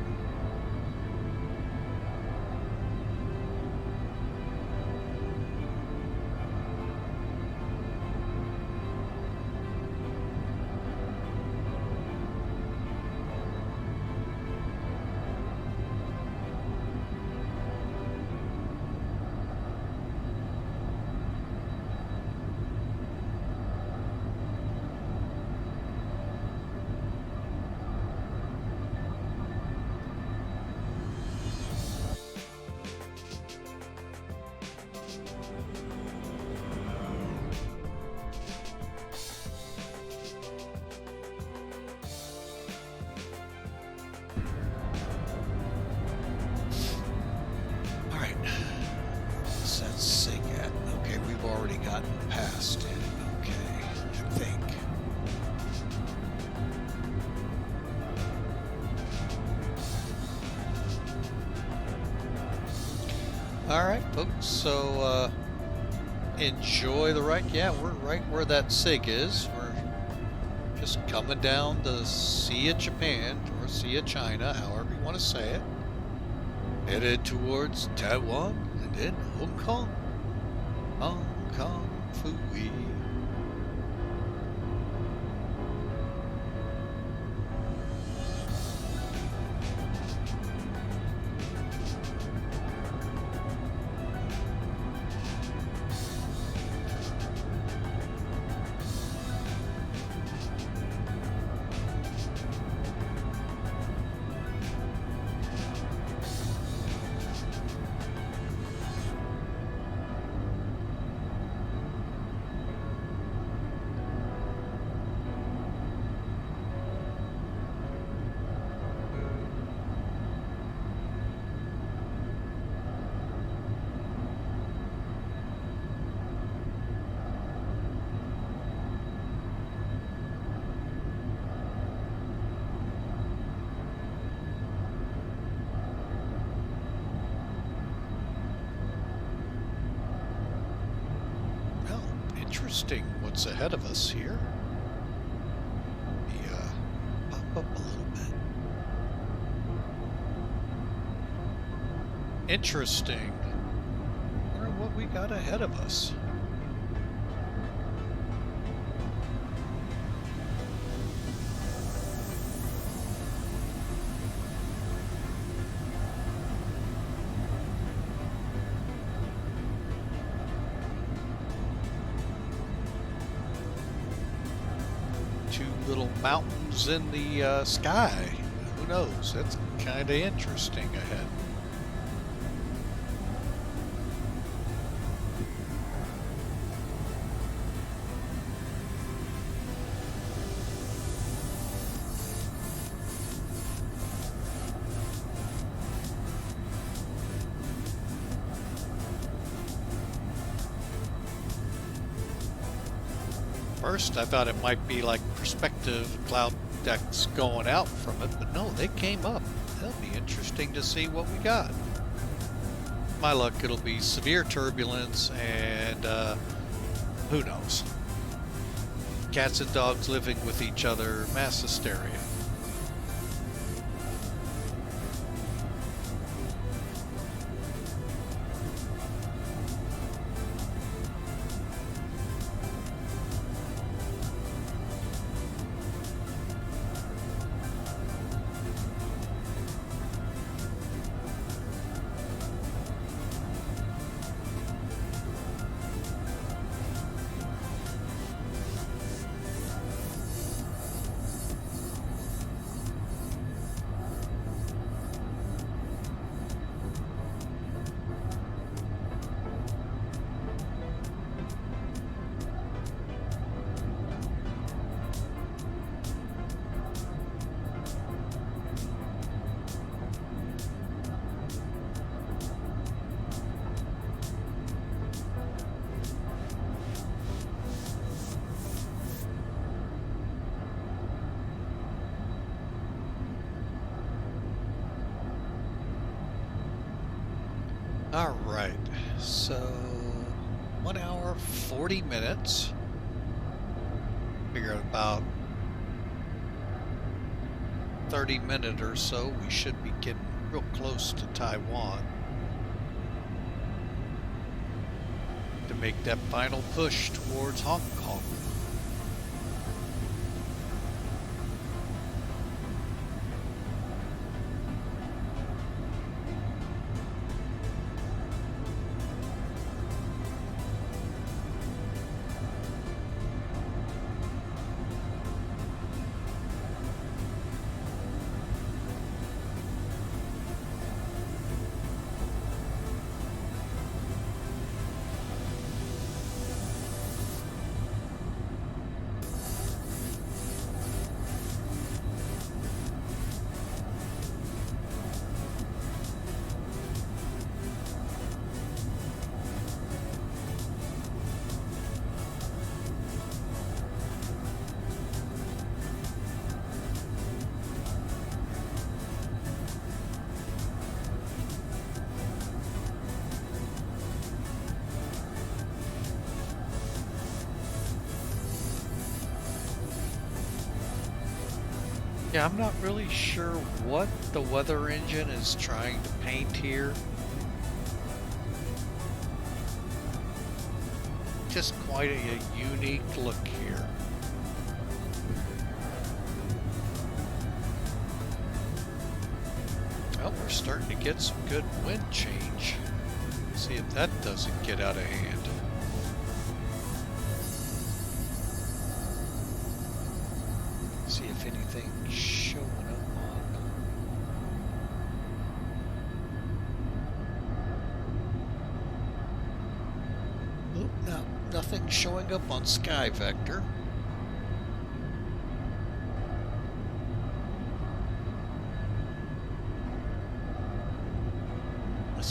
Past it, okay, I think. Alright, folks, so enjoy the ride. Yeah, we're right where that SIG is. We're just coming down the Sea of Japan, or Sea of China, however you want to say it. Headed towards Taiwan and then Hong Kong. Hong Kong. Fooey. interesting what's ahead of us here. Let me pop up a little bit. Interesting. I wonder what we got ahead of us. Little mountains in the sky. Who knows? That's kind of interesting ahead. First, I thought it might be like perspective cloud decks going out from it, but no, they came up. That'll be interesting to see what we got. My luck, it'll be severe turbulence and who knows? Cats and dogs living with each other, mass hysteria. All right, so 1 hour, 40 minutes. Figure about 30 minutes or so, we should be getting real close to Taiwan to make that final push towards Hong Kong. Yeah, I'm not really sure what the weather engine is trying to paint here. Just quite a unique look here. Well, we're starting to get some good wind change. See if that doesn't get out of hand. See if anything's showing up on. Oh, no, nothing showing up on Sky Vector. Let's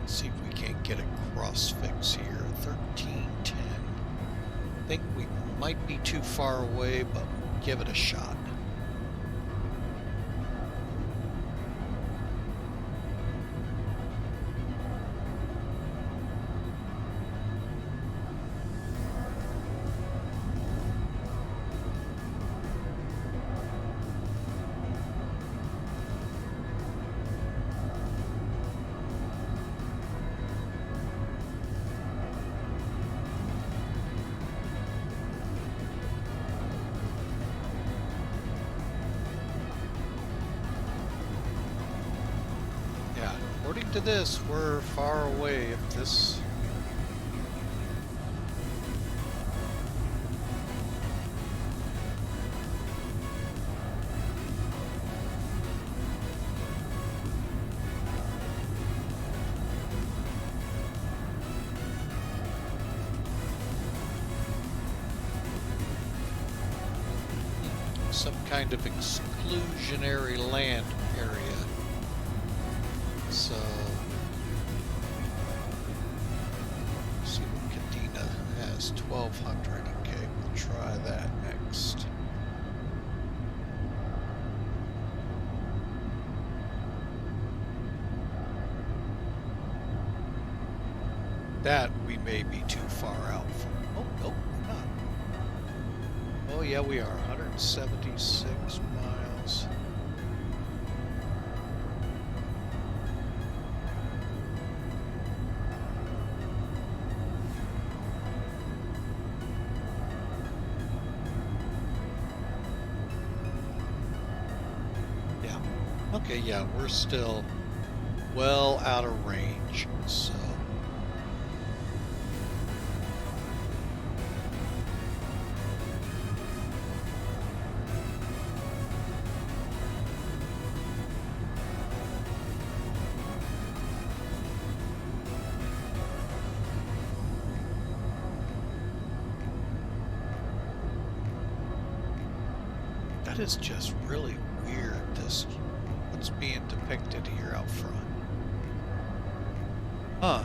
see if we can't get a cross fix here. 1310. I think we might be too far away, but give it a shot. to this. We're far away. If this... some kind of exclusionary land area. So, let's see what Kadena has. 1200. Okay, we'll try that next. That we may be too far out from. Oh, nope, we're not. Oh, yeah, we are. 176 miles. Yeah. Okay, yeah, we're still well out of range, so. That is just really weird, this, what's being depicted here out front. Huh.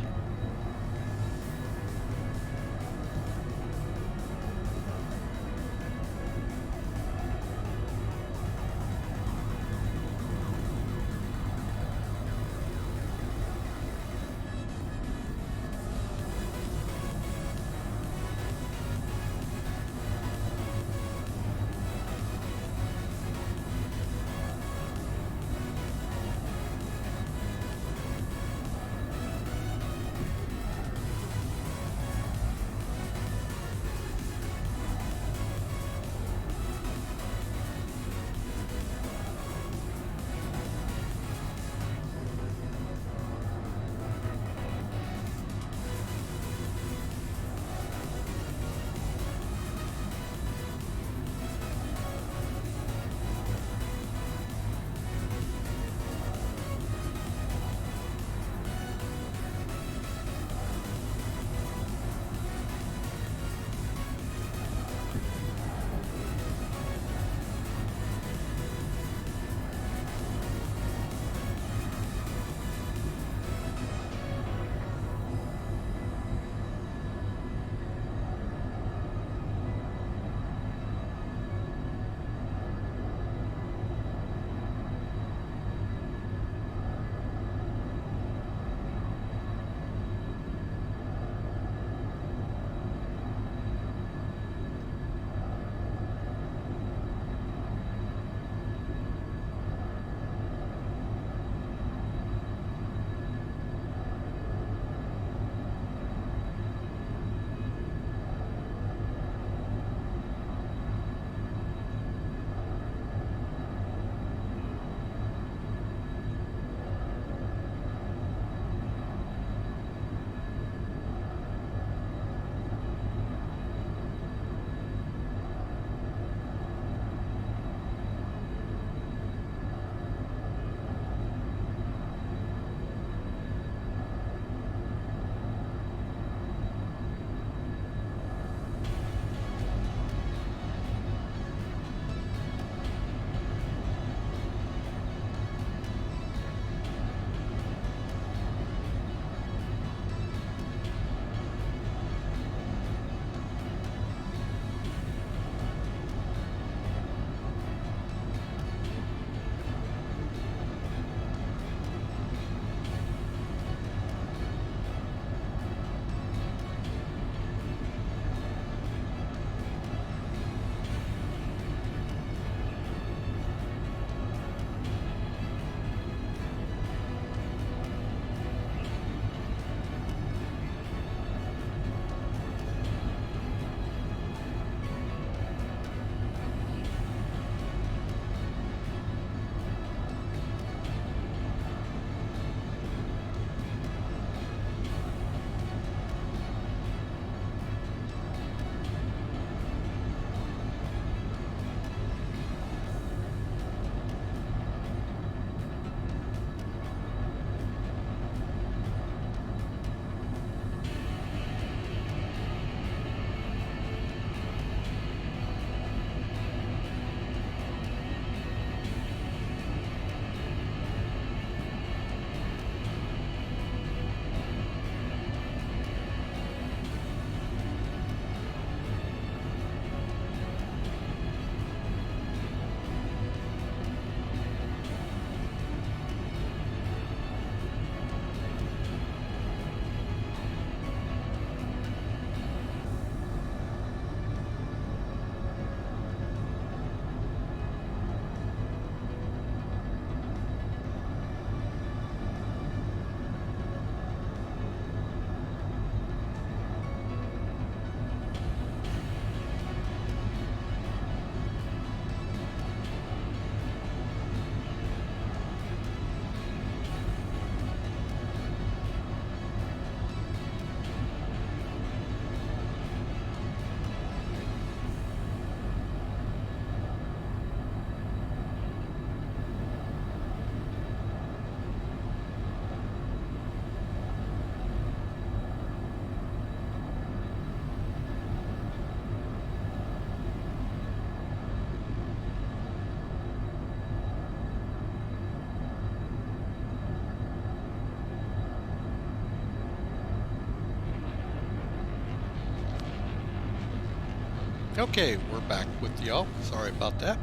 Okay, we're back with y'all. Sorry about that.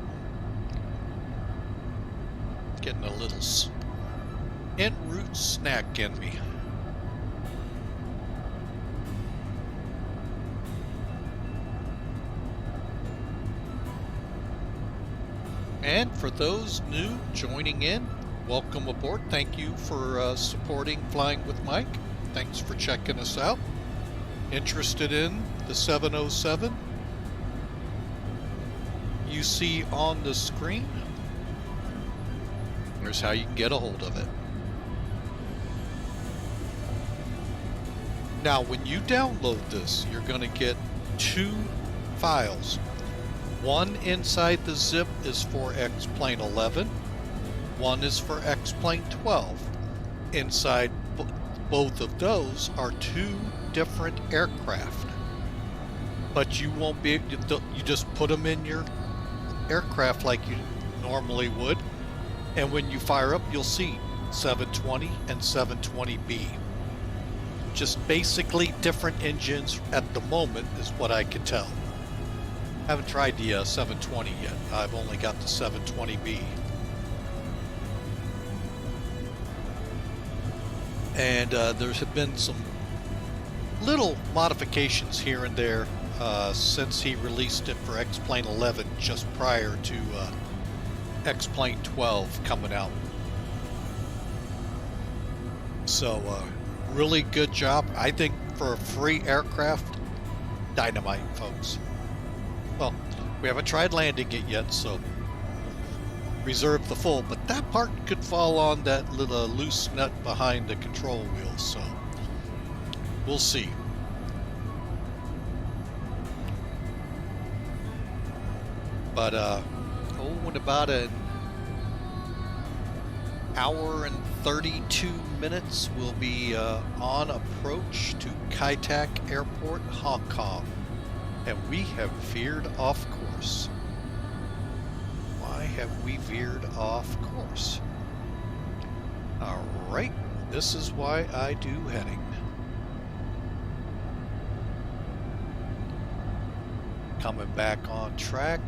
Getting a little en route snack in me. And for those new joining in, welcome aboard. Thank you for supporting Flying with Mike. Thanks for checking us out. Interested in the 707? You see on the screen? Here's how you can get a hold of it. Now, when you download this, you're going to get 2 files. One inside the zip is for X-Plane 11. One is for X-Plane 12. Inside both of those are 2 different aircraft. But you won't be able to, you just put them in your aircraft like you normally would. And when you fire up, you'll see 720 and 720B. Just basically different engines at the moment is what I can tell. Haven't tried the 720 yet. I've only got the 720B. And there's been some little modifications here and there since he released it for X-Plane 11 just prior to X-Plane 12 coming out. So really good job. I think for a free aircraft, dynamite, folks. Well, we haven't tried landing it yet, so reserve the full, but that part could fall on that little loose nut behind the control wheel, so we'll see. But in about an hour and 32 minutes, we'll be on approach to Kai Tak Airport, Hong Kong. And we have veered off course. Why have we veered off course? Alright, this is why I do heading. Coming back on track.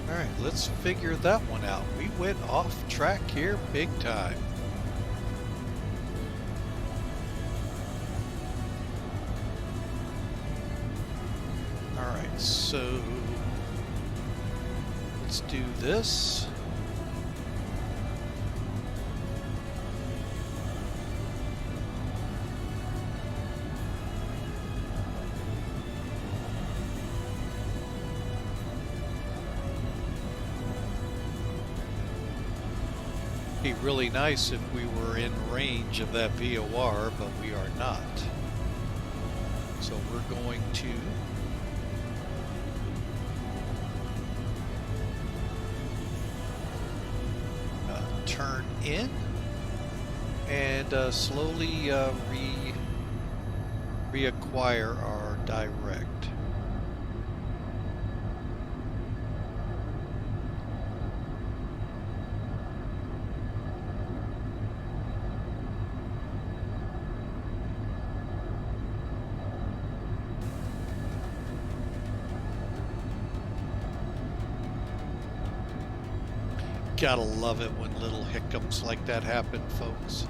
Alright, let's figure that one out. We went off track here big time. Alright, so let's do this. Be really nice if we were in range of that VOR, but we are not. So we're going to turn in and slowly reacquire our direct. Gotta love it when little hiccups like that happen, folks.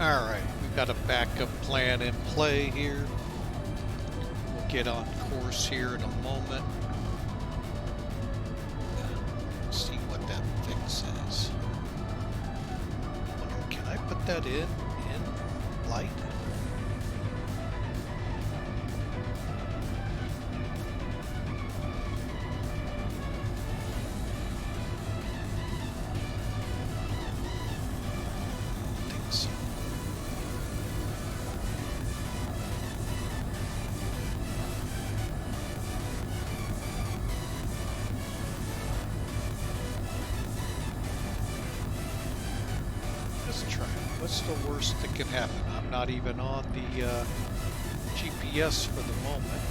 Alright, we've got a backup plan in play here. We'll get on course here in a moment. See what that fix is. Wonder, can I put that in light? What's the worst that can happen? I'm not even on the GPS for the moment.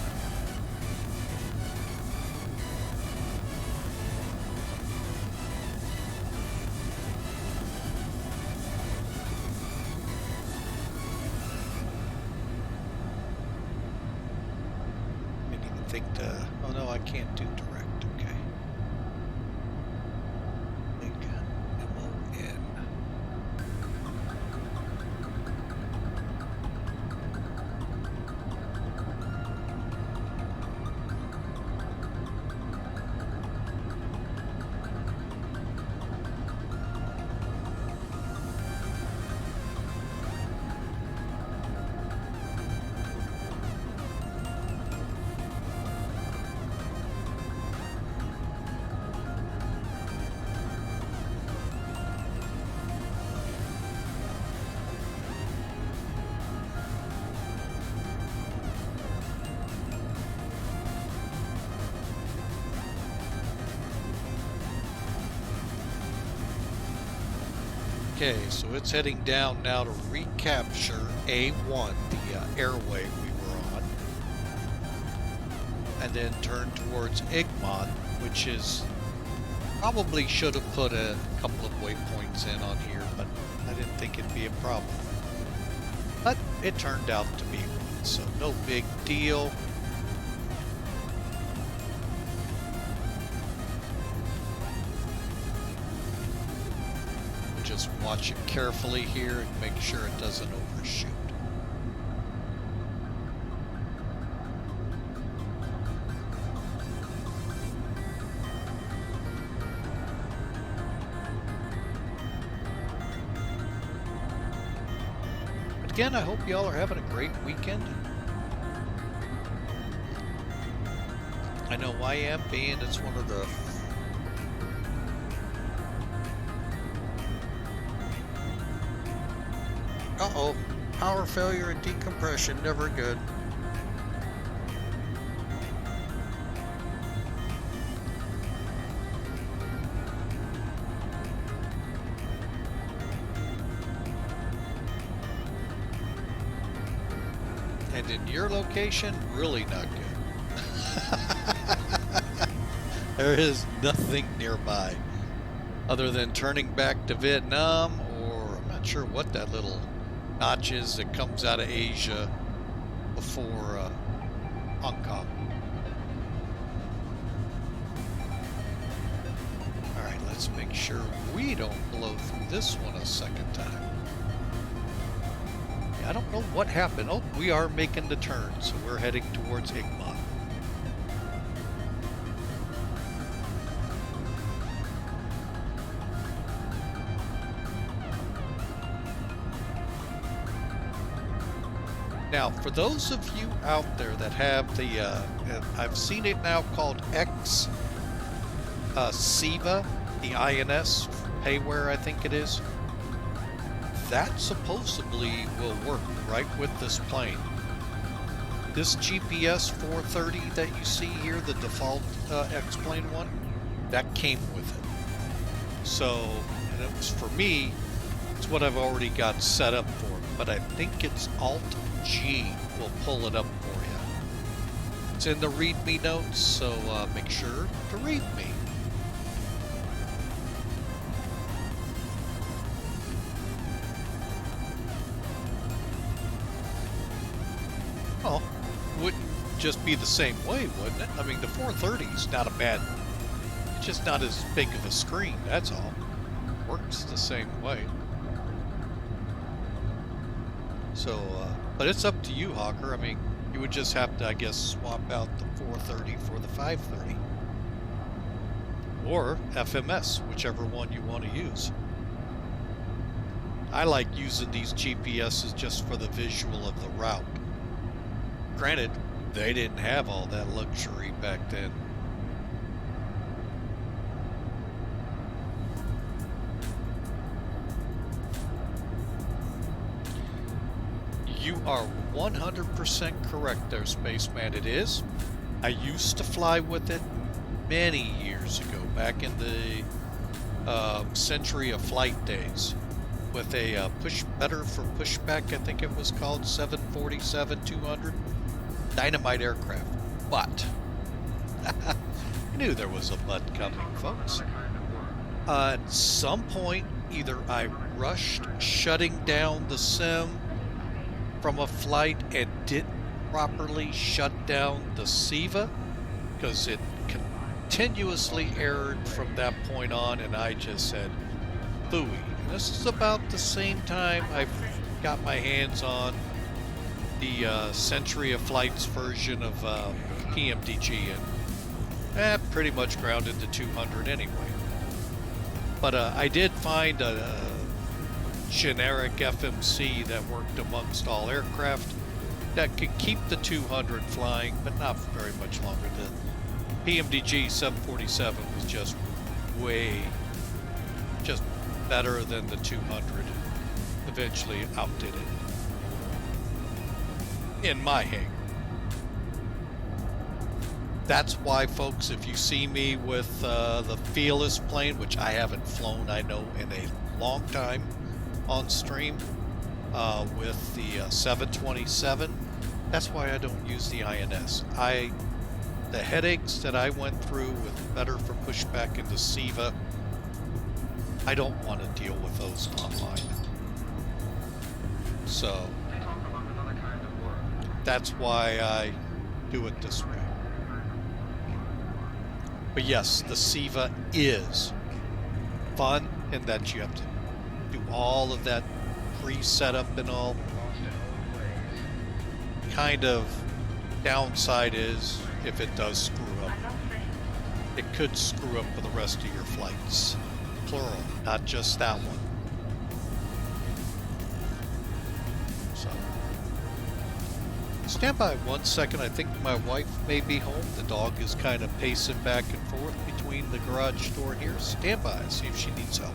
Didn't even think to... Oh no, I can't do direct. Okay. MON. Okay, so it's heading down now to recapture A1, the airway we were on, and then turn towards Igmon, which is probably should have put a couple of waypoints in on here, but I didn't think it'd be a problem. But it turned out to be one, so no big deal. Just watch it carefully here and make sure it doesn't overshoot. But again, I hope y'all are having a great weekend. I know I am, being it's one of the Uh-oh, power failure and decompression, never good. And in your location, really not good. There is nothing nearby other than turning back to Vietnam, or I'm not sure what that little notches that comes out of Asia before Hong Kong. Alright, let's make sure we don't blow through this one a second time. Yeah, I don't know what happened. Oh, we are making the turn, so we're heading towards Igmon. Now, for those of you out there that have the, I've seen it now called SIVA, the INS payware, I think it is. That supposedly will work right with this plane. This GPS 430 that you see here, the default X-Plane one, that came with it. So, and it was for me, it's what I've already got set up for, but I think it's Alt-G will pull it up for you. It's in the README notes, so make sure to read me. Oh, wouldn't just be the same way, wouldn't it? I mean, the 430 is not a bad, it's just not as big of a screen, that's all. Works the same way. So, but it's up to you, Hawker. I mean, you would just have to, I guess, swap out the 430 for the 530. Or FMS, whichever one you want to use. I like using these GPSs just for the visual of the route. Granted, they didn't have all that luxury back then. You are 100% correct there, Spaceman. It is. I used to fly with it many years ago, back in the Century of Flight days, with a better for pushback, I think it was called 747-200 dynamite aircraft. But I knew there was a but coming, folks. At some point, either I rushed shutting down the sim from a flight and didn't properly shut down the SIVA, because it continuously errored from that point on, and I just said, "Phooey." And this is about the same time I got my hands on the Century of Flight's version of PMDG, and pretty much grounded to 200 anyway. But I did find a generic FMC that worked amongst all aircraft that could keep the 200 flying, but not for very much longer. The PMDG 747 was just better than the 200. Eventually outdid it in my hangar. That's why, folks, if you see me with the Fearless plane, which I haven't flown, I know, in a long time on stream, with the 727, that's why I don't use the INS. The headaches that I went through with better for pushback into SIVA, I don't want to deal with those online. So that's why I do it this way. But yes, the SIVA is fun in that you have to do all of that pre-setup and all. Kind of downside is if it does screw up, it could screw up for the rest of your flights. Plural, not just that one. So, stand by 1 second. I think my wife may be home. The dog is kind of pacing back and forth between the garage door here. Stand by, see if she needs help.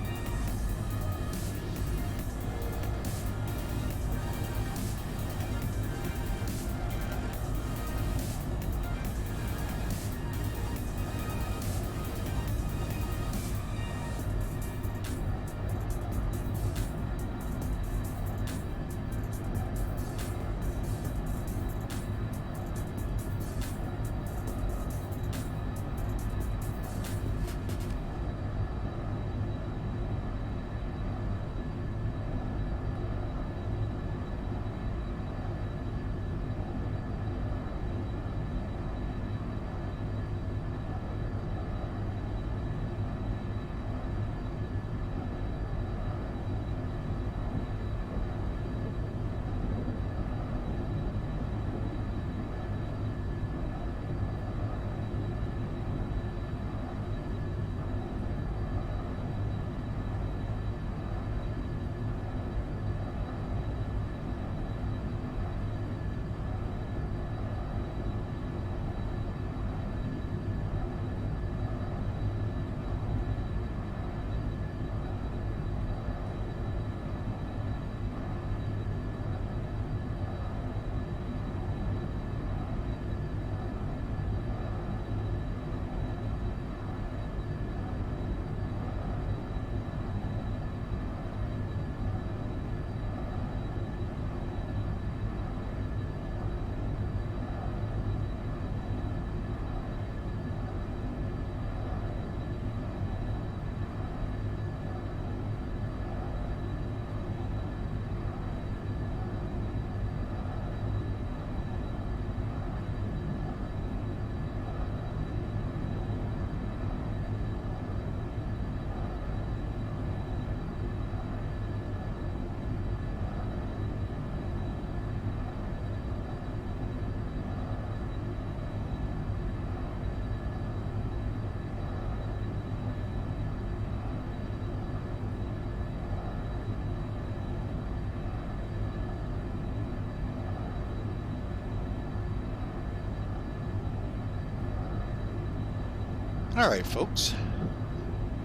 All right, folks.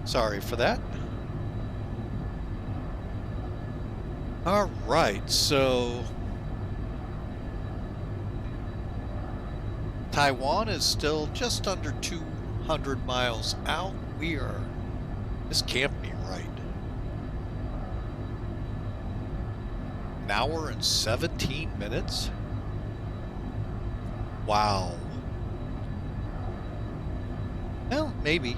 Sorry for that. All right, so Taiwan is still just under 200 miles out. This can't be right. An hour and 17 minutes? Wow. Well, maybe.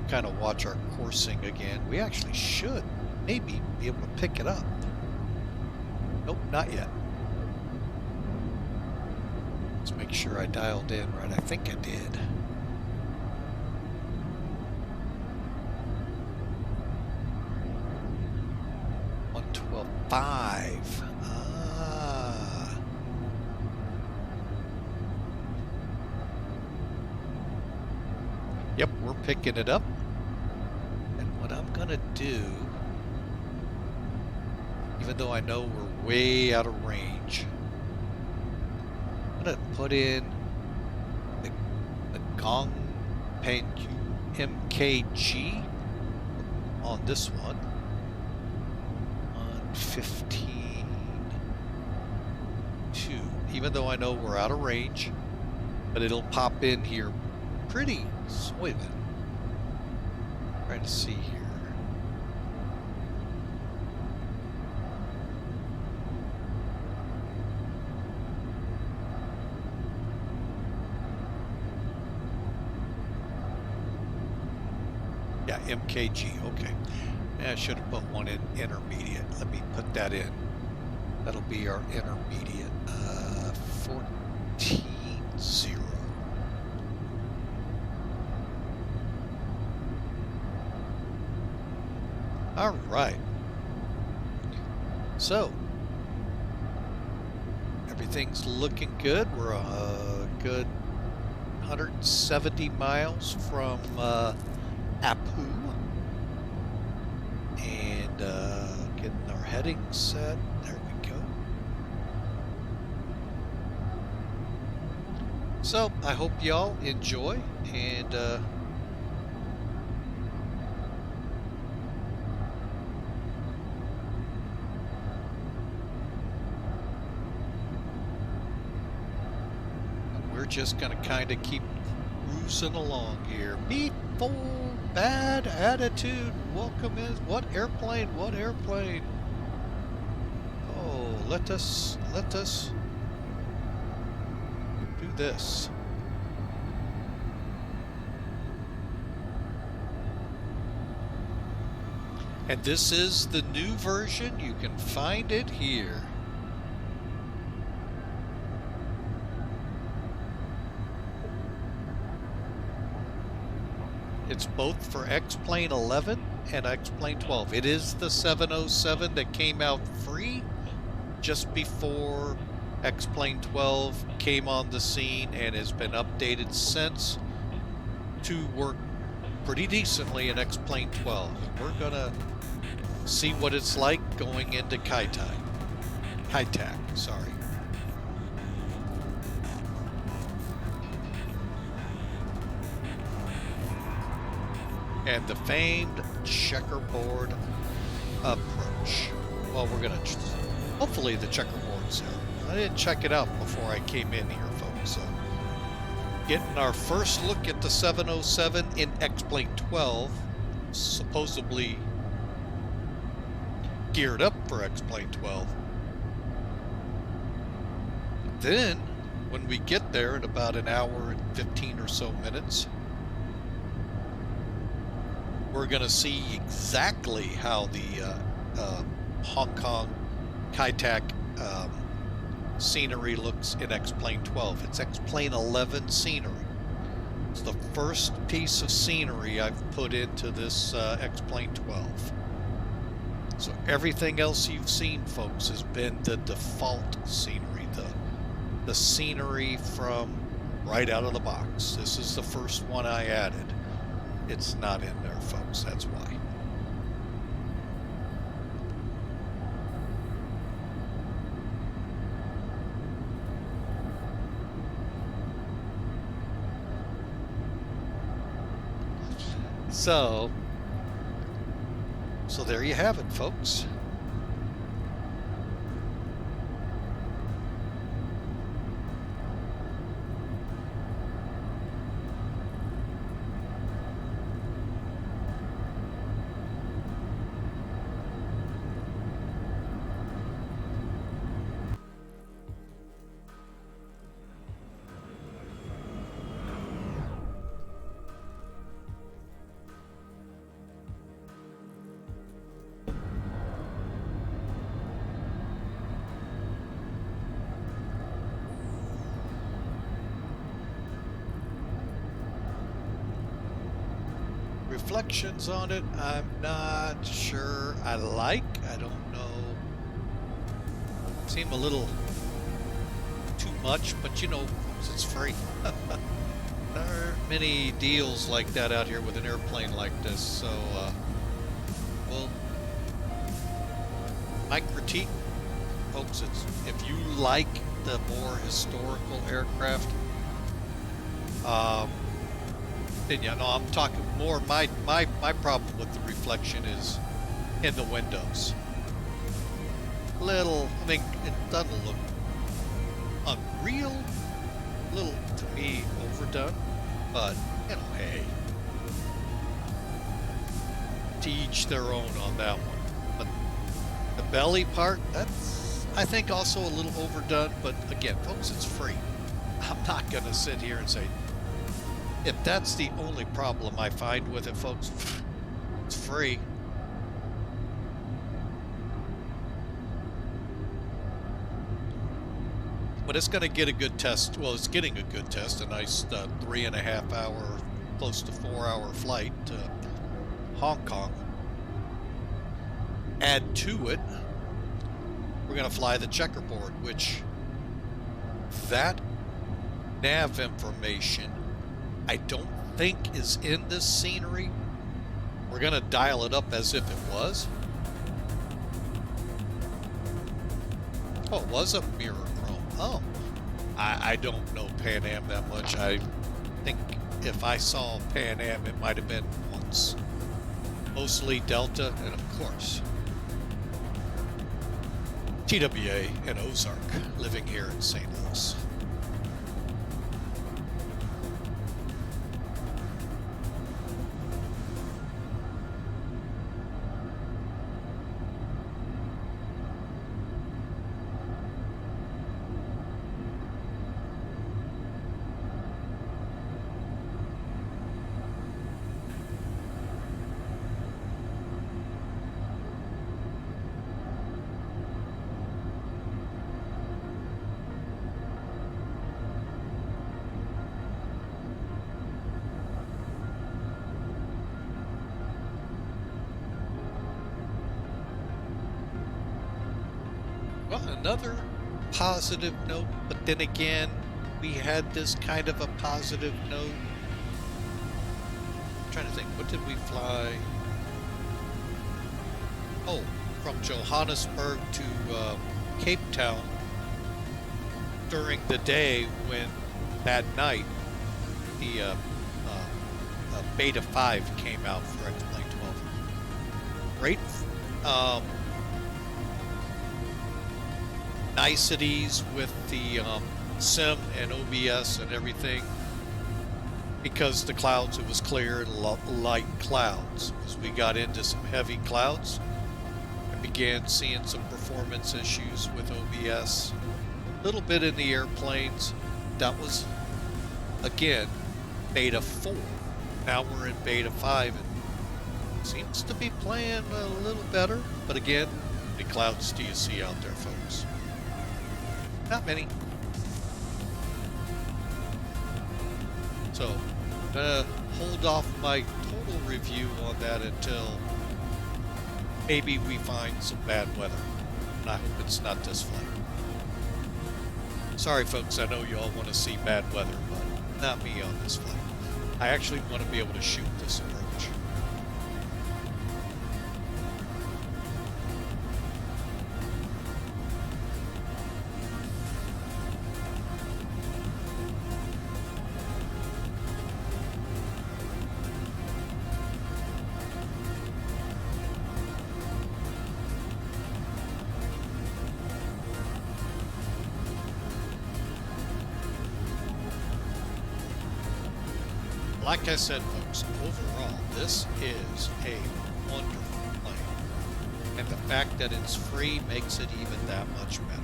Kind of watch our coursing again. We actually should maybe be able to pick it up. Nope, not yet. Let's make sure I dialed in right. I think I did. $112.5. Ah. Yep, we're picking it up. And what I'm gonna do, even though I know we're way out of range, I'm gonna put in the Gong Pengu MKG on this one. On 15.2. Even though I know we're out of range, but it'll pop in here pretty. Wait a minute. Trying to see here. Yeah, MKG. Okay. Yeah, I should have put one in intermediate. Let me put that in. That'll be our intermediate. 14.0. All right. So, everything's looking good. We're a good 170 miles from Apu. And getting our heading set. There we go. So, I hope y'all enjoy, and we're just gonna kind of keep cruising along here. People, bad attitude. Welcome in. What airplane? What airplane? Oh, let us do this. And this is the new version. You can find it here. It's both for X-Plane 11 and X-Plane 12. It is the 707 that came out free just before X-Plane 12 came on the scene, and has been updated since to work pretty decently in X-Plane 12. We're gonna see what it's like going into Saitek, sorry. And the famed checkerboard approach. Well, we're gonna, hopefully the checkerboard's there. I didn't check it out before I came in here, folks. So, getting our first look at the 707 in X-Plane 12, supposedly geared up for X-Plane 12. Then, when we get there in about an hour and 15 or so minutes, we're going to see exactly how the Hong Kong Saitek scenery looks in X-Plane 12. It's X-Plane 11 scenery. It's the first piece of scenery I've put into this X-Plane 12. So everything else you've seen, folks, has been the default scenery, the scenery from right out of the box. This is the first one I added. It's not in there, folks. That's why. So there you have it, folks. Reflections on it, I'm not sure I don't know. Seem a little too much, but you know, it's free. There aren't many deals like that out here with an airplane like this, so well, my critique, folks, it's if you like the more historical aircraft, then yeah, no, I'm talking more. My problem with the reflection is in the windows. Little, I mean, it doesn't look unreal. A little, to me, overdone. But you know, hey, to each their own on that one. But the belly part, that's I think also a little overdone. But again, folks, it's free. I'm not gonna sit here and say. If that's the only problem I find with it, folks, it's free. But it's going to get a good test. Well, it's getting a good test. A nice 3.5 hour, close to 4 hour flight to Hong Kong. Add to it, we're going to fly the Checkerboard, which that nav information I don't think is in this scenery. We're gonna dial it up as if it was. Oh, it was a mirror chrome. Oh, I don't know Pan Am that much. I think if I saw Pan Am, it might have been once. Mostly Delta, and of course, TWA and Ozark, living here in St. Louis. Well, another positive note, but then again, we had this kind of a positive note. I'm trying to think, what did we fly? Oh, from Johannesburg to Cape Town during the day when that night the Beta 5 came out for X-Plane 12. Great. Niceties with the SIM and OBS and everything, because the clouds, it was clear and light clouds. As we got into some heavy clouds, I began seeing some performance issues with OBS, a little bit in the airplanes. That was, again, Beta 4. Now we're in Beta 5, and it seems to be playing a little better, but again, how many clouds do you see out there, folks? Not many. So, I'm gonna hold off my total review on that until maybe we find some bad weather. And I hope it's not this flight. Sorry folks, I know you all want to see bad weather, but not me on this flight. I actually want to be able to shoot this approach. like I said, folks, overall, this is a wonderful plane. And the fact that it's free makes it even that much better.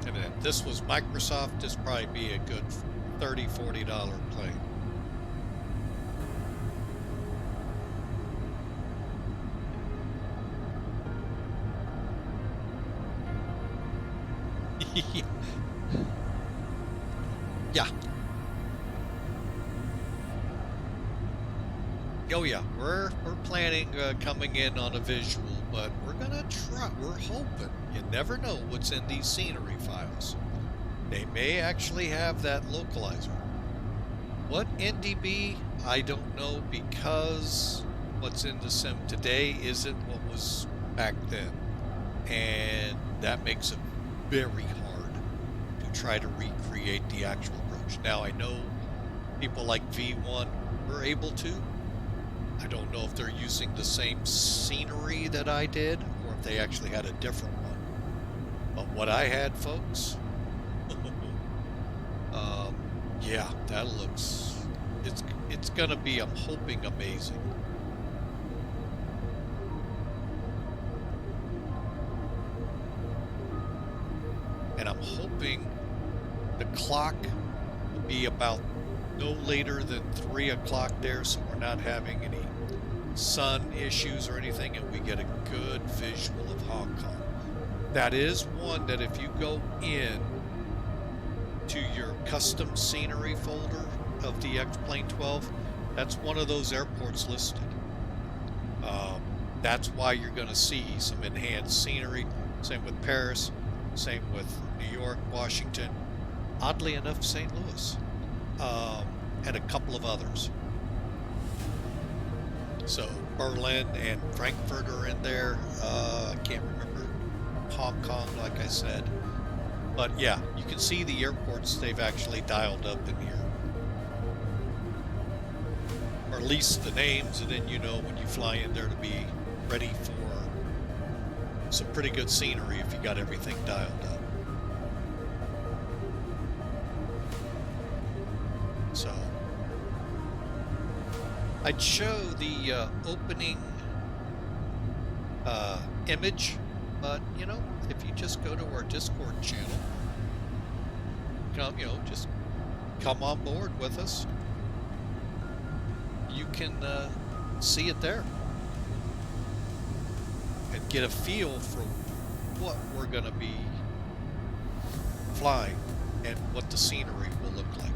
And if this was Microsoft, this would probably be a good $30, $40 plane. Yeah. Oh yeah, we're planning coming in on a visual, but we're gonna try. We're hoping. You never know what's in these scenery files. They may actually have that localizer. What NDB? I don't know, because what's in the sim today isn't what was back then, and that makes it very hard to try to recreate the actual approach. Now I know people like V1 were able to. I don't know if they're using the same scenery that I did, or if they actually had a different one. But what I had, folks, yeah, that looks, it's gonna be, I'm hoping, amazing. And I'm hoping the clock will be about no later than 3 o'clock there, so we're not having any sun issues or anything, and we get a good visual of Hong Kong. That is one that if you go in to your custom scenery folder of the X-Plane 12, that's one of those airports listed. That's why you're going to see some enhanced scenery. Same with Paris, same with New York, Washington, oddly enough St. Louis, and a couple of others. So Berlin and Frankfurt are in there. I can't remember Hong Kong, like I said. But yeah, you can see the airports they've actually dialed up in here. Or at least the names, and then you know when you fly in there to be ready for some pretty good scenery if you got everything dialed up. So I'd show the opening image, but you know, if you just go to our Discord channel, just come on board with us. You can see it there and get a feel for what we're going to be flying and what the scenery will look like.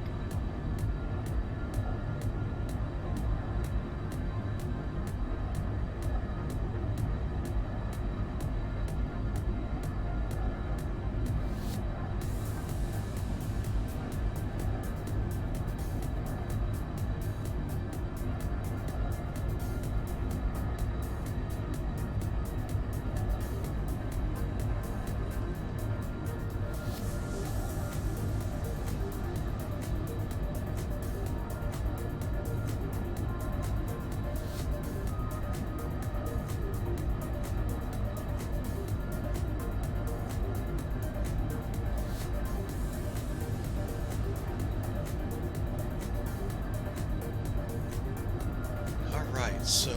So,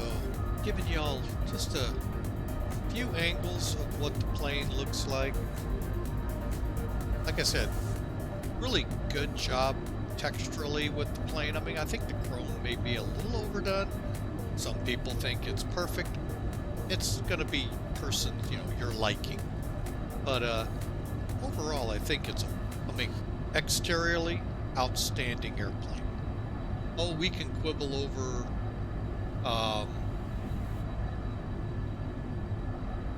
giving y'all just a few angles of what the plane looks like. Like I said, really good job texturally with the plane. I mean, I think the chrome may be a little overdone. Some people think it's perfect. It's going to be your liking. But overall, I think it's exteriorly outstanding airplane. Oh, we can quibble over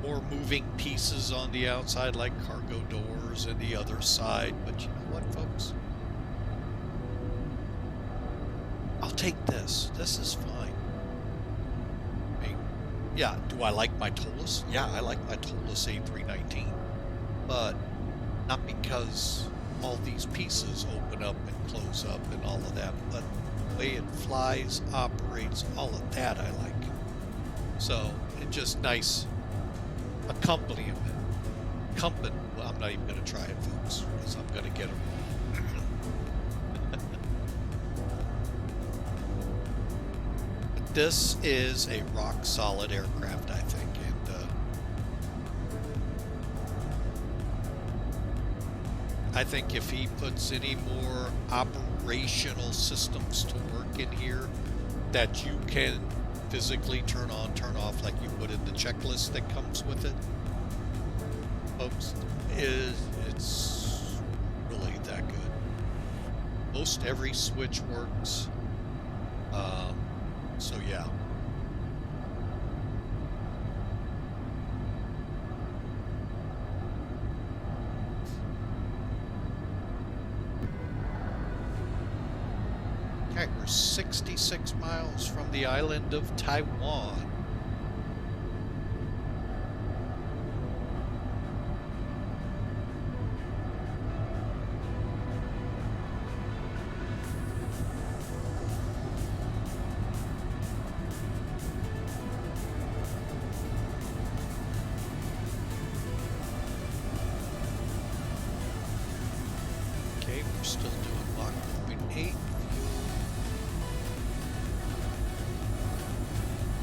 more moving pieces on the outside, like cargo doors and the other side, but you know what, folks? I'll take this. This is fine. I mean, yeah, do I like my Tolus? Yeah, I like my Tolus A319, but not because all these pieces open up and close up and all of that, but the way it flies, operates, all of that I like. So it's just nice accompaniment company. Well, I'm not even going to try it, folks, because I'm going to get it wrong. But this is a rock-solid aircraft, I think, and I think if he puts any more operational systems to work in here that you can physically turn on, turn off like you would in the checklist that comes with it, folks, it's really that good. Most every switch works. So yeah. Okay, we're 66 miles from the island of Taiwan. Okay, we're still doing Mach 0.8.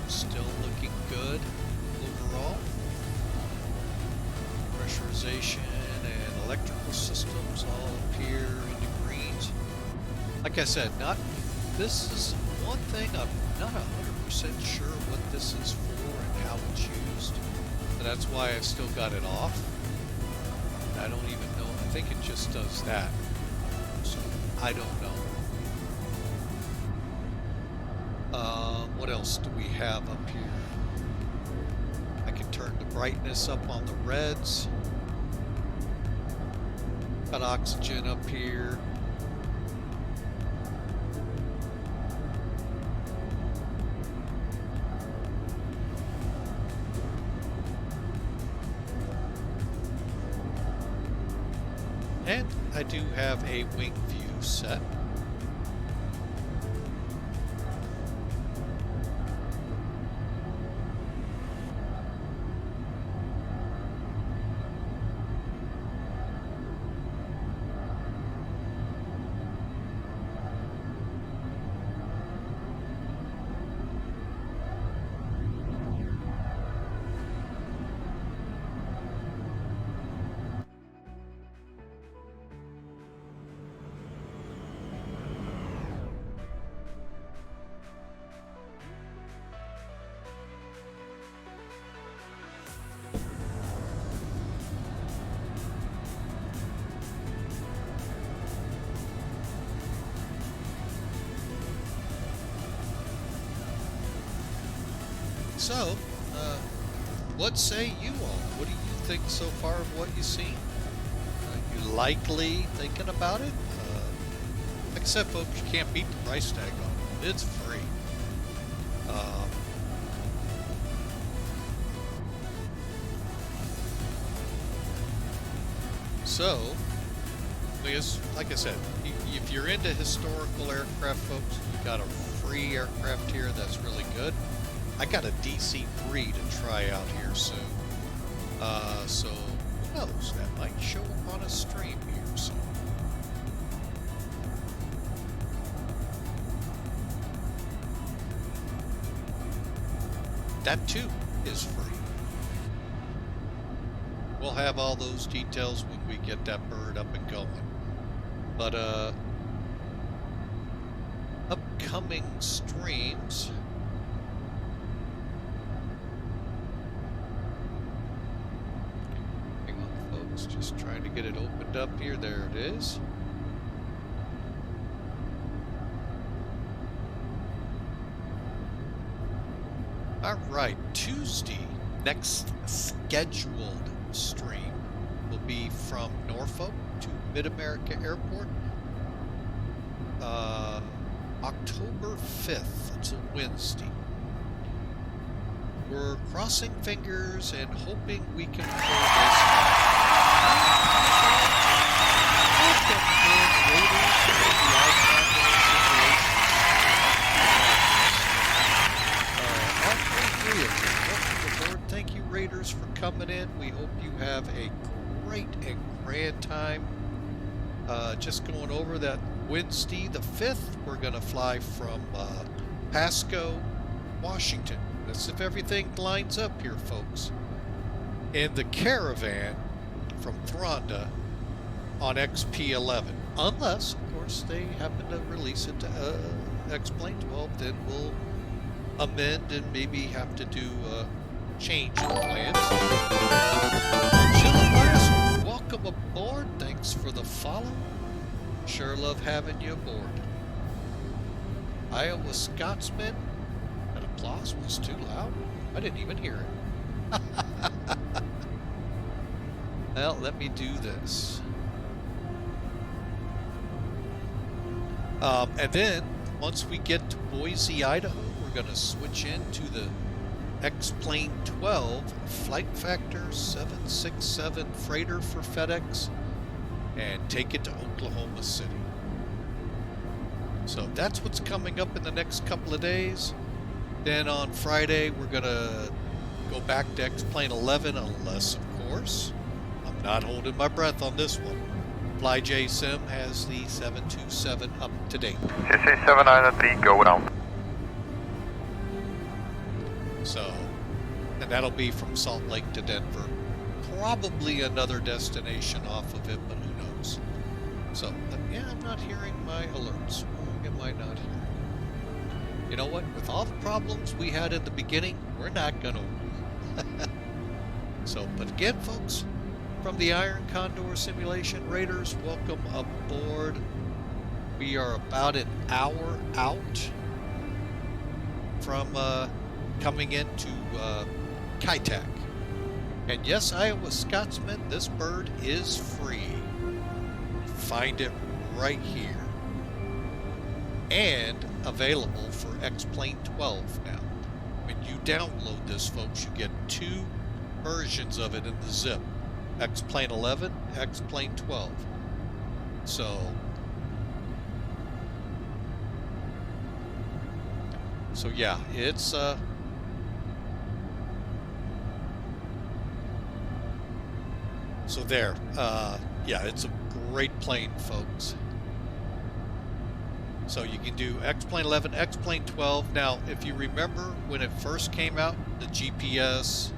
Still looking good overall. Pressurization and electrical systems all appear in the greens. Like I said, this is one thing I'm not 100% sure what this is for and how it's used. So that's why I still got it off. I don't even know. I think it just does that. So I don't know. What else do we have up here? I can turn the brightness up on the reds. Got oxygen up here. And I do have a wing view set. So, what say you all? What do you think so far of what you've seen? You likely thinking about it? Like I said, folks, you can't beat the price tag on it. It's free. So, like I said, if you're into historical aircraft, folks, you got a free aircraft here that's really good. I got a DC-3 to try out here soon. So, who knows? That might show up on a stream here soon. That too is free. We'll have all those details when we get that bird up and going. But, upcoming streams. Just trying to get it opened up here. There it is. All right, Tuesday, next scheduled stream will be from Norfolk to Mid-America Airport. October 5th. It's a Wednesday. We're crossing fingers and hoping we can pull this off. All three of you. Welcome aboard. Thank you, Raiders, for coming in. We hope you have a great and grand time. Just going over that Wednesday the 5th, we're going to fly from Pasco, Washington. That's if everything lines up here, folks. In the Caravan from Thronda on XP11. Unless, of course, they happen to release it to X-Plane 12, then we'll amend and maybe have to do change in plans. Chilling, welcome aboard. Thanks for the follow. Sure love having you aboard. Iowa Scotsman. That applause was too loud. I didn't even hear it. Well, let me do this. And then, once we get to Boise, Idaho, we're going to switch into the X-Plane 12 Flight Factor 767 freighter for FedEx and take it to Oklahoma City. So that's what's coming up in the next couple of days. Then on Friday, we're going to go back to X-Plane 11, unless, of course, I'm not holding my breath on this one. FlyJSim has the 727 up to date. CC7903, go down. So, and that'll be from Salt Lake to Denver. Probably another destination off of it, but who knows. So, yeah, I'm not hearing my alerts. Why am I not hearing? You know what? With all the problems we had in the beginning, we're not going to. So, but again, folks, from the Iron Condor Simulation Raiders, welcome aboard. We are about an hour out from coming into Saitek. And yes, Iowa Scotsman, this bird is free. Find it right here. And available for X-Plane 12 now. When you download this, folks, you get 2 versions of it in the zip. X-Plane 11, X-Plane 12. So yeah, it's so there. Yeah, it's a great plane, folks. So you can do X-Plane 11, X-Plane 12. Now, if you remember when it first came out, the GPS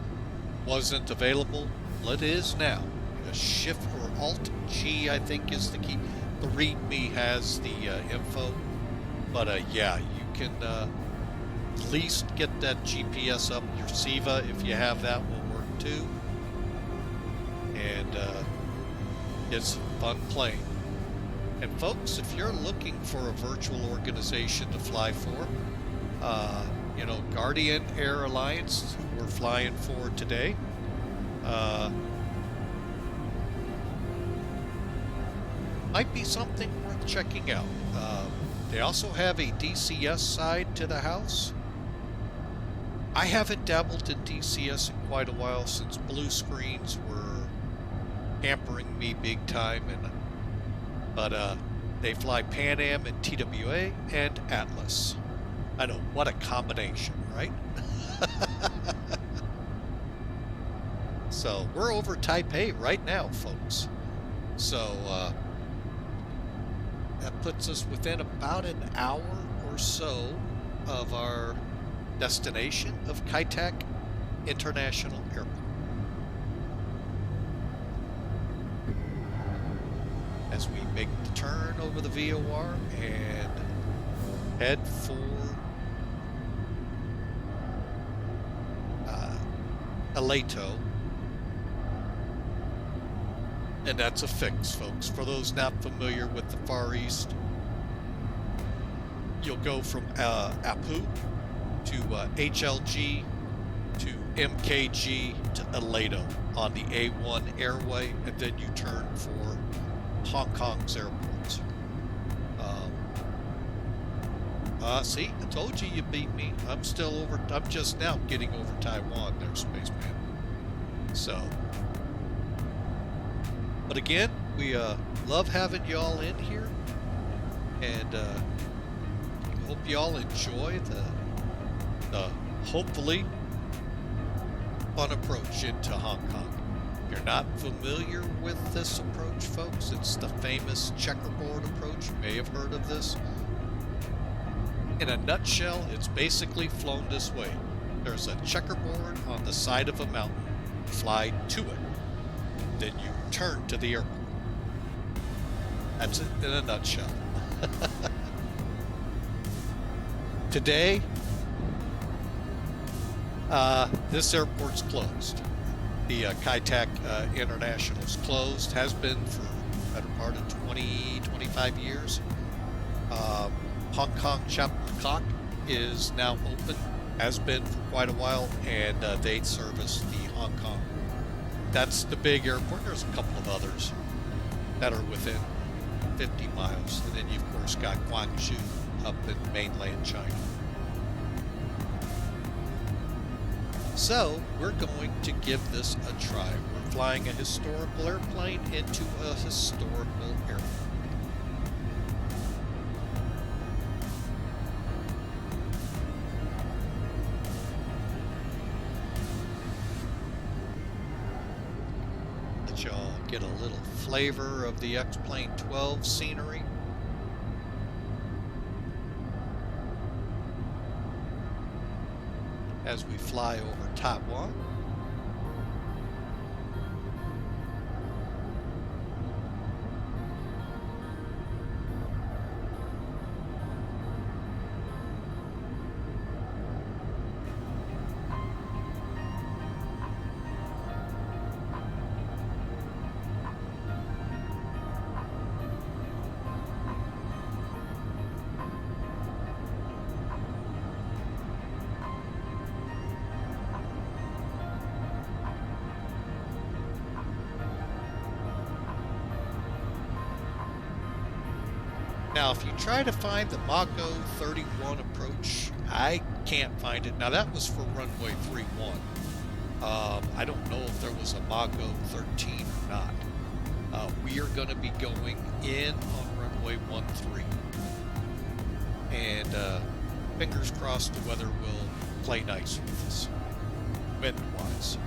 wasn't available. Well, it is now. A Shift or Alt G, I think, is the key. The README has the info. But yeah, you can at least get that GPS up. Your SIVA, if you have that, will work too. And it's a fun plane. And folks, if you're looking for a virtual organization to fly for, you know, Guardian Air Alliance, who we're flying for today, might be something worth checking out. They also have a DCS side to the house. I haven't dabbled in DCS in quite a while since blue screens were hampering me big time, but they fly Pan Am and TWA and Atlas. I know, what a combination, right? So we're over Taipei right now, folks. So that puts us within about an hour or so of our destination of Saitek International Airport. As we make the turn over the VOR and head for Aleto. And that's a fix, folks. For those not familiar with the Far East, you'll go from Apu to HLG to MKG to Aleto on the A1 airway, and then you turn for Hong Kong's airports. See, I told you beat me. I'm just now getting over Taiwan there, Spaceman. So, but again, we love having y'all in here, and hope y'all enjoy the hopefully fun approach into Hong Kong. If you're not familiar with this approach, folks, it's the famous checkerboard approach. You may have heard of this. In a nutshell, it's basically flown this way. There's a checkerboard on the side of a mountain. Fly to it. Then you turn to the airport. That's it in a nutshell. Today, this airport's closed. The Saitek International is closed, has been for the better part of 20, 25 years. Hong Kong Chapel is now open, has been for quite a while, and they service the Hong Kong. That's the big airport. There's a couple of others that are within 50 miles. And then you, of course, got Guangzhou up in mainland China. So, we're going to give this a try. We're flying a historical airplane into a historical airport. Let y'all get a little flavor of the X-Plane 12 scenery. As we fly over Taiwan. Now, if you try to find the Mako 31 approach, I can't find it. Now, that was for runway 31. I don't know if there was a Mako 13 or not. We are going to be going in on runway 13. And fingers crossed the weather will play nice with us, wind-wise.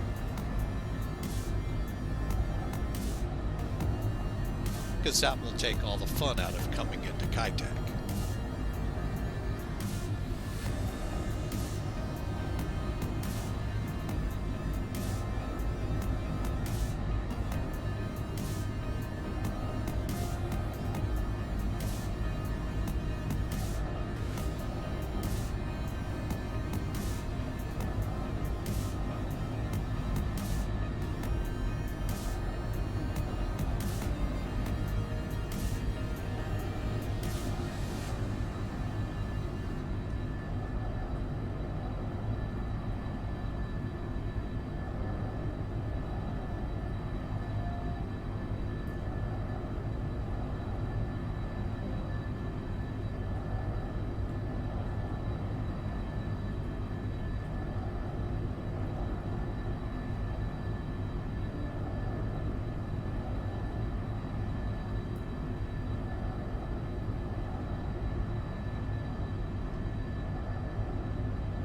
Because that will take all the fun out of coming into Saitek.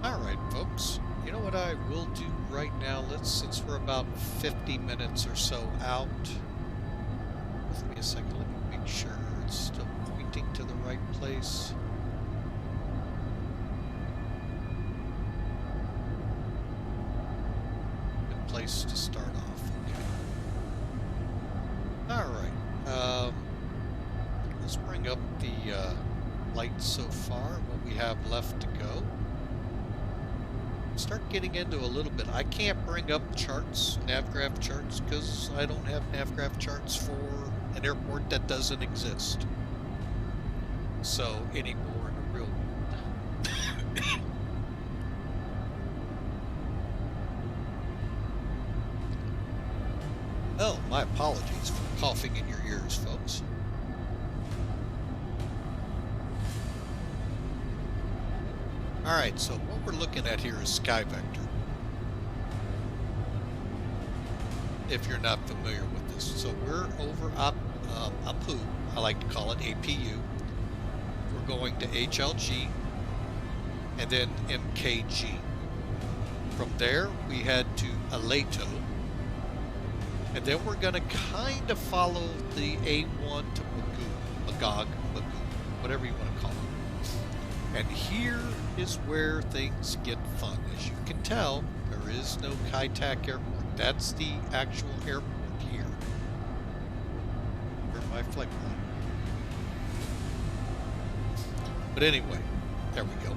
Alright, folks, you know what I will do right now? Since we're about 50 minutes or so out, give me a second, let me make sure it's still pointing to the right place. Good place to start off, okay. Alright, let's bring up the lights so far, what we have left to go. Start getting into a little bit. I can't bring up charts, navgraph charts, because I don't have navgraph charts for an airport that doesn't exist. So, anymore in the real world. Oh, my apologies for coughing in your ears, folks. Alright, so what we're looking at here is Sky Vector. If you're not familiar with this. So we're over Apu, I like to call it APU. We're going to HLG and then MKG. From there we head to Aleto. And then we're going to kind of follow the A1 to Magog, whatever you want to call it. And here is where things get fun. As you can tell, there is no Saitek airport. That's the actual airport here. Where's my flight plan? But anyway, there we go.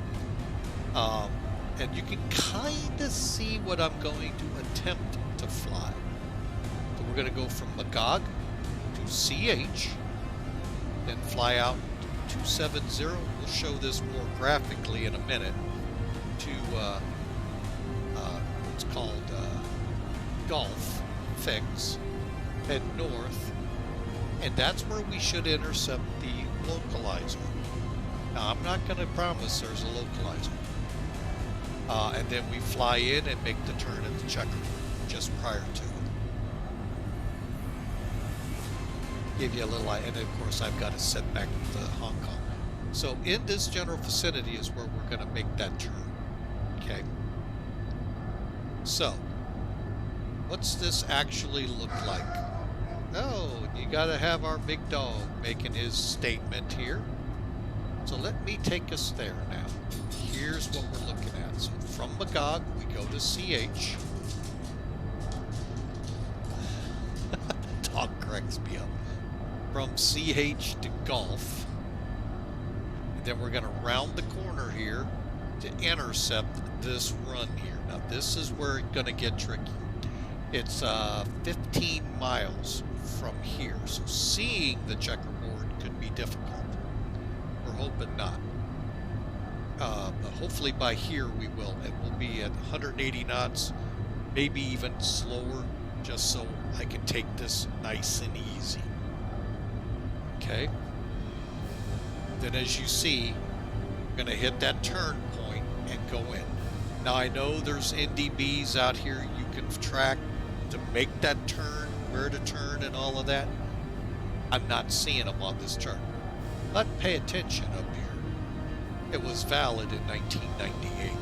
And you can kind of see what I'm going to attempt to fly. So we're going to go from Magog to CH, then fly out to 270. We'll show this more graphically in a minute. To what's called Gulf Fix, head north, and that's where we should intercept the localizer. Now, I'm not going to promise there's a localizer. And then we fly in and make the turn at the checkerboard just prior to it. Give you a little, and then of course I've got to set back to Hong Kong. So in this general vicinity is where we're going to make that turn. Okay. So, what's this actually look like? Oh, you got to have our big dog making his statement here. So let me take us there now. Here's what we're looking at. So from Magog, we go to CH. Dog cracks me up. From CH to Gulf. And then we're going to round the corner here to intercept this run here. Now this is where it's going to get tricky. It's 15 miles from here. So seeing the checkerboard could be difficult. We're hoping not. But hopefully by here we will. And we'll be at 180 knots, maybe even slower, just so I can take this nice and easy. Okay. Then as you see, I'm going to hit that turn point and go in. Now I know there's NDBs out here you can track to make that turn, where to turn and all of that. I'm not seeing them on this chart. But pay attention up here. It was valid in 1998.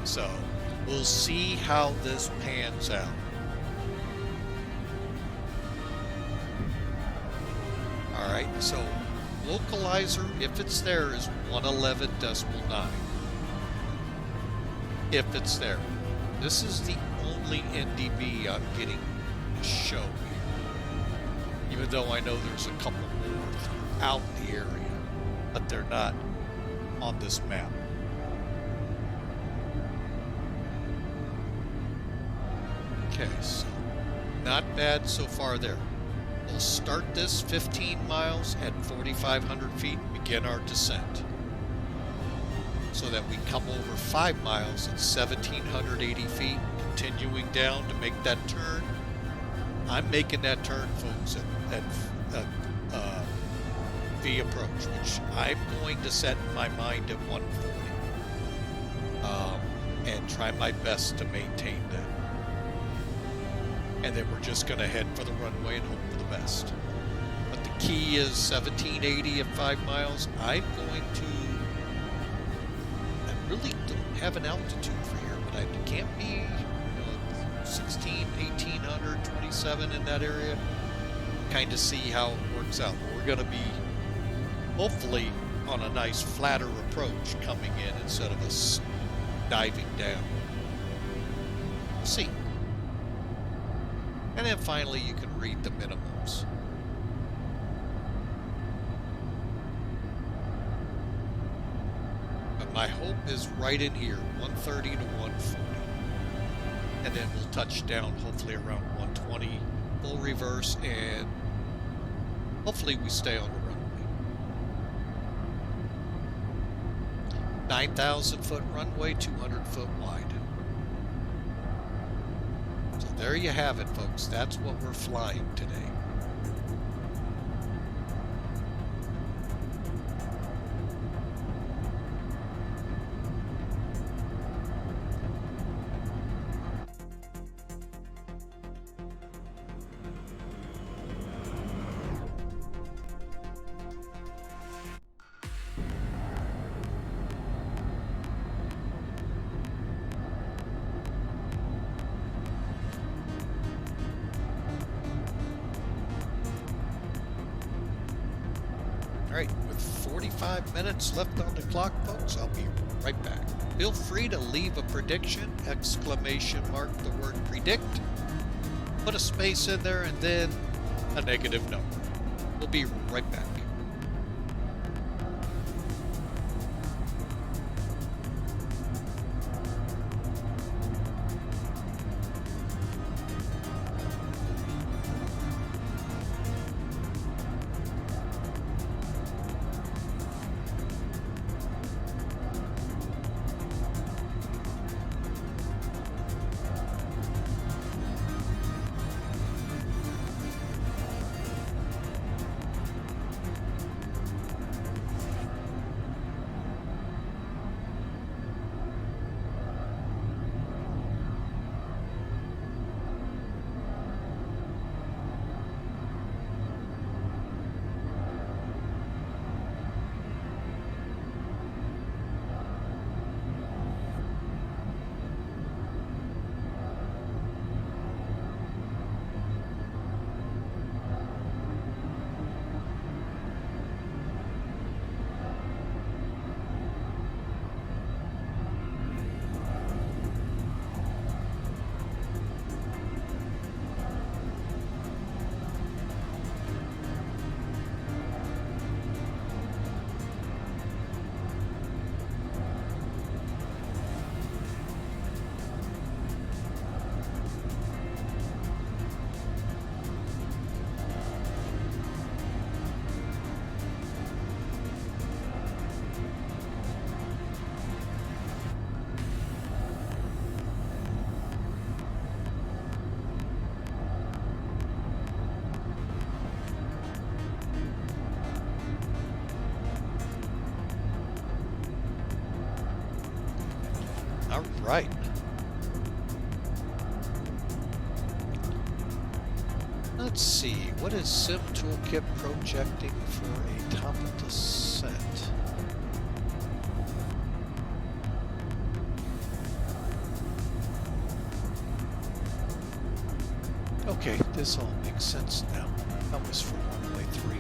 So, we'll see how this pans out. Alright, so localizer, if it's there, is 111.9. If it's there. This is the only NDB I'm getting to show here. Even though I know there's a couple more throughout the area, but they're not on this map. Okay, so not bad so far there. We'll start this 15 miles at 4,500 feet and begin our descent. So that we come over 5 miles at 1,780 feet, continuing down to make that turn. I'm making that turn, folks, at V approach, which I'm going to set my mind at 140. And try my best to maintain that. And then we're just going to head for the runway and hope for the best. But the key is 1,780 at 5 miles. I'm going to... I really don't have an altitude for here, but I can't be 16, 1,800, 27 in that area. Kind of see how it works out. We're going to be hopefully on a nice flatter approach coming in instead of us diving down. We'll see. And then finally you can read the minimums. But my hope is right in here, 130 to 140. And then we'll touch down hopefully around 120, full reverse, and hopefully we stay on the runway. 9,000 foot runway, 200 foot wide. So there you have it, folks. That's what we're flying today. 25 minutes left on the clock, folks. I'll be right back. Feel free to leave a prediction, exclamation mark the word predict, put a space in there, and then a negative number. We'll be right back. All right. Let's see. What is Sim Toolkit projecting for a top of descent? Okay, this all makes sense now. That was for 1.31.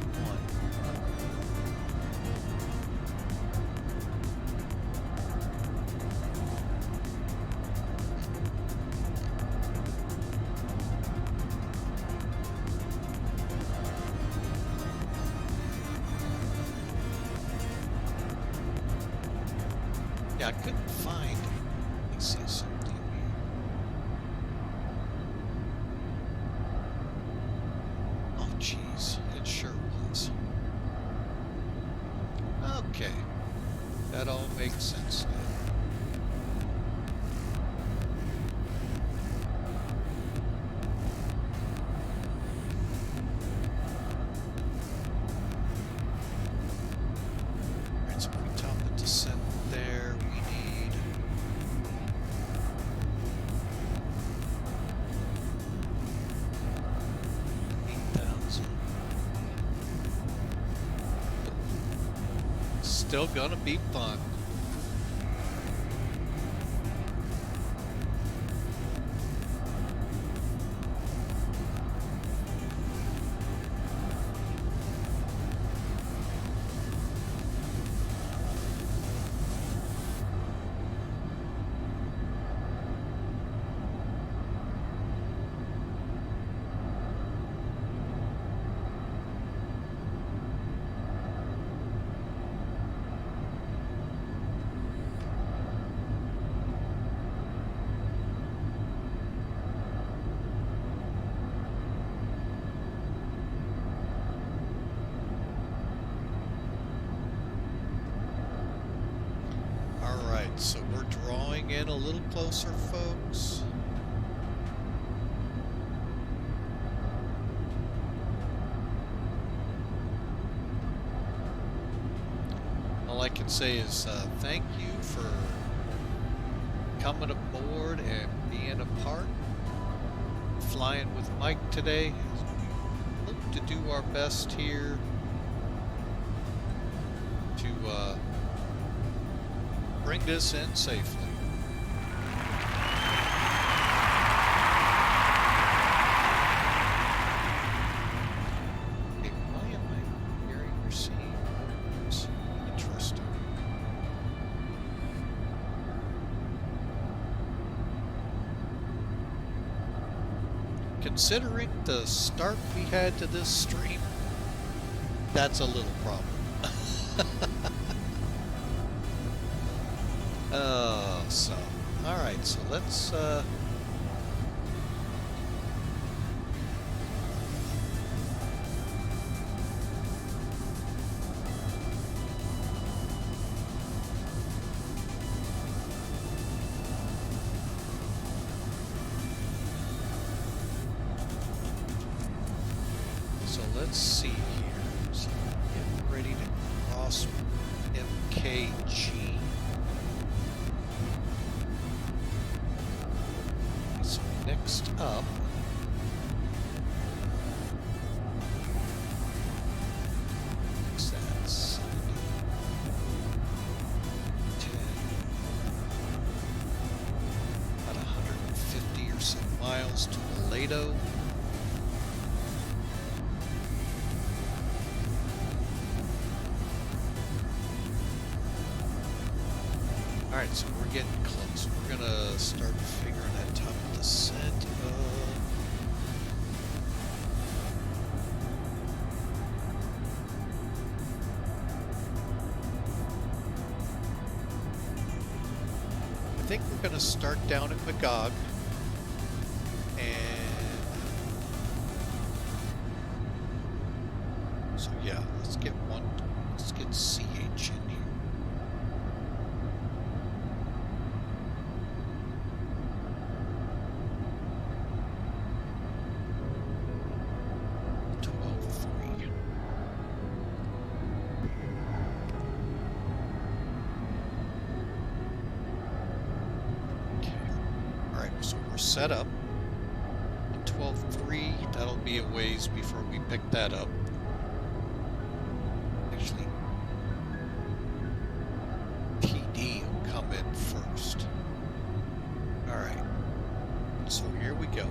Yeah, I couldn't find. Let me see something. Oh, jeez, it sure was. Okay, that all makes sense now. Alright, so we top of descent there. We need 8,000. Still gonna be fun. So we're drawing in a little closer, folks. All I can say is thank you for coming aboard and being a part. Flying with Mike today. Look to do our best here to bring this in safely. Hey, why am I hearing or seeing words? considering the start we had to this stream, that's a little problem. So, alright, so let's, let's see here. So getting ready to cross MKG. So next up, what's that? 70, 10, about 150 or so miles to Laredo. Alright, so we're getting close. We're gonna start figuring that time of descent. I think we're gonna start down at Magog. And so yeah, let's get CH in here. Set up. 12.3, that'll be a ways before we pick that up. Actually, TD will come in first. Alright, so here we go.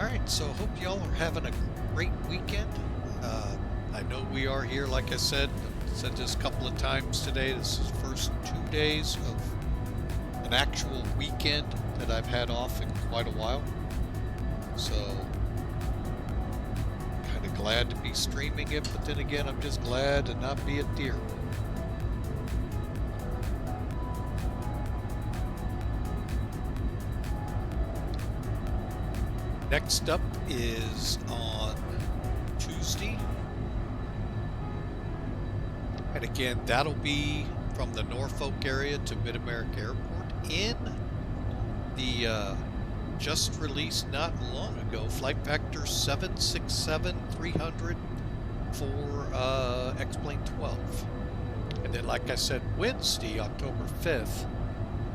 Alright, so hope y'all are having a great weekend. I know we are here, like I said this a couple of times today. This is the first 2 days of an actual weekend that I've had off in quite a while. So, kind of glad to be streaming it, but then again, I'm just glad to not be at Deer. Next up is on Tuesday. And again, that'll be from the Norfolk area to Mid-America Airport in the just released not long ago Flight Factor 767-300 for X-Plane 12. And then, like I said, Wednesday, October 5th,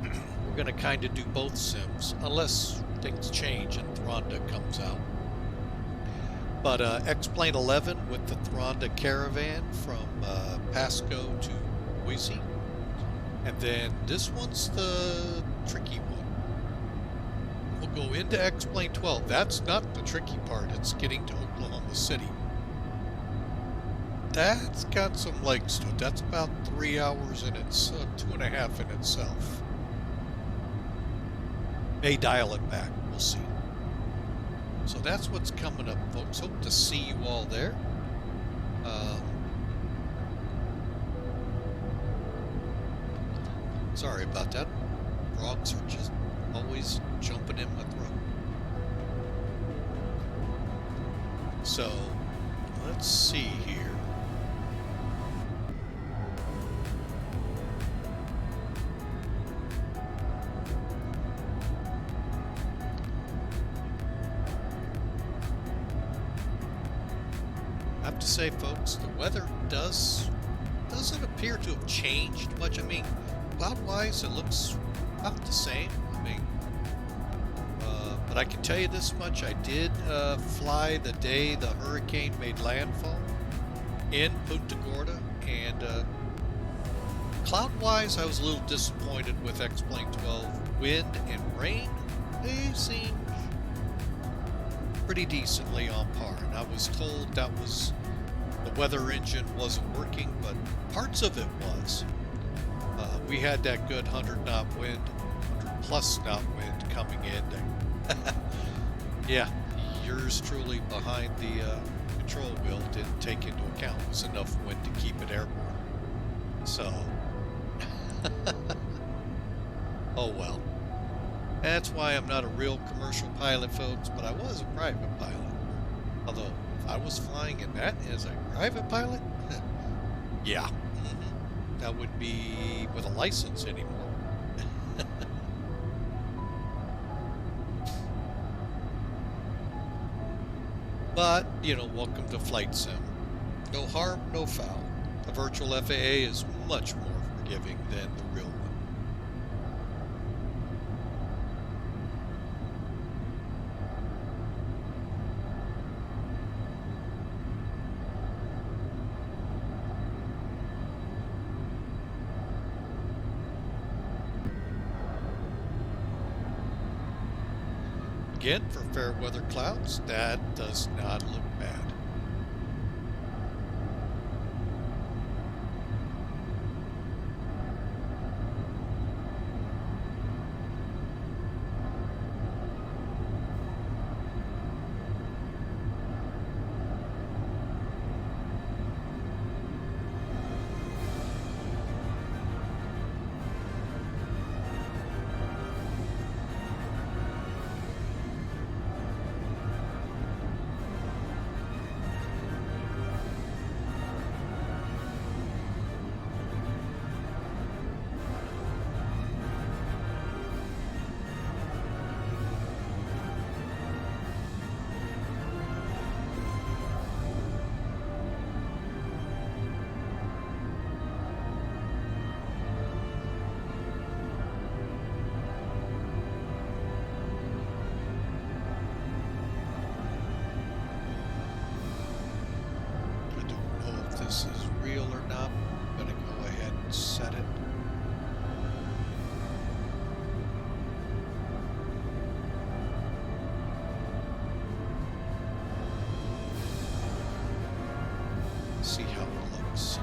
we're going to kind of do both sims, unless things change and Thronda comes out. But X-Plane 11 with the Thronda Caravan from Pasco to Boise. And then this one's the tricky one. We'll go into X-Plane 12. That's not the tricky part. It's getting to Oklahoma City. That's got some legs to it. That's about 3 hours and it's 2.5 in itself. May dial it back. We'll see. So that's what's coming up, folks. Hope to see you all there. Sorry about that. Frogs are just always jumping in my throat. So, let's see here. have to say, folks, the weather doesn't appear to have changed much. I mean, cloud-wise, it looks about the same. I mean, but I can tell you this much: I did fly the day the hurricane made landfall in Punta Gorda, and cloud-wise, I was a little disappointed with X-Plane 12. Wind and rain, they seemed pretty decently on par, and I was told that was the weather engine wasn't working, but parts of it was. We had that good 100-knot wind, 100-plus knot wind coming in. Yeah, yours truly behind the control wheel didn't take into account was enough wind to keep it airborne. So, oh well. That's why I'm not a real commercial pilot, folks, but I was a private pilot. Although, if I was flying in that as a private pilot, yeah, that would be with a license anymore. But, you know, welcome to Flight Sim. No harm, no foul. The virtual FAA is much more forgiving than the real one. Again, for fair weather clouds, that does not look bad. This is real or not. I'm going to go ahead and set it. See how it looks.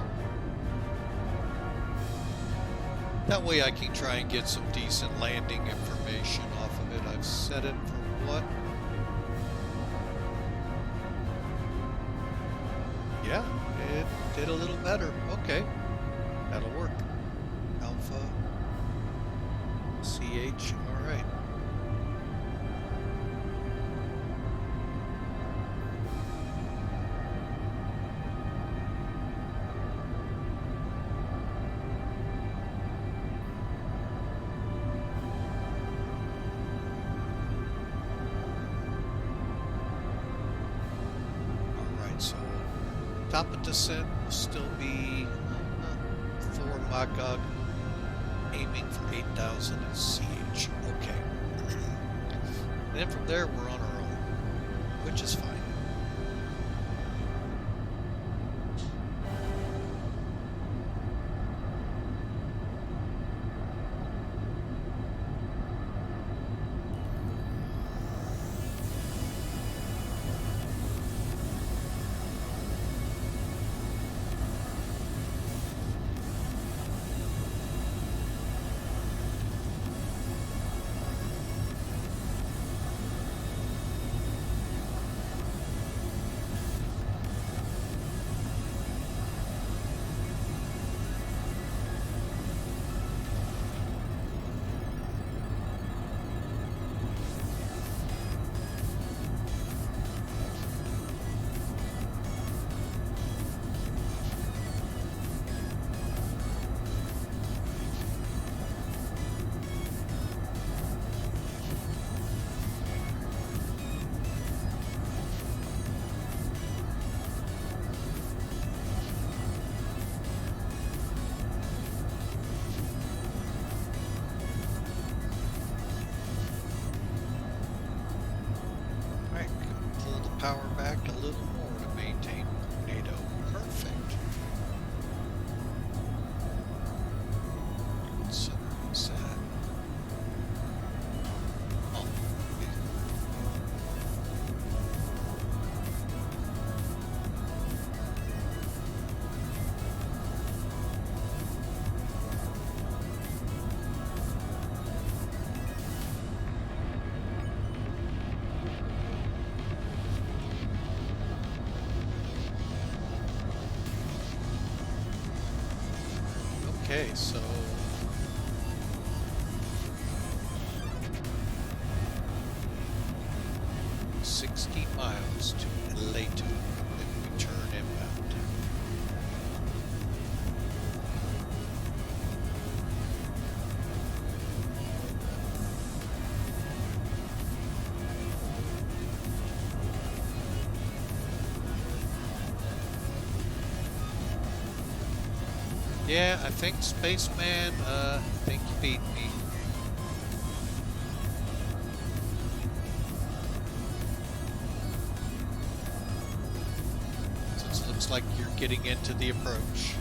That way I can try and get some decent landing information off of it. I've set it for what? Yeah, it did a little better. Okay, that'll work. Alpha CH, all right. All right, so top of descent will still be 4 Mach, aiming for 8,000 at CH. Okay. And then from there, we're on our own, which is fine. power back a little more to maintain NATO. Perfect. So what's that? Oh, okay, so 60 miles to Leto, then we turn inbound. Yeah, I think Spaceman, I think you beat me. Since it looks like you're getting into the approach.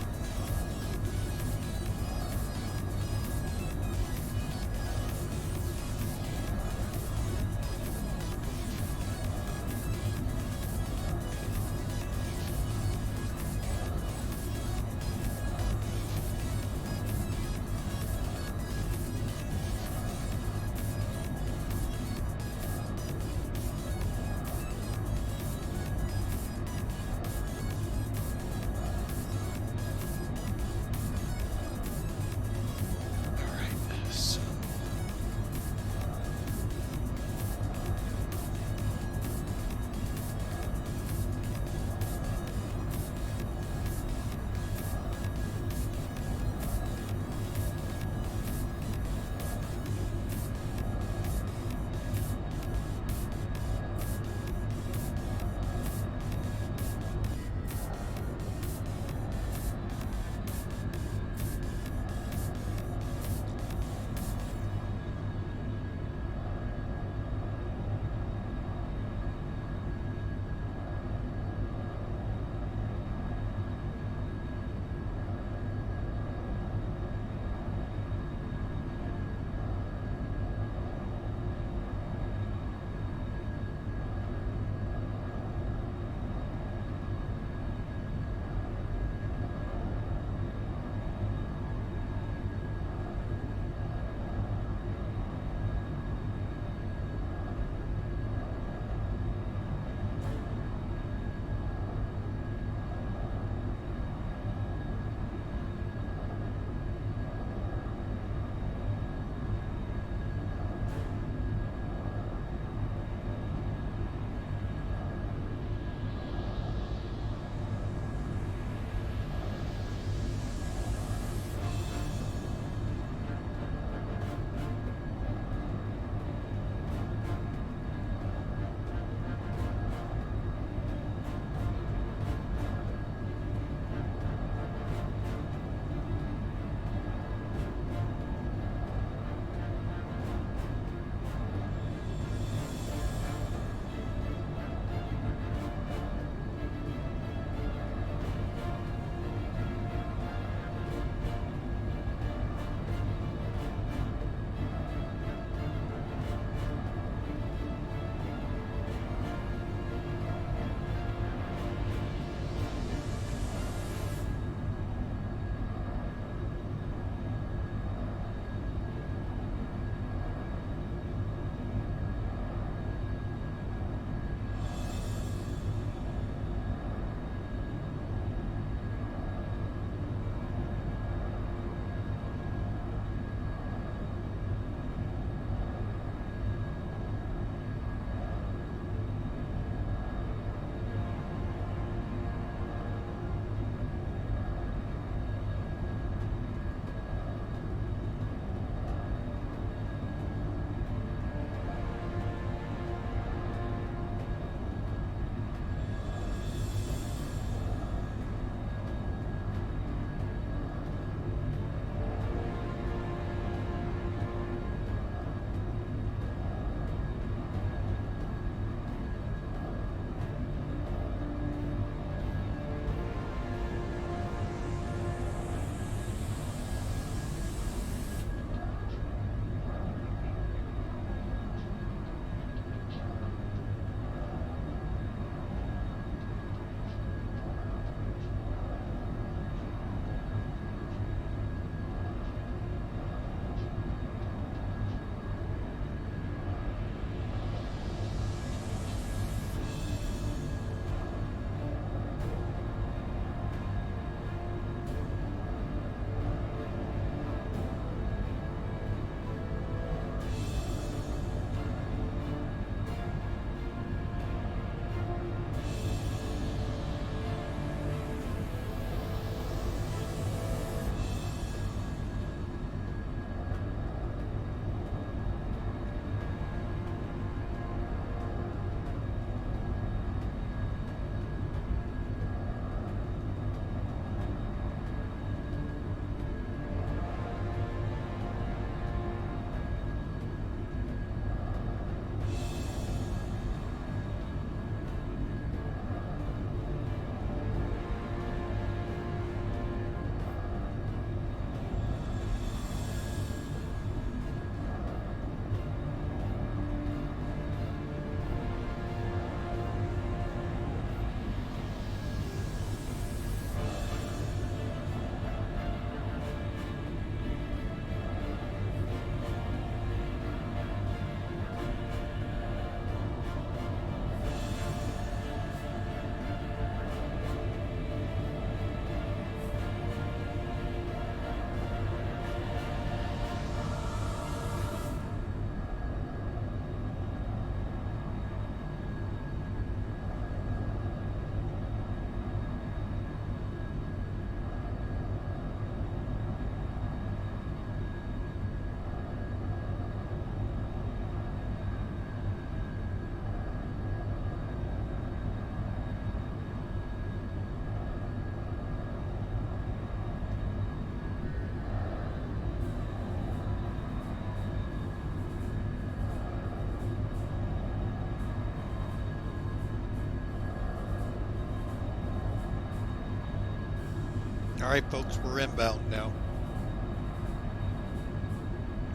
Alright folks, we're inbound now.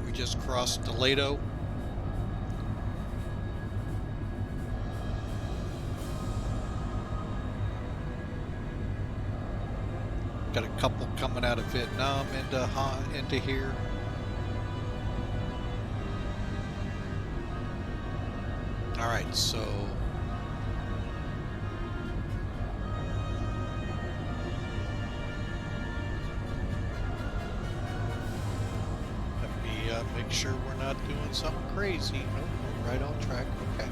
We just crossed Toledo. Got a couple coming out of Vietnam into here. Alright, so let me make sure we're not doing something crazy. Nope, we're right on track. Okay.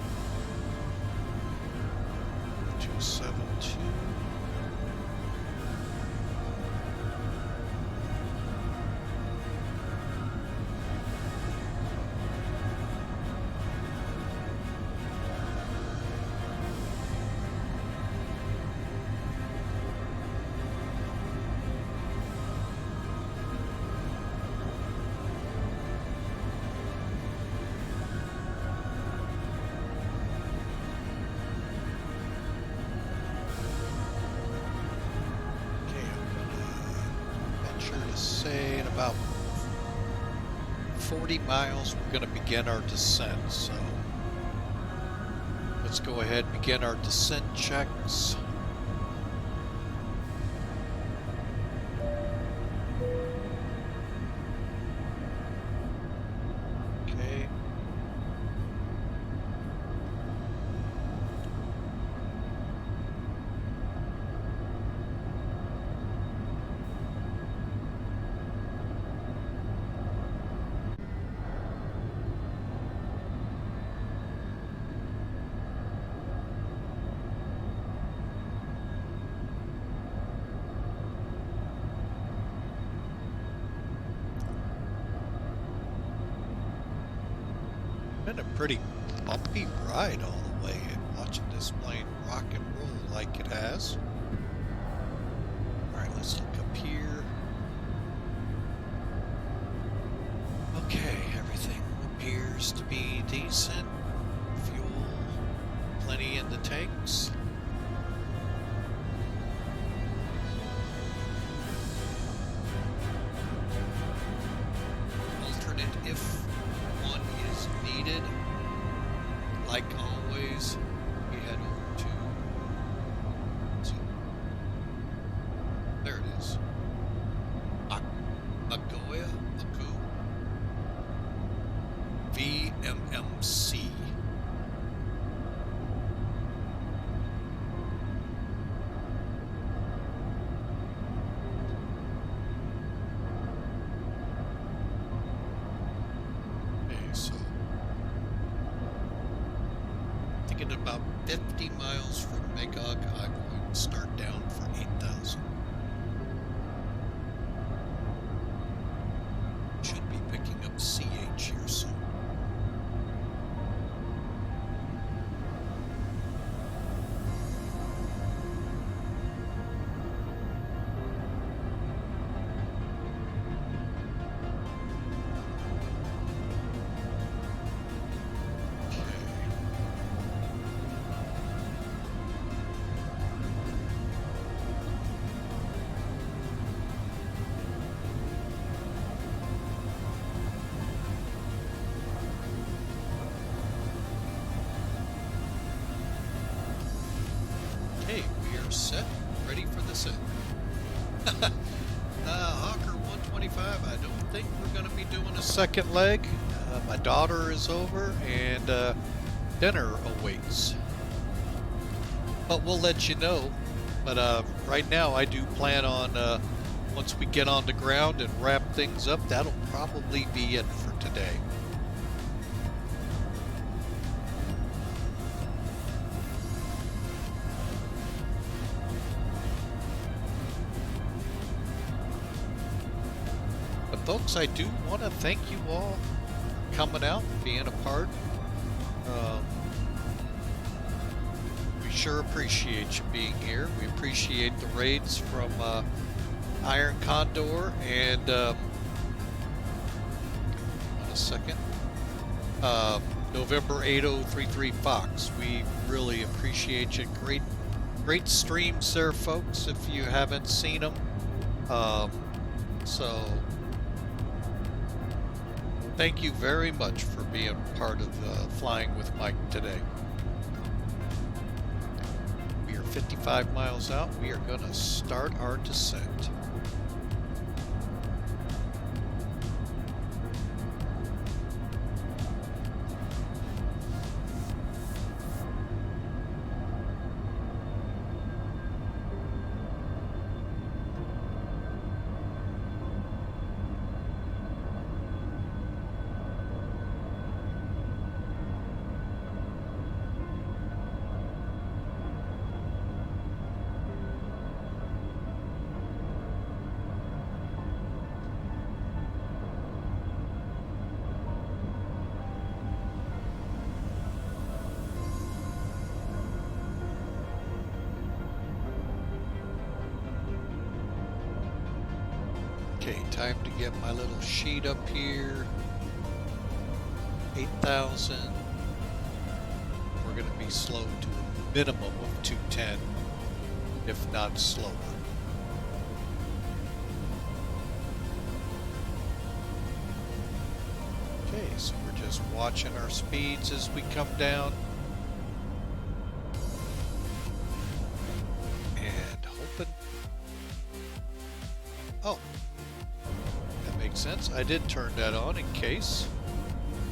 272. Say in about 40 miles we're going to begin our descent, so let's go ahead and begin our descent checks. Okay. Been a pretty bumpy ride all the way, and watching this plane rock and roll like it has. Alright, let's look up here. Okay, everything appears to be decent. Fuel, plenty in the tanks. Alternate if one is needed. Like always, we head over to, there it is, Nagoya Aku VMMC. So thinking about 50 miles from Magog, I'm going to start down for 8,000. Should be picking up CH here soon. Okay, we are set, ready for the set. Hawker 125, I don't think we're going to be doing a second leg. My daughter is over and dinner awaits. But we'll let you know. But right now I do plan on, once we get on the ground and wrap things up, that'll probably be it for today. But folks, I do want to thank you all for coming out and being a part. We sure appreciate you being here. We appreciate the raids from Iron Condor and on a second, November 8033 Fox. We really appreciate you. Great streams there, folks. If you haven't seen them, So thank you very much for being part of Flying with Mike today. We are 55 miles out. We are going to start our descent. Okay, time to get my little sheet up here. 8,000. We're going to be slowed to a minimum of 210, if not slower. Okay, so we're just watching our speeds as we come down. And hoping. Oh. Makes sense. I did turn that on in case.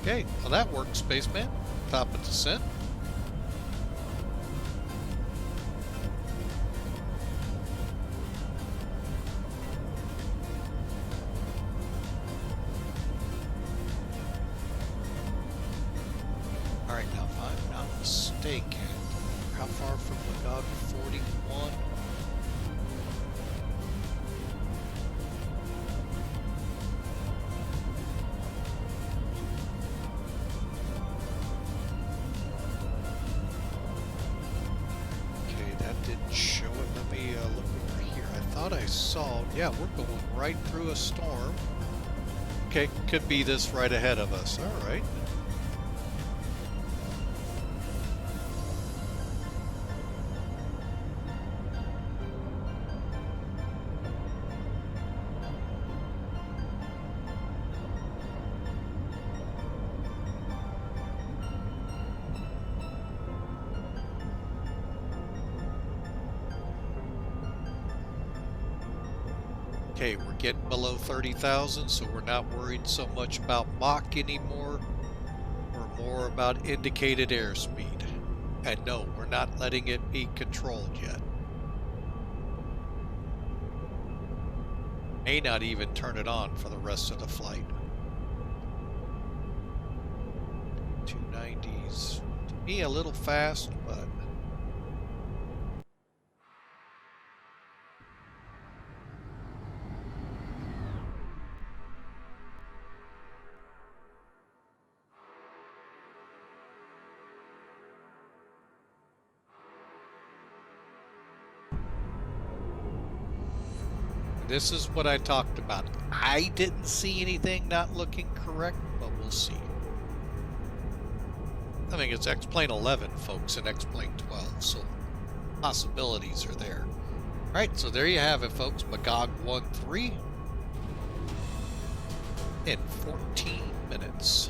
Okay, well that works, Spaceman. Top of descent. Alright, now if I'm not mistaken, how far from Magog? 41? Yeah, we're going right through a storm. Okay, could be this right ahead of us. All right. Okay, we're getting below 30,000, so we're not worried so much about Mach anymore. We're more about indicated airspeed. And no, we're not letting it be controlled yet. May not even turn it on for the rest of the flight. 290s, to me a little fast, but this is what I talked about. I didn't see anything not looking correct, but we'll see. I mean, it's X-Plane 11, folks, and X-Plane 12, so possibilities are there. All right, so there you have it, folks. Magog 1-3 in 14 minutes.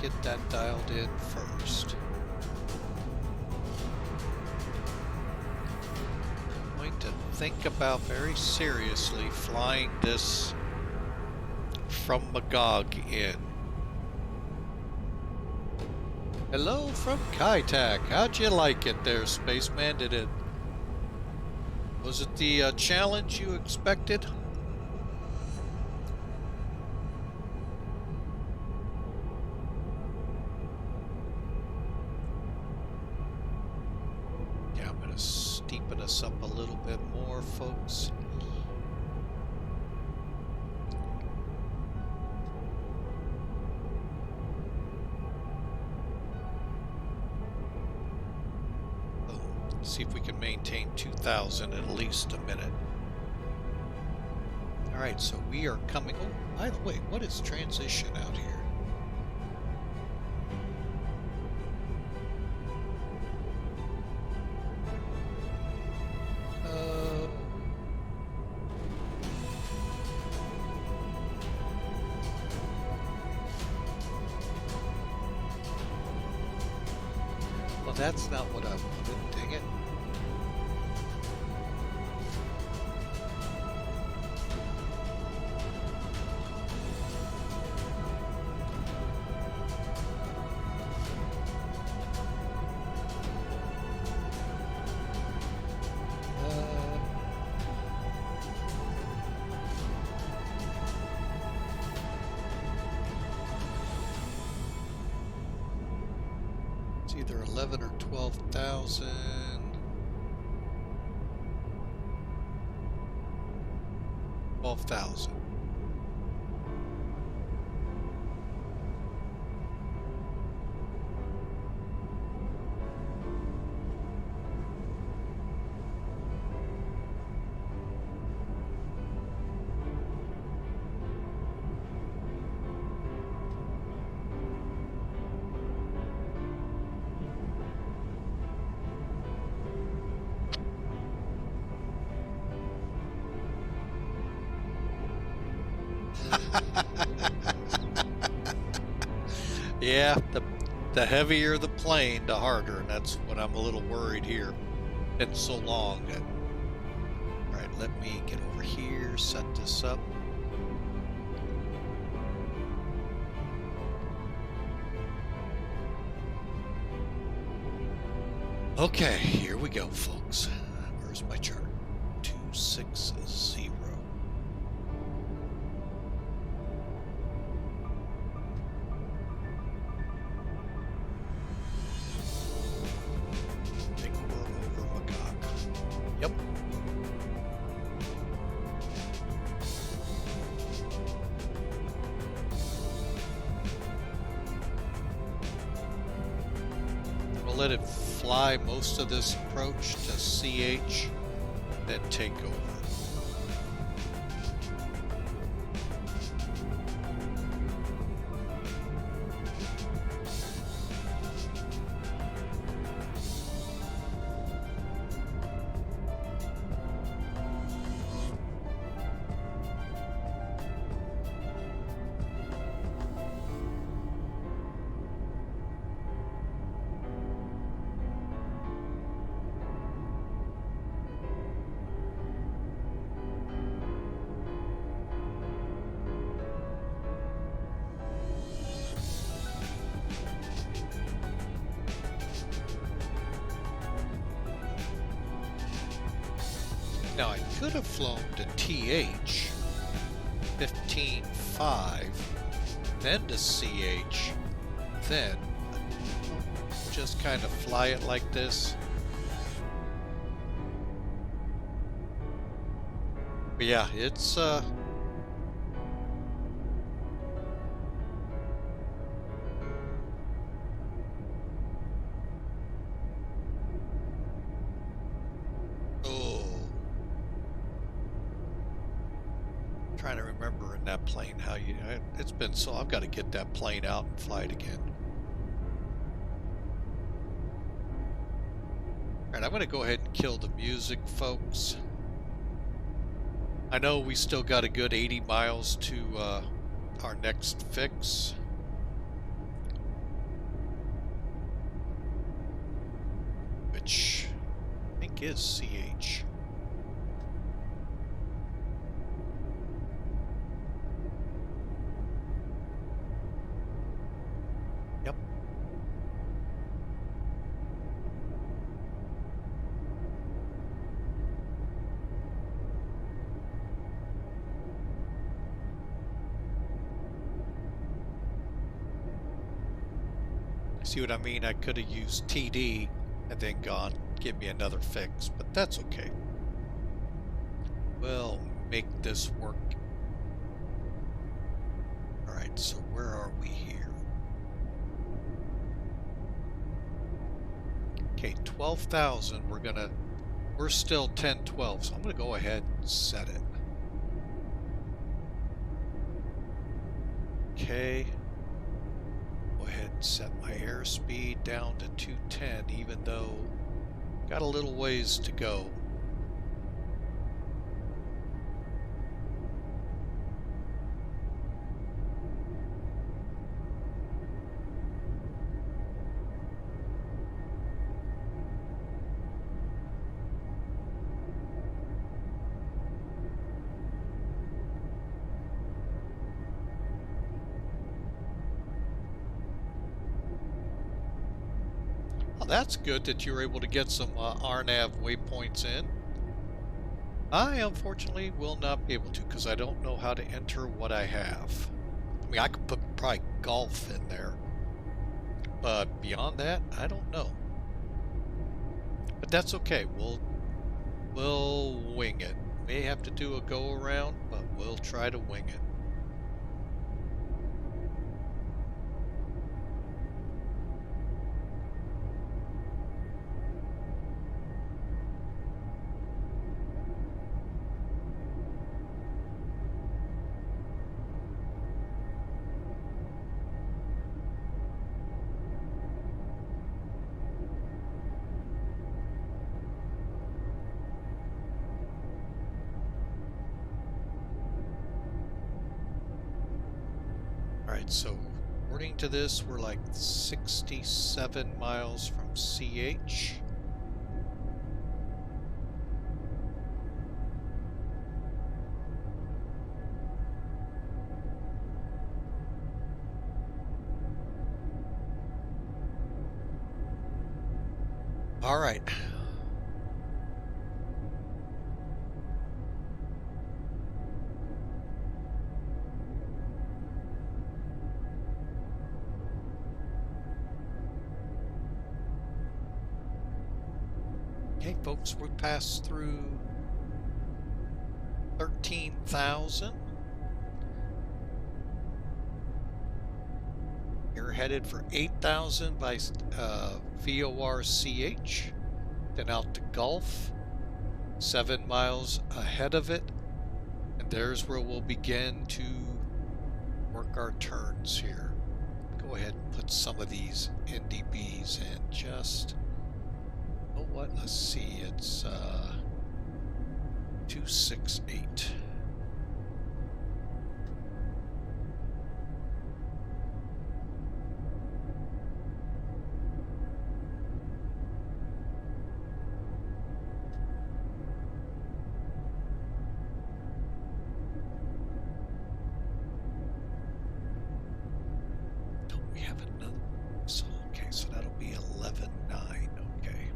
Get that dialed in first. I'm going to think about very seriously flying this from Magog in. Hello from Saitek. How'd you like it there, Spaceman? Was it the challenge you expected? Steepen us up a little bit more, folks. See if we can maintain 2,000 in at least a minute. Alright, so we are coming... Oh, by the way, what is transition out here? Well, that's not what I wanted. Dang it. Either 11 or 12,000. 12,000. Yeah, the heavier the plane, the harder, and that's what I'm a little worried here. It's so long. Alright, let me get over here, set this up. Okay, here we go, folks. Where's my chart? 260. Let it fly most of this approach to CH, then take over. Now I could have flown to TH 15.5, then to CH, then just kind of fly it like this. But yeah, it's trying to remember in that plane how you... It's been so... I've got to get that plane out and fly it again. Alright, I'm going to go ahead and kill the music, folks. I know we still got a good 80 miles to our next fix. Which I think is CH. See what I mean? I could have used TD and then gone give me another fix, but that's okay. We'll make this work. Alright, so where are we here? Okay, 12,000. We're still 1012, so I'm gonna go ahead and set it. Okay. Go ahead and set my airspeed down to 210, even though got a little ways to go. Well, that's good that you're able to get some RNAV waypoints in. I unfortunately will not be able to because I don't know how to enter what I have. I mean, I could put probably golf in there, but beyond that, I don't know. But that's okay. We'll wing it. May have to do a go around, but we'll try to wing it. Alright, so according to this, we're like 67 miles from CH. Alright. Okay, folks, we passed through 13,000. You're headed for 8,000 by VORCH, then out to Gulf, 7 miles ahead of it, and there's where we'll begin to work our turns here. Go ahead and put some of these NDBs in just... Oh, what? Let's see. It's 268. Don't we have another? So, okay, so that'll be 11.9. Okay.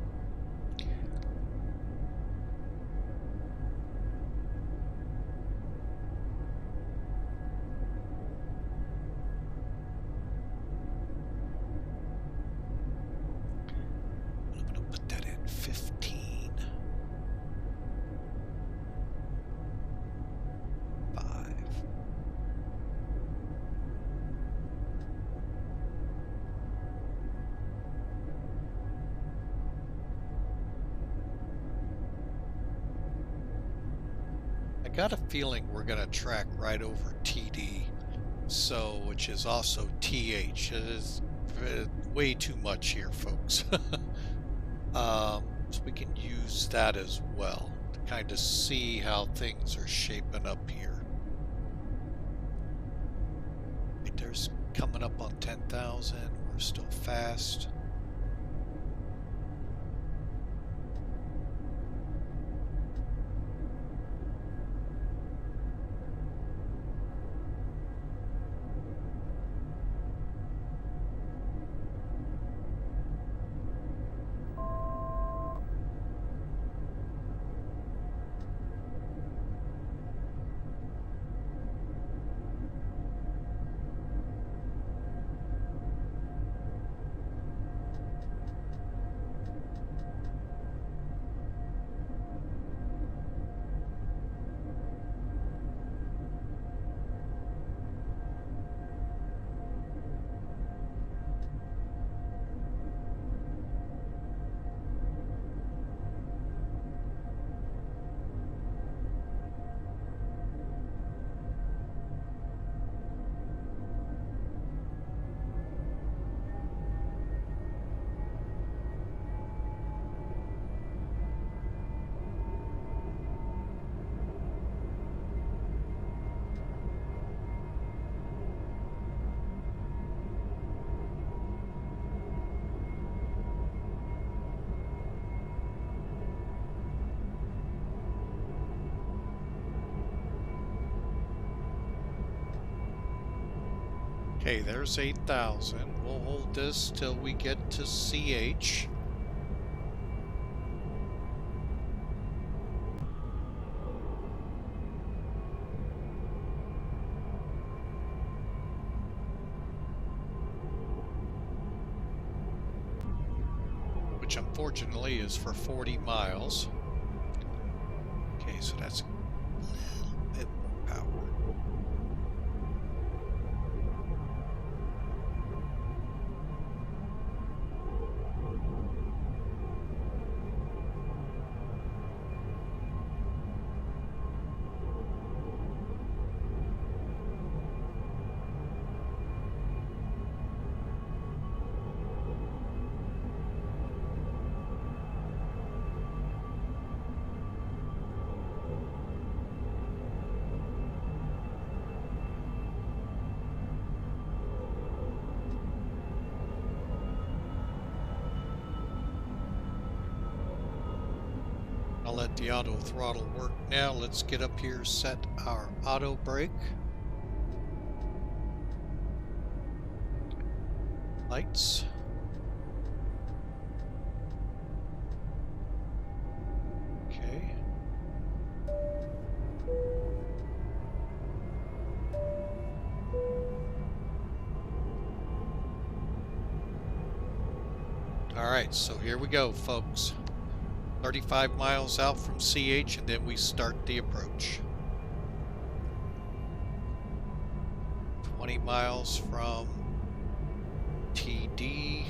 I'm gonna put that in 15. 5. I got a feeling we're gonna track right over TD, so which is also TH. It is way too much here, folks. So we can use that as well to kind of see how things are shaping up here. Right, there's coming up on 10,000. We're still fast. Okay, there's 8,000. We'll hold this till we get to CH. Which unfortunately is for 40 miles. Okay, so that's a little bit more power. I'll let the auto throttle work now. Let's get up here, set our auto brake. Lights. Okay. All right, so here we go, folks. 35 miles out from CH, and then we start the approach. 20 miles from TD.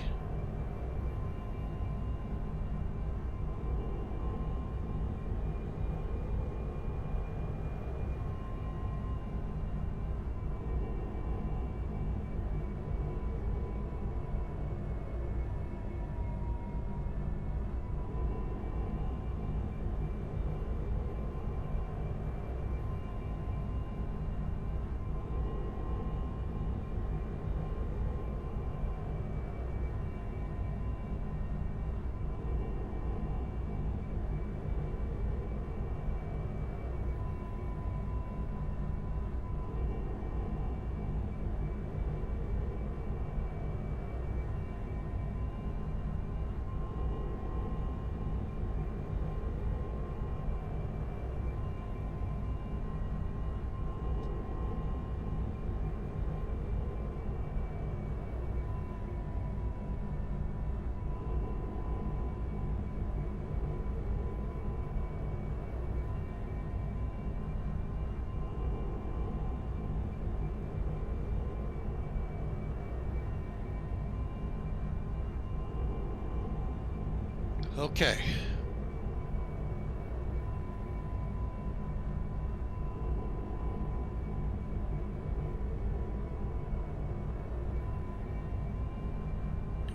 Okay.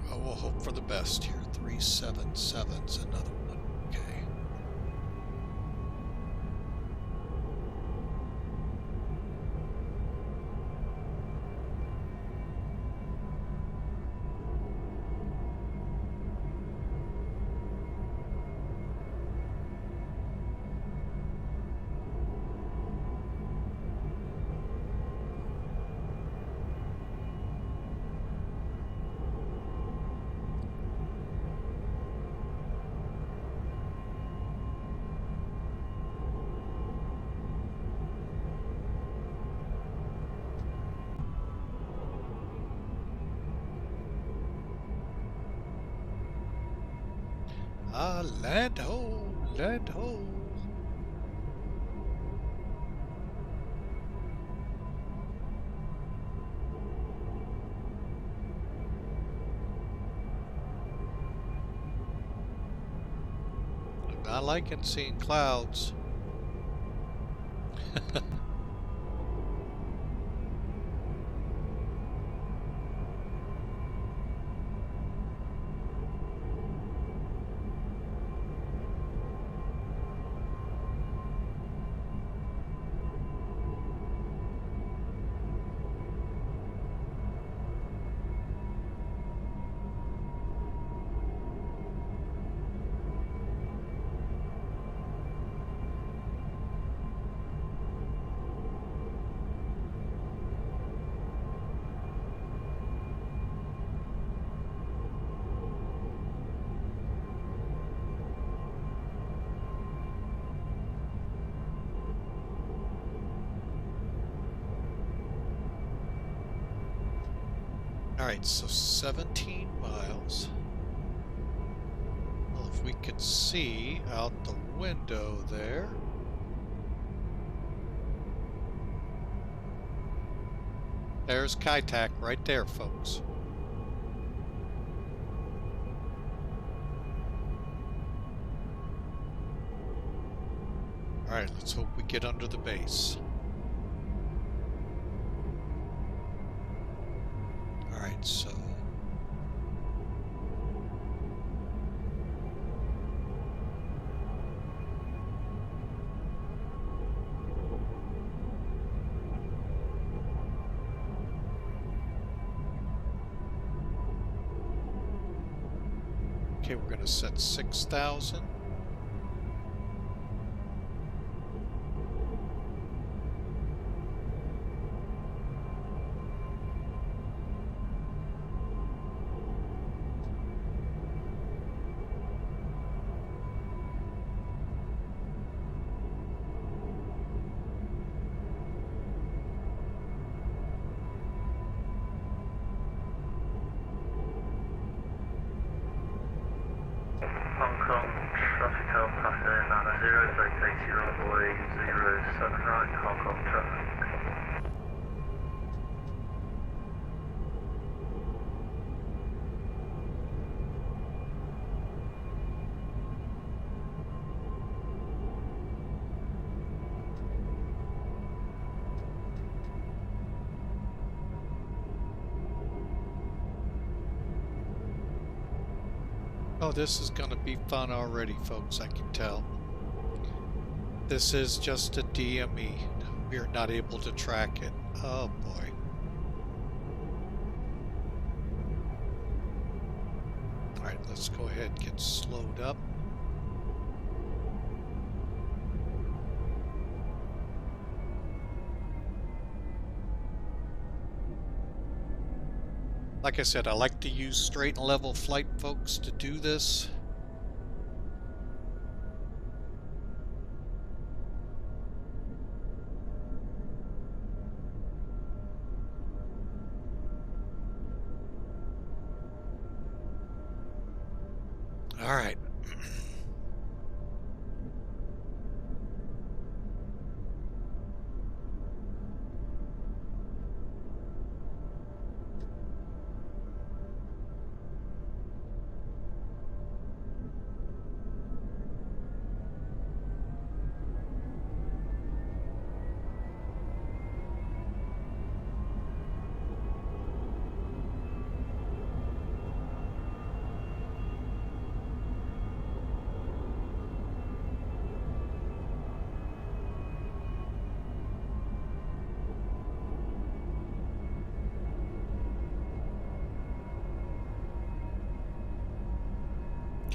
Well, we'll hope for the best here. 377's another one. Okay. Ah, land ho, land ho. I'm not liking seeing clouds. Alright, so 17 miles. Well, if we could see out the window there. There's Saitek right there, folks. Alright, let's hope we get under the base. Alright, so... Okay, we're going to set 6,000. Hong Kong traffic Alpha 90, vacating runway 079, Hong Kong traffic. Oh, this is going to be fun already, folks, I can tell. This is just a DME. We're not able to track it. Oh, boy. Alright, let's go ahead and get slowed up. Like I said, I like to use straight and level flight, folks, to do this. All right.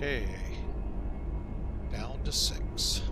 Okay, down to 6.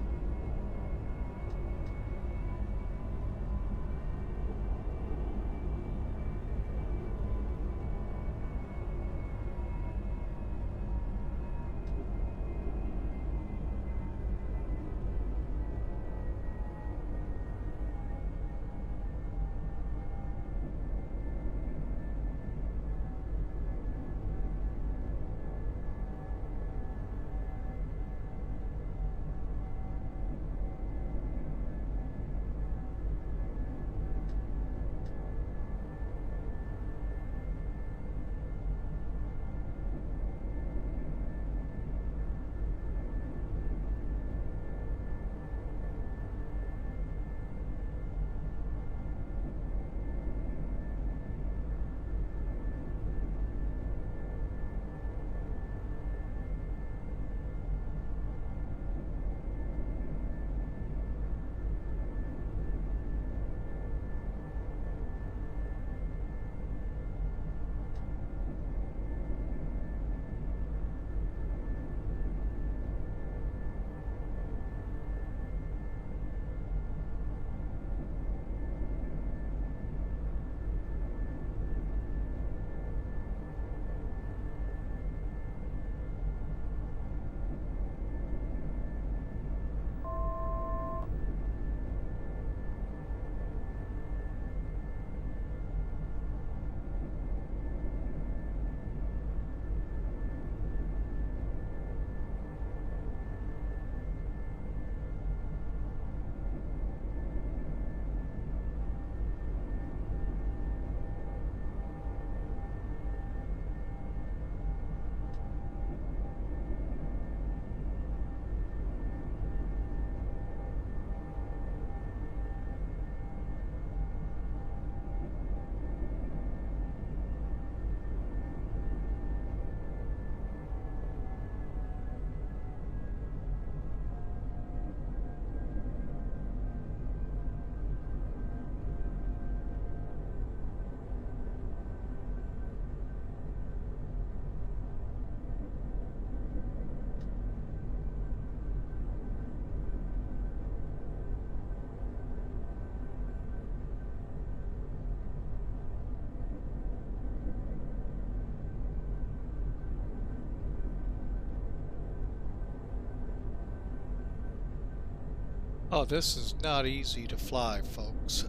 Oh, this is not easy to fly, folks.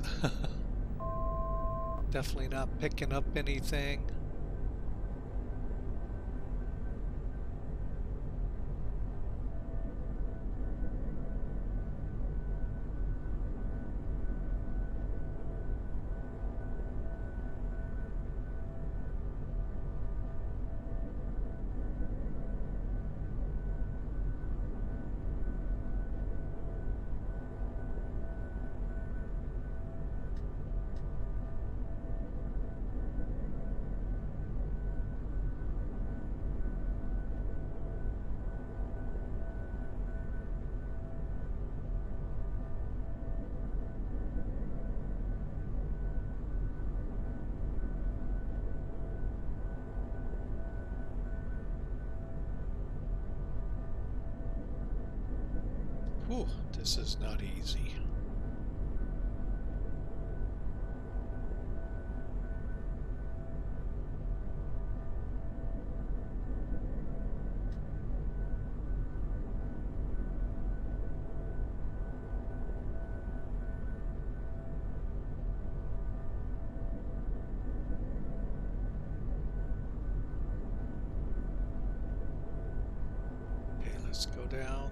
Definitely not picking up anything. Whew, this is not easy. Okay, let's go down.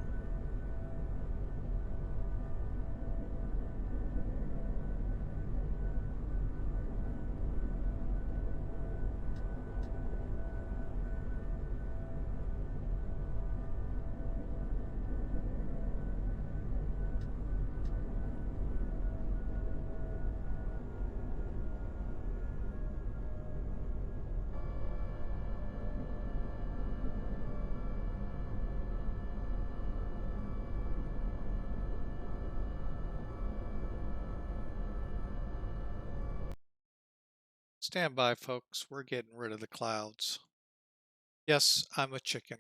Stand by, folks. We're getting rid of the clouds. Yes, I'm a chicken.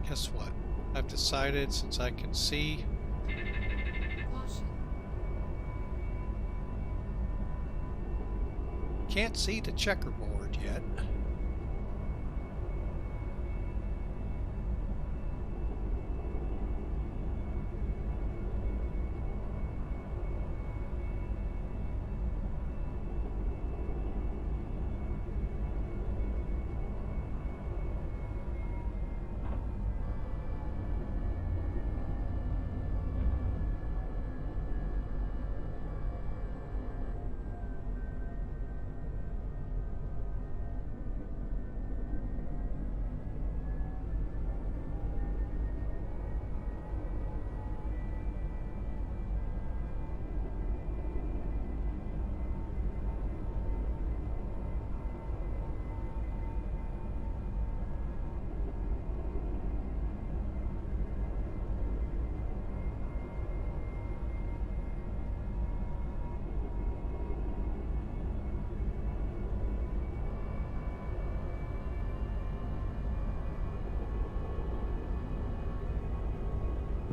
Guess what? I've decided, since I can see, can't see the checkerboard yet.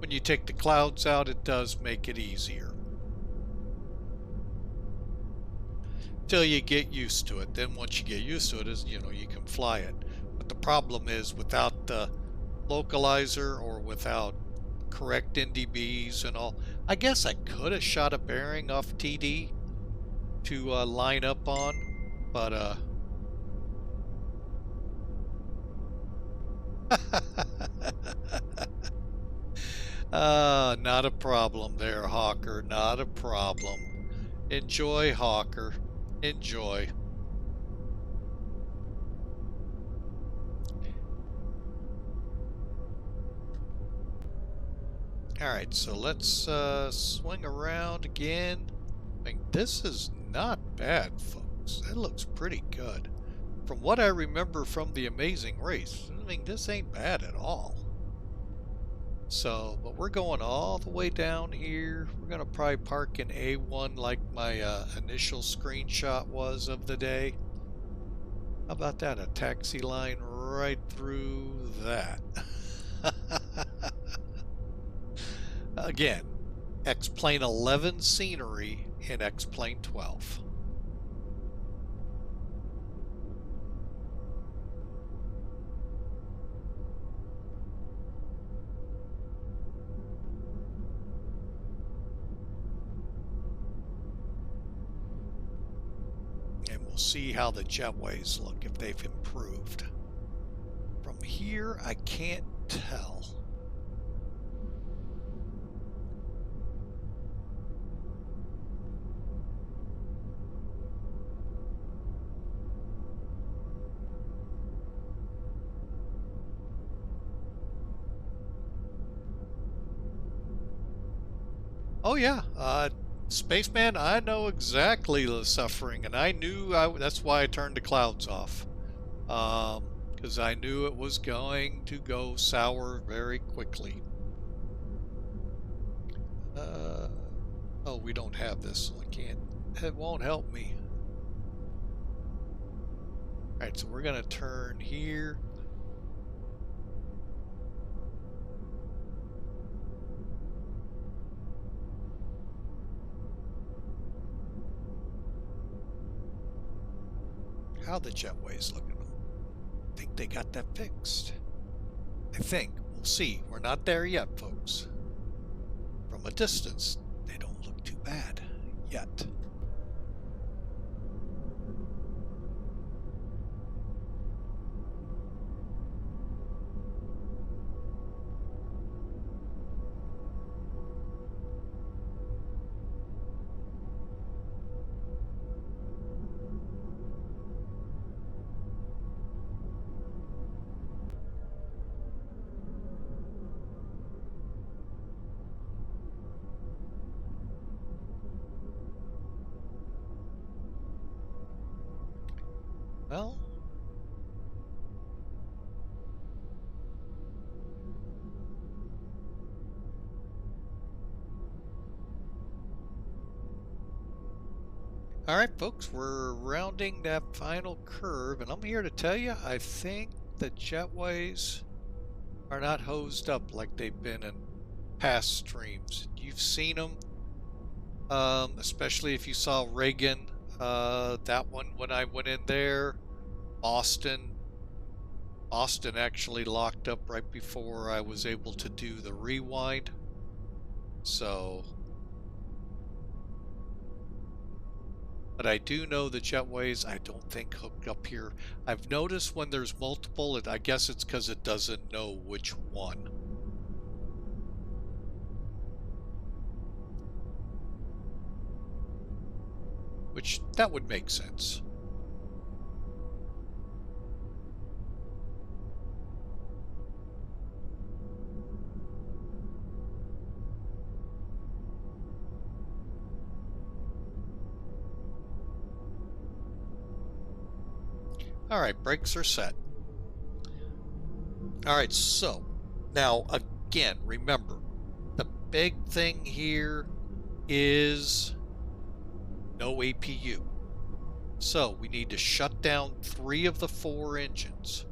when you take the clouds out, it does make it easier. Till you get used to it. Then once you get used to it, is you know, you can fly it. But the problem is without the localizer or without correct NDBs and all. I guess I could have shot a bearing off TD to line up on, but not a problem there, Hawker. Not a problem. Enjoy, Hawker. Enjoy. Alright, so let's swing around again. I mean, this is not bad, folks. That looks pretty good. From what I remember from The Amazing Race, I mean, this ain't bad at all. So, but we're going all the way down here. We're going to probably park in A1 like my initial screenshot was of the day. How about that? A taxi line right through that. Again, X-Plane 11 scenery in X-Plane 12. And we'll see how the jetways look, if they've improved. From here, I can't tell. Oh yeah, Spaceman, I know exactly the suffering, and I knew that's why I turned the clouds off. Because I knew it was going to go sour very quickly. Oh, we don't have this, so I can't. It won't help me. Alright, so we're going to turn here. How the jetways looking? I think they got that fixed. I think. We'll see. We're not there yet, folks. From a distance, they don't look too bad yet. Well, all right, folks, we're rounding that final curve, and I'm here to tell you, I think the jetways are not hosed up like they've been in past streams. You've seen them, especially if you saw Reagan. That one when I went in there, Austin actually locked up right before I was able to do the rewind. So, but I do know the jetways I don't think hooked up here. I've noticed when there's multiple, I guess it's because it doesn't know which one. Which, that would make sense. Alright, brakes are set. Alright, so, now, again, remember, the big thing here is no APU. So we need to shut down 3 of the 4 engines.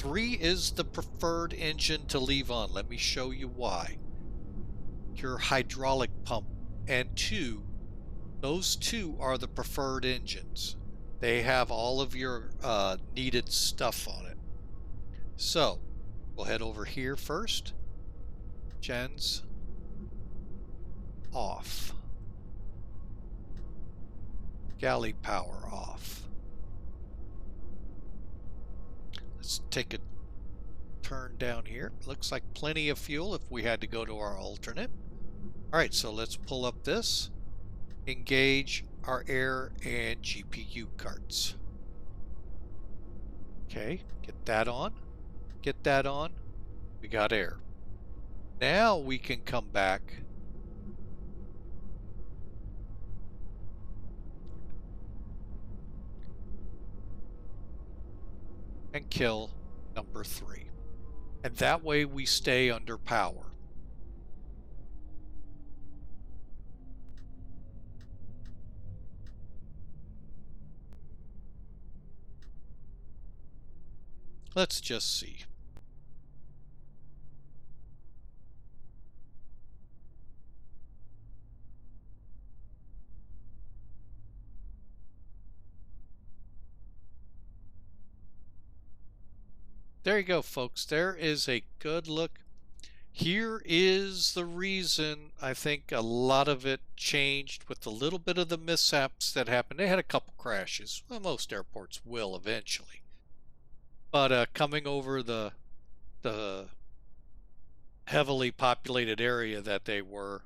3 is the preferred engine to leave on. Let me show you why. Your hydraulic pump and 2, those 2 are the preferred engines. They have all of your needed stuff on it. So we'll head over here first. Gens off. Galley power off. Let's take a turn down here. Looks like plenty of fuel if we had to go to our alternate. Alright, so let's pull up this. Engage our air and GPU carts. Okay, get that on. Get that on. We got air. Now we can come back and kill number 3. And that way we stay under power. Let's just see. There you go, folks. There is a good look. Here is the reason I think a lot of it changed with a little bit of the mishaps that happened. They had a couple crashes. Well, most airports will eventually. But coming over the heavily populated area that they were,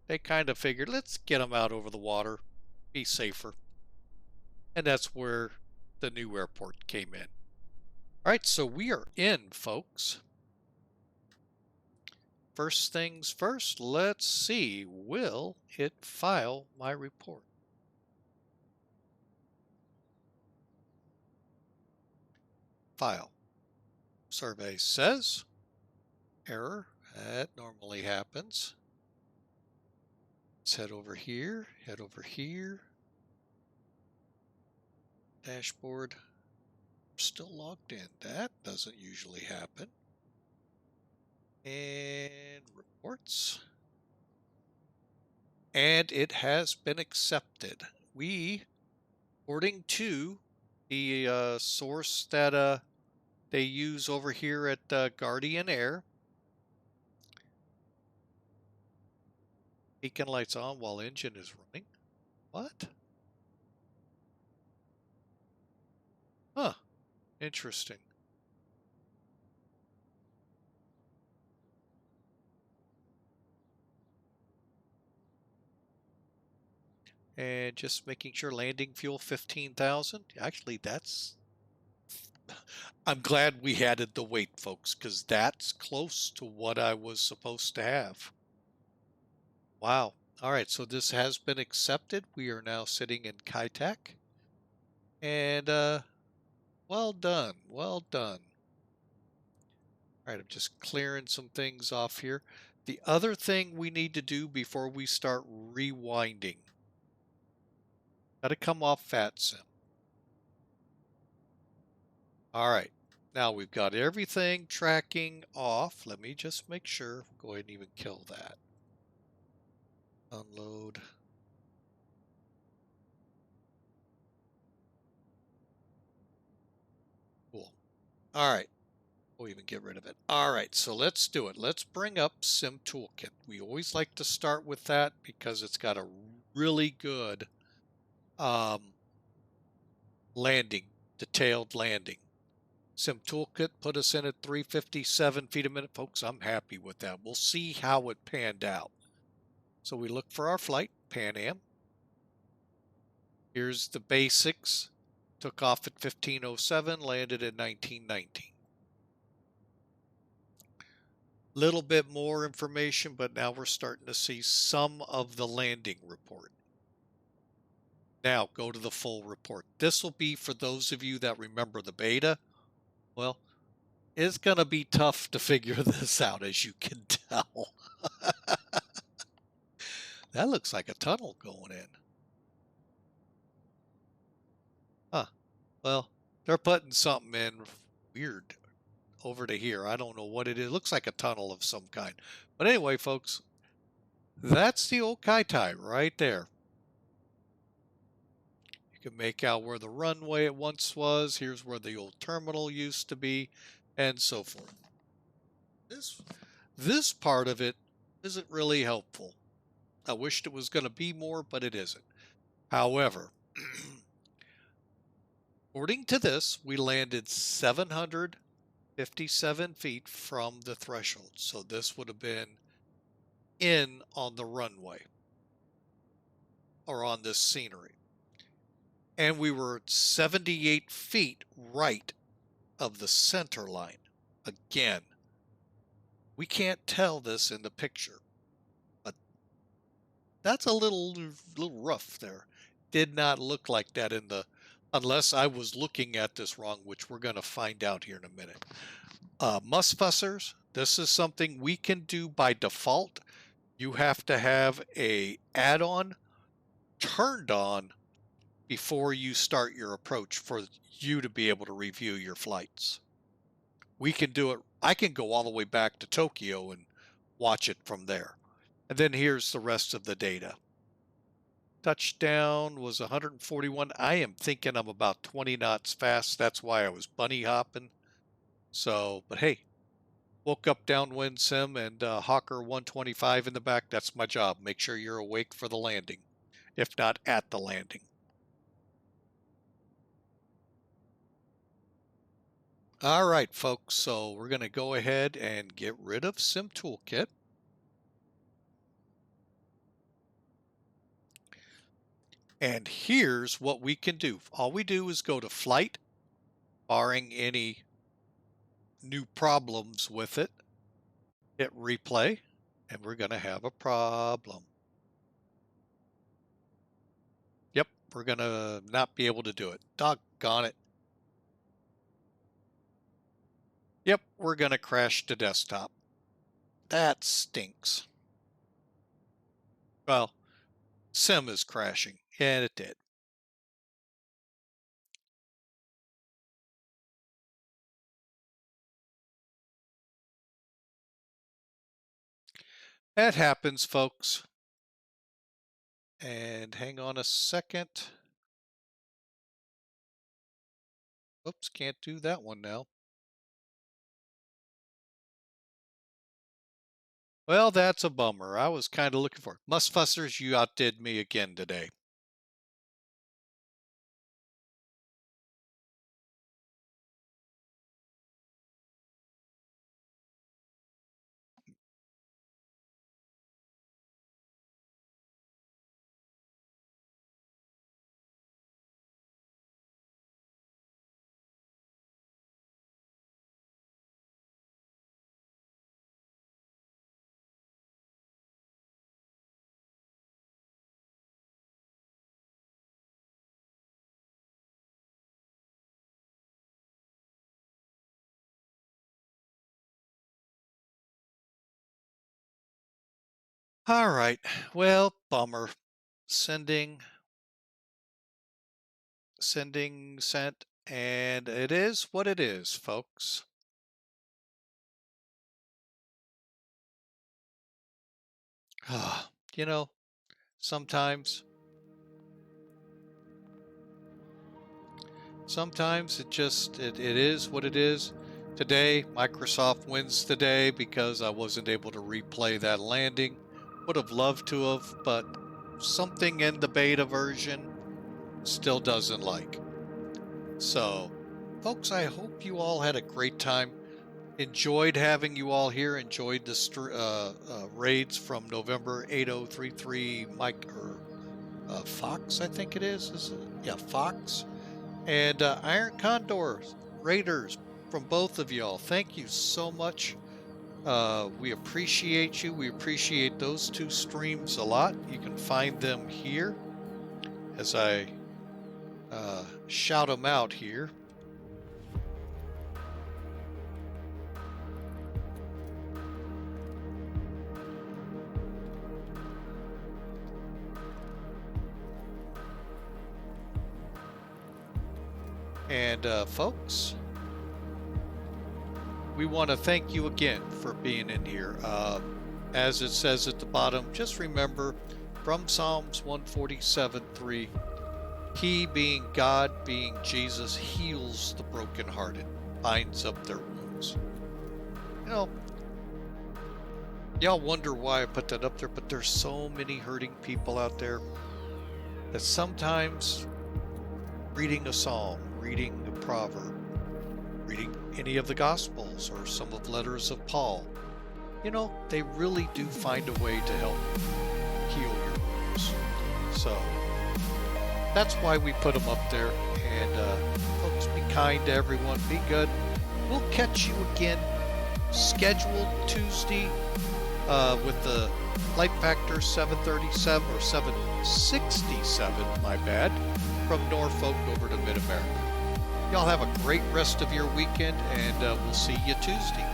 they kind of figured, let's get them out over the water, be safer. And that's where the new airport came in. All right, so we are in, folks. First things first, let's see, will it file my report? File. Survey says, error, that normally happens. Let's head over here, Dashboard. Still logged in. That doesn't usually happen. And reports. And it has been accepted. We, according to the source that they use over here at Guardian Air, beacon lights on while engine is running. What? Huh. Interesting. And just making sure landing fuel 15,000. Actually, that's... I'm glad we added the weight, folks, because that's close to what I was supposed to have. Wow. All right, so this has been accepted. We are now sitting in Saitek. And, well done. Well done. All right, I'm just clearing some things off here. The other thing we need to do before we start rewinding. Got to come off VATSIM. All right. Now we've got everything tracking off. Let me just make sure. Go ahead and even kill that. Unload. Cool. All right. We'll even get rid of it. All right. So let's do it. Let's bring up Sim Toolkit. We always like to start with that because it's got a really good landing, detailed landing. Sim Toolkit put us in at 357 feet a minute. Folks, I'm happy with that. We'll see how it panned out. So we look for our flight, Pan Am. Here's the basics. Took off at 1507, landed at 1919. Little bit more information, but now we're starting to see some of the landing report. Now go to the full report. This will be for those of you that remember the beta. Well, it's going to be tough to figure this out, as you can tell. That looks like a tunnel going in. Huh. Well, they're putting something in weird. over to here. I don't know what it is. It looks like a tunnel of some kind. But anyway, folks, that's the old Kaitai right there. You can make out where the runway it once was. Here's where the old terminal used to be, and so forth. This part of it isn't really helpful. I wished it was going to be more, but it isn't. However, according to this, we landed 757 feet from the threshold. So this would have been in on the runway or on this scenery. And we were 78 feet right of the center line. Again, we can't tell this in the picture, but that's a little rough there. Did not look like that in the, unless I was looking at this wrong, which we're going to find out here in a minute. Musfussers, this is something we can do by default. You have to have a add-on turned on before you start your approach for you to be able to review your flights. We can do it. I can go all the way back to Tokyo and watch it from there. And then here's the rest of the data. Touchdown was 141. I am thinking I'm about 20 knots fast. That's why I was bunny hopping. So, but hey, woke up downwind sim and Hawker 125 in the back. That's my job. Make sure you're awake for the landing, if not at the landing. All right, folks, so we're going to go ahead and get rid of Sim Toolkit. And here's what we can do. All we do is go to Flight, barring any new problems with it. Hit Replay, and we're going to have a problem. Yep, we're going to not be able to do it. Doggone it. Yep, we're going to crash the desktop. That stinks. Well, Sim is crashing, and it did. That happens, folks. And hang on a second. Oops, can't do that one now. Well, that's a bummer. I was kind of looking for it. Musfussers, you outdid me again today. All right. Well, bummer. Sending, sent, and it is what it is, folks. You know, sometimes it is what it is. Today, Microsoft wins today because I wasn't able to replay that landing. Would have loved to have, but something in the beta version still doesn't like. So, folks, I hope you all had a great time. Enjoyed having you all here. Enjoyed the raids from November 8033 Mike or Fox, I think it is. Yeah, Fox. And Iron Condor Raiders from both of y'all. Thank you so much. We appreciate you. We appreciate those two streams a lot. You can find them here as I shout them out here. And folks, we want to thank you again for being in here. As it says at the bottom, just remember from Psalms 147:3, He being God, being Jesus, heals the brokenhearted, binds up their wounds. You know, y'all wonder why I put that up there, but there's so many hurting people out there that sometimes reading a psalm, reading a proverb, reading any of the Gospels or some of letters of Paul, you know, they really do find a way to help heal your wounds. So that's why we put them up there. And folks, be kind to everyone. Be good. We'll catch you again scheduled Tuesday with the Light Factor 737 or 767, my bad, from Norfolk over to Mid-America. Y'all have a great rest of your weekend, and we'll see you Tuesday.